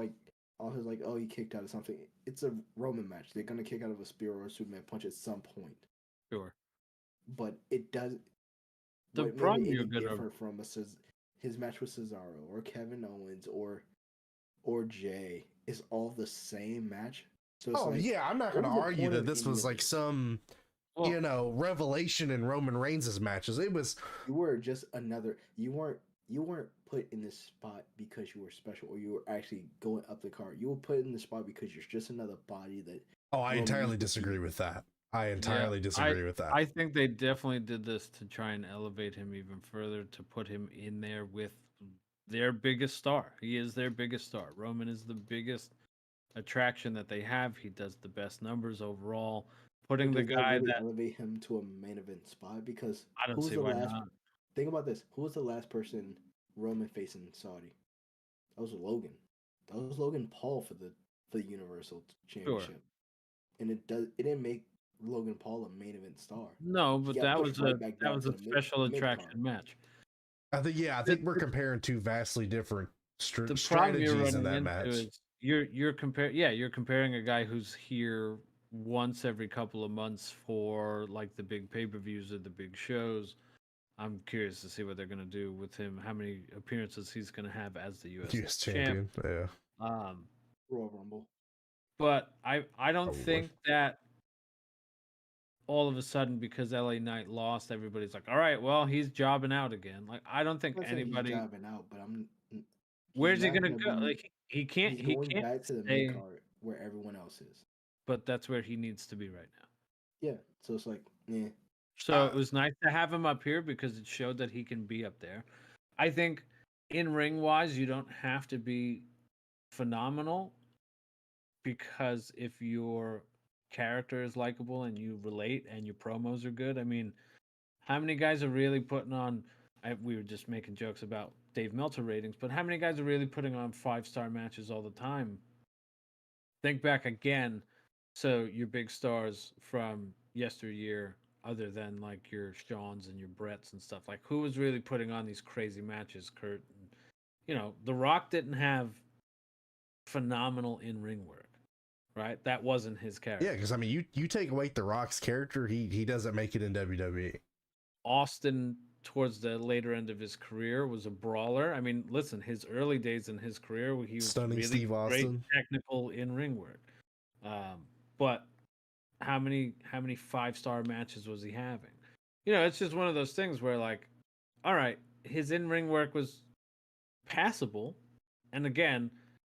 all his like, oh, he kicked out of something. It's a Roman match. They're gonna kick out of a spear or a Superman punch at some point. Sure. But it does. The What made it problem you're any gonna different from his match with Cesaro or Kevin Owens or Jay is all the same match. So it's Oh like, yeah, I'm not what gonna was the argue point that of this any was of like this? some well, revelation in Roman Reigns' matches. It was You were just another. You weren't put in this spot because you were special or you were actually going up the card. You were put in the spot because you're just another body that oh, I Roman entirely used to disagree feed. with that. I yeah, entirely I disagree with that. I think they definitely did this to try and elevate him even further to put him in there with their biggest star. He is their biggest star. Roman is the biggest attraction that they have. He does the best numbers overall. But Putting the does that guy really that elevate him to a main event spot? Because I don't who was see the why last? not. Think about this. Who was the last person Roman faced in Saudi? That was Logan. That was Logan Paul for the Universal Sure. Championship, and it didn't make Logan Paul a main event star. No, He but got pushed right back that down was to a the special mid card. attraction match. I The, think we're the, comparing two vastly different the problem you're strategies in running that into match. is you're comparing a guy who's here once every couple of months for like the big pay-per-views or the big shows. I'm curious to see what they're going to do with him, how many appearances he's going to have as the US U.S. champ. champion, yeah, Um, Royal Rumble. but I don't probably. think that all of a sudden because LA Knight lost, everybody's like, all right, well, he's jobbing out again. Like, I don't think I'm not saying he's anybody. jobbing out, but he's Where's he not gonna gonna go? be. Like, he He's going can't back to the mid stay. card where everyone else is. But that's where he needs to be right now. Yeah, so it's like, yeah, So Uh, it was nice to have him up here because it showed that he can be up there. I think in ring wise, you don't have to be phenomenal because if your character is likable and you relate and your promos are good, I mean, how many guys are really putting on? We were just making jokes about Dave Meltzer ratings, but how many guys are really putting on 5-star matches all the time? Think back again. So your big stars from yesteryear, other than like your Shawns and your Bretts and stuff, like who was really putting on these crazy matches? Kurt, The Rock didn't have phenomenal in ring work, right? That wasn't his yeah, character. because I mean, you take away The Rock's character, he doesn't make it in WWE. Austin, towards the later end of his career, was a brawler. I mean, listen, his early days in his career, he was Stunning really Steve great Austin. technical in ring work. But how many 5-star matches was he having? It's just one of those things where like, all right, his in ring work was passable, and again,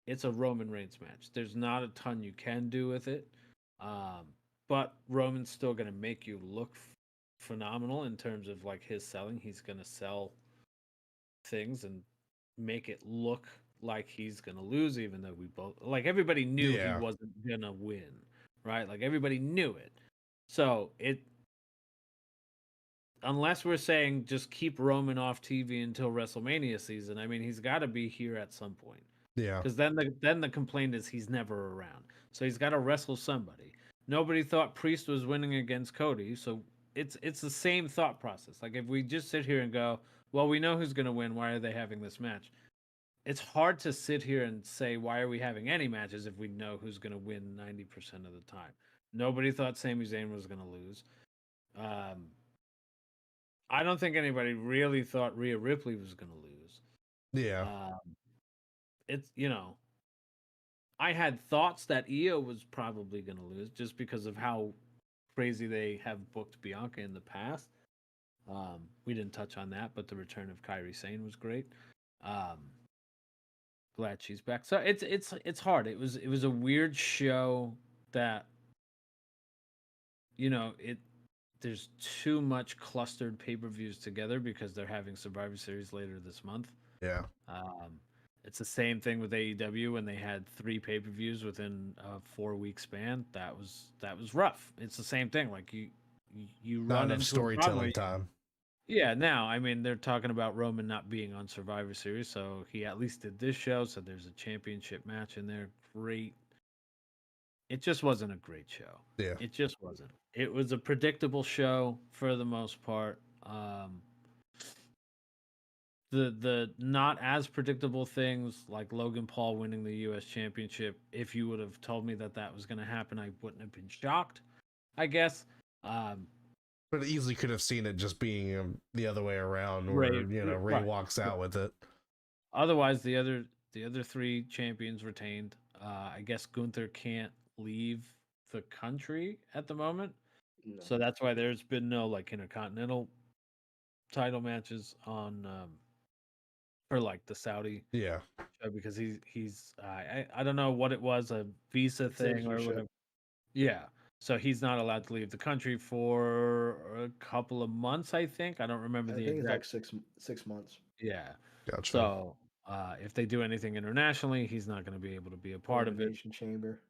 it's a Roman Reigns match. There's not a ton you can do with it, um, but Roman's still gonna make you look phenomenal in terms of like his selling. He's gonna sell things and make it look like he's gonna lose, even though we both like everybody knew he Yeah, wasn't gonna win, right? Like everybody knew it. So it unless we're saying just keep Roman off TV until WrestleMania season, I mean he's got to be here at some point. yeah, Because then the complaint is he's never around. So he's got to wrestle somebody. Nobody thought Priest was winning against Cody, so it's the same thought process. Like if we just sit here and go, well, we know who's going to win. Why are they having this match? It's hard to sit here and say why are we having any matches if we know who's going to win 90% of the time. Nobody thought Sami Zayn was going to lose. Um, I don't think anybody really thought Rhea Ripley was going to lose. yeah, Um, it's. I had thoughts that Io was probably going to lose just because of how crazy they have booked Bianca in the past. We didn't touch on that, but the return of Kairi Sane was great. Um, glad she's back. So it's hard. It was a weird show that it there's too much clustered pay-per-views together because they're having Survivor Series later this month. yeah. Um, it's the same thing with AEW when they had 3 pay-per-views within a 4-week span. That was rough. It's the same thing. Like you Not run enough into a problem. storytelling time. Yeah, now I mean they're talking about Roman not being on Survivor Series, so he at least did this show. So there's a championship match in there. Great. It just wasn't a great show. Yeah, It just wasn't. It was a predictable show for the most part. the not as predictable things like Logan Paul winning the U.S. Championship. If you would have told me that that was going to happen, I wouldn't have been shocked. I guess. Um, But easily could have seen it just being the other way around, Ray, where Ray right. walks out with it. Otherwise, the other three champions retained. I guess Gunther can't leave the country at the moment, No. so that's why there's been no like intercontinental title matches on for like the Saudi Yeah, show because he's I don't know what it was, a visa thing or Citizenship. whatever. Yeah. So he's not allowed to leave the country for a couple of months, I think. I don't remember I the think it's like exact. 6 months. Yeah. gotcha. So if they do anything internationally, he's not going to be able to be a part of it. Elimination Chamber.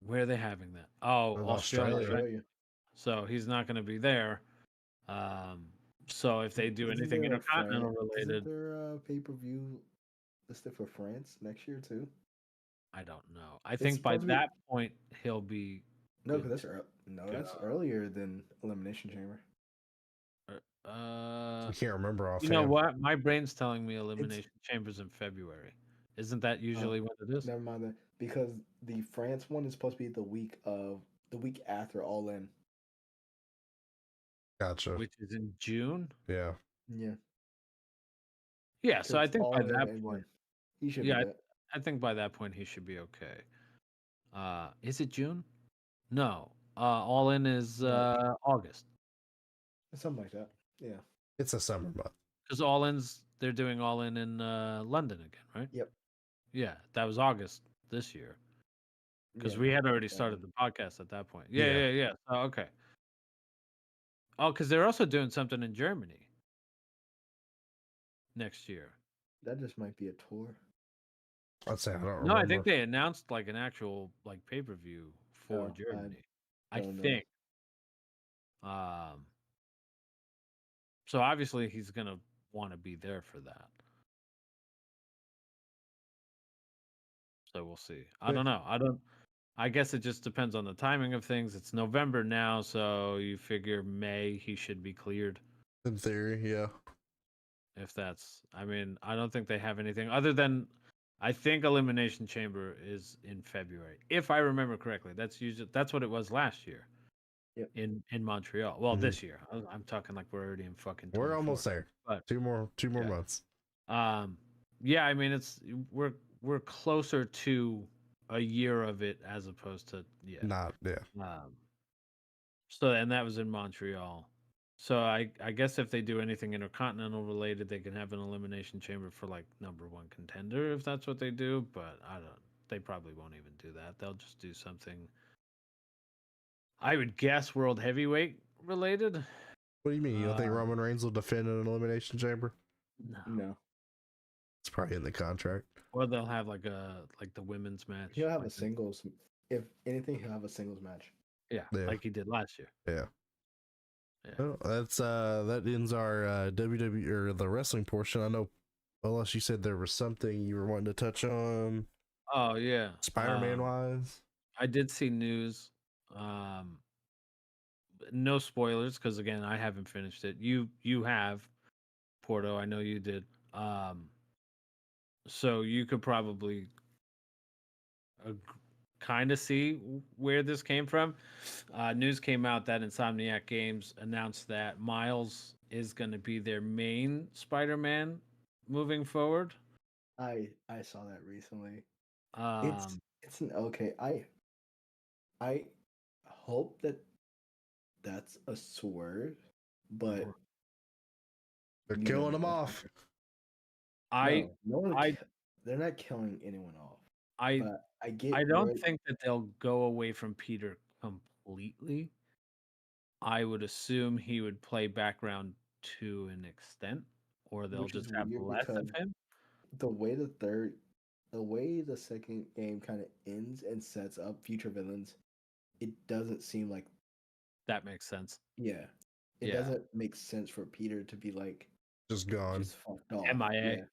Where are they having that? Oh, Of Australia, right? Australia. So he's not going to be there. So if they do Isn't anything there a intercontinental Isn't related, there a pay-per-view listed for France next year too? I don't know. I It's think by supposed to be that point he'll be no, good. because that's earlier than Elimination Chamber. I can't remember You know offhand. what? My brain's telling me Elimination Chambers in February. Isn't that usually what it is? Never mind that, because the France one is supposed to be the week after All In. Gotcha. Which is in June. Yeah. Yeah. Yeah, so I It's think by All In that and point, then he should yeah, be good. I think by that point he should be okay. Is it June? No. All In is March. August. Something like that. Yeah. It's a summer month. Because All In's they're doing All In London again, right? Yep. Yeah, that was August this year. Because we had already started the podcast at that point. Yeah. Oh, okay. Oh, because they're also doing something in Germany next year. That just might be a tour. I'd say I don't remember. No, I think they announced like an actual like pay-per-view for Oh, Germany. I don't know. think. Um. So obviously he's gonna want to be there for that. So we'll see. I don't know. I guess it just depends on the timing of things. It's November now, so you figure May he should be cleared. In theory, yeah. If that's, I mean, I don't think they have anything other than, I think Elimination Chamber is in February, if I remember correctly. That's what it was last year. Yep. In Montreal. Well, Mhm. this year. I'm talking like we're already in fucking. We're almost there. But two more yeah. months. Yeah. I mean, we're closer to a year of it as opposed to Not yeah. So and that was in Montreal. So I guess if they do anything intercontinental related, they can have an elimination chamber for like number one contender if that's what they do. But I don't. They probably won't even do that. They'll just do something. I would guess world heavyweight related. What do you mean? You don't think Roman Reigns will defend an elimination chamber? No. It's probably in the contract. Or they'll have like the women's match. He'll have like a singles. If anything, he'll have a singles match. Yeah, like he did last year. Yeah. Yeah. Well, that's that ends our WWE or the wrestling portion. I know, unless you said there was something you were wanting to touch on. Oh yeah, Spider-Man wise. I did see news. No spoilers because again, I haven't finished it. You have, Porto. I know you did. So you could probably kind of see where this came from. News came out that Insomniac Games announced that Miles is going to be their main Spider-Man moving forward. I saw that recently. It's an okay. I hope that's a swerve, but they're killing them off. they're not killing anyone off. I get. I don't think that they'll go away from Peter completely. I would assume he would play background to an extent, or they'll just have less of him. The way the second game kind of ends and sets up future villains, it doesn't seem like that makes sense. Yeah, it doesn't make sense for Peter to be like just gone, just fucked off. MIA,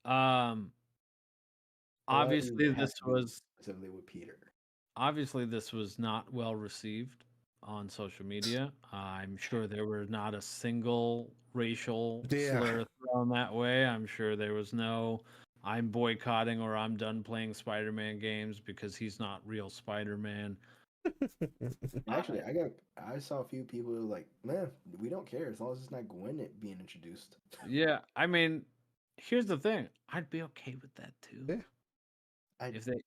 right? Obviously, this was specifically with Peter. Obviously, this was not well received on social media. I'm sure there were not a single racial Yeah. slur thrown that way. I'm sure there was no I'm boycotting or I'm done playing Spider-Man games because he's not real Spider-Man. Actually, I saw a few people who were like, man, we don't care as long as it's not Gwen being introduced. Yeah, I mean, here's the thing. I'd be okay with that too. Yeah. I If they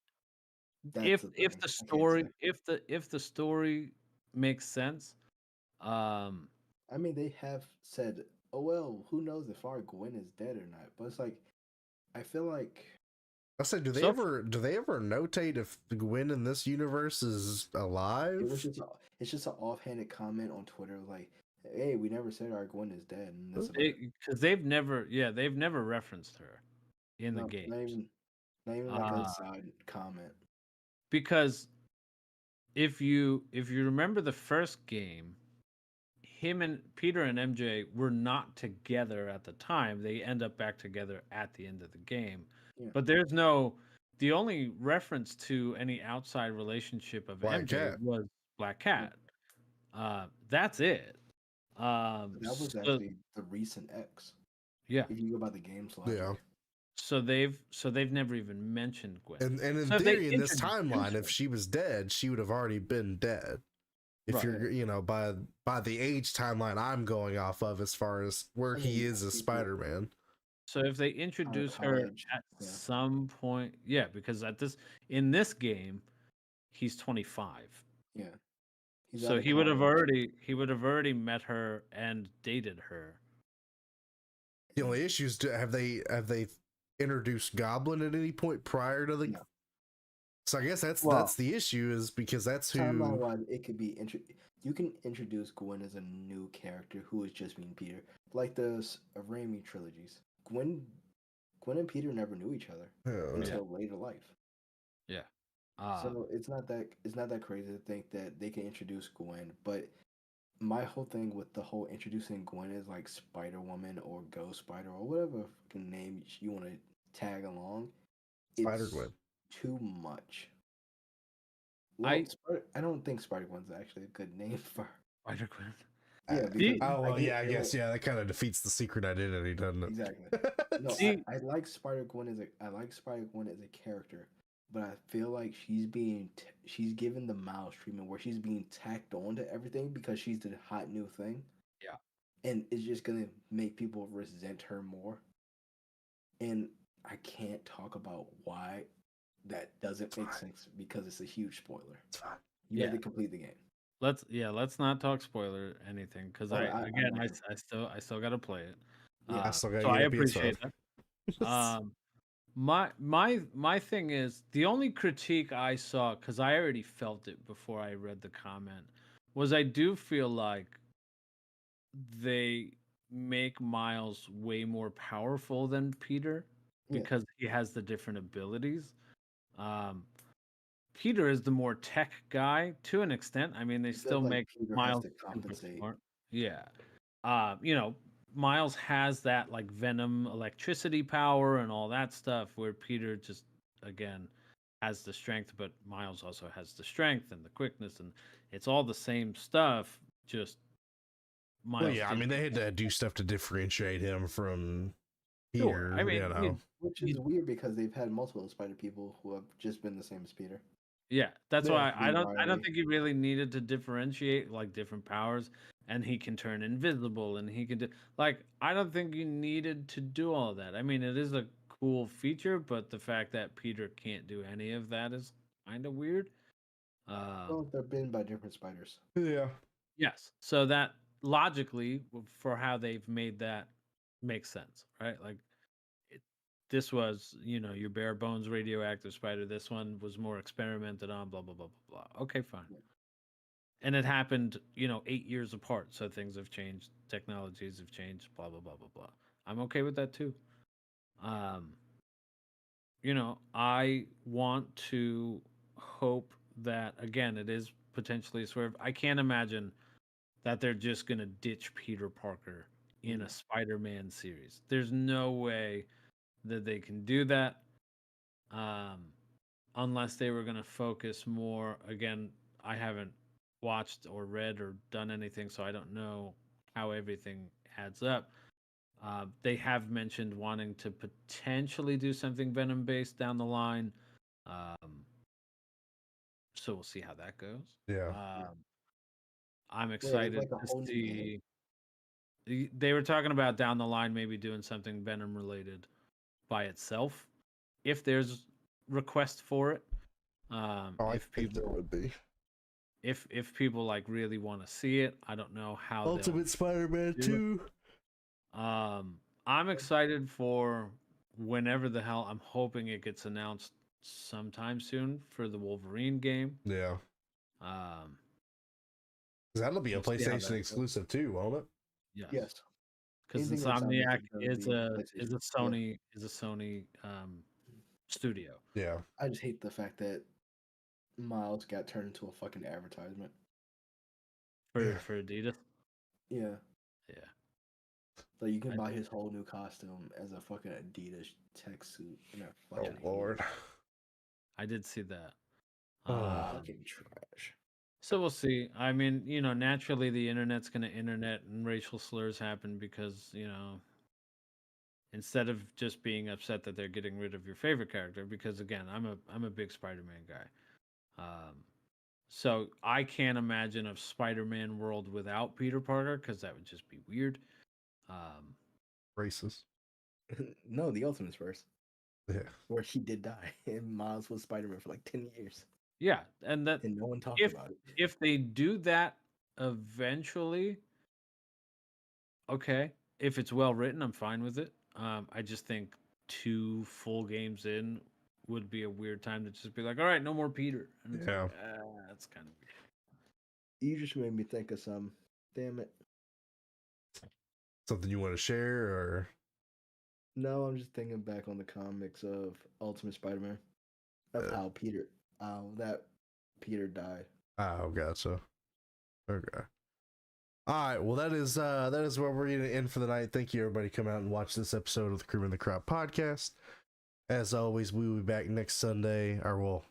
That's the if thing. the I can't story say. if the story makes sense, um I mean, they have said, oh well, who knows if our Gwen is dead or not? But it's like, I feel like I said, do they so ever notate if Gwen in this universe is alive? it's just an offhanded comment on Twitter like, hey, we never said our Gwen is dead, and that's about it. because they've never referenced her in the No, games. not even like a Uh side comment. because if you remember the first game, him and Peter and MJ were not together at the time. They end up back together at the end of the game. Yeah. But the only reference to any outside relationship of Black MJ Cat. was Black Cat. That's it. But that was So actually the recent X. yeah. If you go by the game's logic. Yeah. So they've never even mentioned Gwen. And in So if they theory, in this introduce timeline, her, if she was dead, she would have already been dead. If Right. you're, by the age timeline I'm going off of, as far as where I he mean, is as people Spider-Man. so if they introduce her college. at Yeah. some point, yeah, because in this game, he's 25. Yeah. He's out So of college. he would have already met her and dated her. The only issue is, have they introduced Goblin at any point prior to the? No. So I guess that's Well- the issue, is because that's Timeline who. wise, it could be you can introduce Gwen as a new character who is just being Peter, like the Raimi trilogies. Gwen and Peter never knew each other until later life. Yeah. So it's not that crazy to think that they can introduce Gwen, but my whole thing with the whole introducing Gwen is like Spider Woman or Ghost Spider or whatever fucking name you want to tag along. Spider-Gwen. Too much. Well, I don't think Spider Gwen's actually a good name for her. Spider-Gwen. Yeah, because I guess that kind of defeats the secret identity, doesn't it? Exactly. No, See- I like Spider Gwen as a character, but I feel like she's given the Miles treatment where she's being tacked on to everything because she's the hot new thing. Yeah. And it's just gonna make people resent her more. And I can't talk about why that doesn't make sense because it's a huge spoiler. It's fine. You have Yeah. to complete the game. Let's not talk spoiler anything because I still got to play it. Yeah, I still gotta so get I a appreciate PS5. that. My thing is the only critique I saw, because I already felt it before I read the comment, was I do feel like they make Miles way more powerful than Peter Yeah. because he has the different abilities. Peter is the more tech guy to an extent. I mean, they Because, still like, make Peter has Miles to super compensate. smart. Yeah. Miles has that like Venom electricity power and all that stuff, where Peter just again has the strength, but Miles also has the strength and the quickness, and it's all the same stuff. Just Miles. Well, yeah, I did- mean, they had to do stuff to differentiate him from Sure. Peter. I mean, Which is weird because they've had multiple Spider people who have just been the same as Peter. yeah, that's Yeah. why I Riley. don't think he really needed to differentiate like different powers, and he can turn invisible, and he can do like I don't think you needed to do all that. I mean, it is a cool feature, but the fact that Peter can't do any of that is kind of weird. Well, they're been by different spiders. Yeah. Yes, so that logically for how they've made that makes sense, right? Like this was, your bare bones radioactive spider. This one was more experimented on, blah, blah, blah, blah, blah. Okay, fine. Yeah. And it happened, 8 years apart. So things have changed. Technologies have changed, blah, blah, blah, blah, blah. I'm okay with that too. I want to hope that, again, it is potentially a swerve. I can't imagine that they're just going to ditch Peter Parker in a Spider-Man series. There's no way that they can do that, unless they were going to focus more. Again, I haven't watched or read or done anything, so I don't know how everything adds up. They have mentioned wanting to potentially do something Venom based down the line. So we'll see how that goes. Yeah. I'm Wait, it's excited like a to whole new game? see. They were talking about down the line maybe doing something Venom related by itself, if there's request for it. Oh, I If think there people would be. if people like really want to see it, I don't know how they'll Ultimate Spider-Man do it. 2. I'm excited for whenever the hell. I'm hoping it gets announced sometime soon for the Wolverine game. Yeah. Um, 'Cause that'll be a we'll see how that PlayStation goes. exclusive too, won't it? Yes, Yes. because Anything Insomniac Insomniac is gonna is be a PlayStation. Sony studio. Yeah. I just hate the fact that Miles got turned into a fucking advertisement. For Adidas. Yeah. Yeah. Like you can I buy did his whole new costume as a fucking Adidas tech suit. And I Oh fucking hate Lord. it. I did see that. Oh. Fucking trash. So we'll see. I mean, naturally the internet's going to internet and racial slurs happen because, instead of just being upset that they're getting rid of your favorite character, because again, I'm a big Spider-Man guy. So I can't imagine a Spider-Man world without Peter Parker because that would just be weird. Racist. No, the Ultimates first, Yeah. where he did die, and Miles was Spider-Man for like 10 years, Yeah, and that and no one talked if about it. if they do that eventually, okay. If it's well written, I'm fine with it. I just think 2 full games in would be a weird time to just be like, all right, no more Peter. And it's Yeah. like, that's kind of weird. You just made me think of some. Damn it. Something you want to share or No, I'm just thinking back on the comics of Ultimate Spider-Man, of how that Peter died. oh, gotcha. Okay. All right. Well, that is where we're gonna end for the night. Thank you, everybody, come out and watch this episode of the Cream in the Crop podcast. As always, we will be back next Sunday, or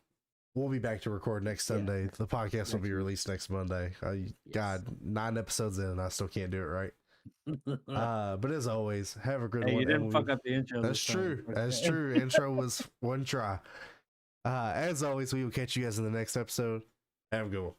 we'll be back to record next Sunday. Yeah. The podcast will Next be week. released next Monday. God, 9 episodes in, and I still can't do it right. But as always, have a good Hey, one. you didn't fuck up the intro. That's this time. true. That's Okay. true. Intro was one try. As always, we will catch you guys in the next episode. Have a good one.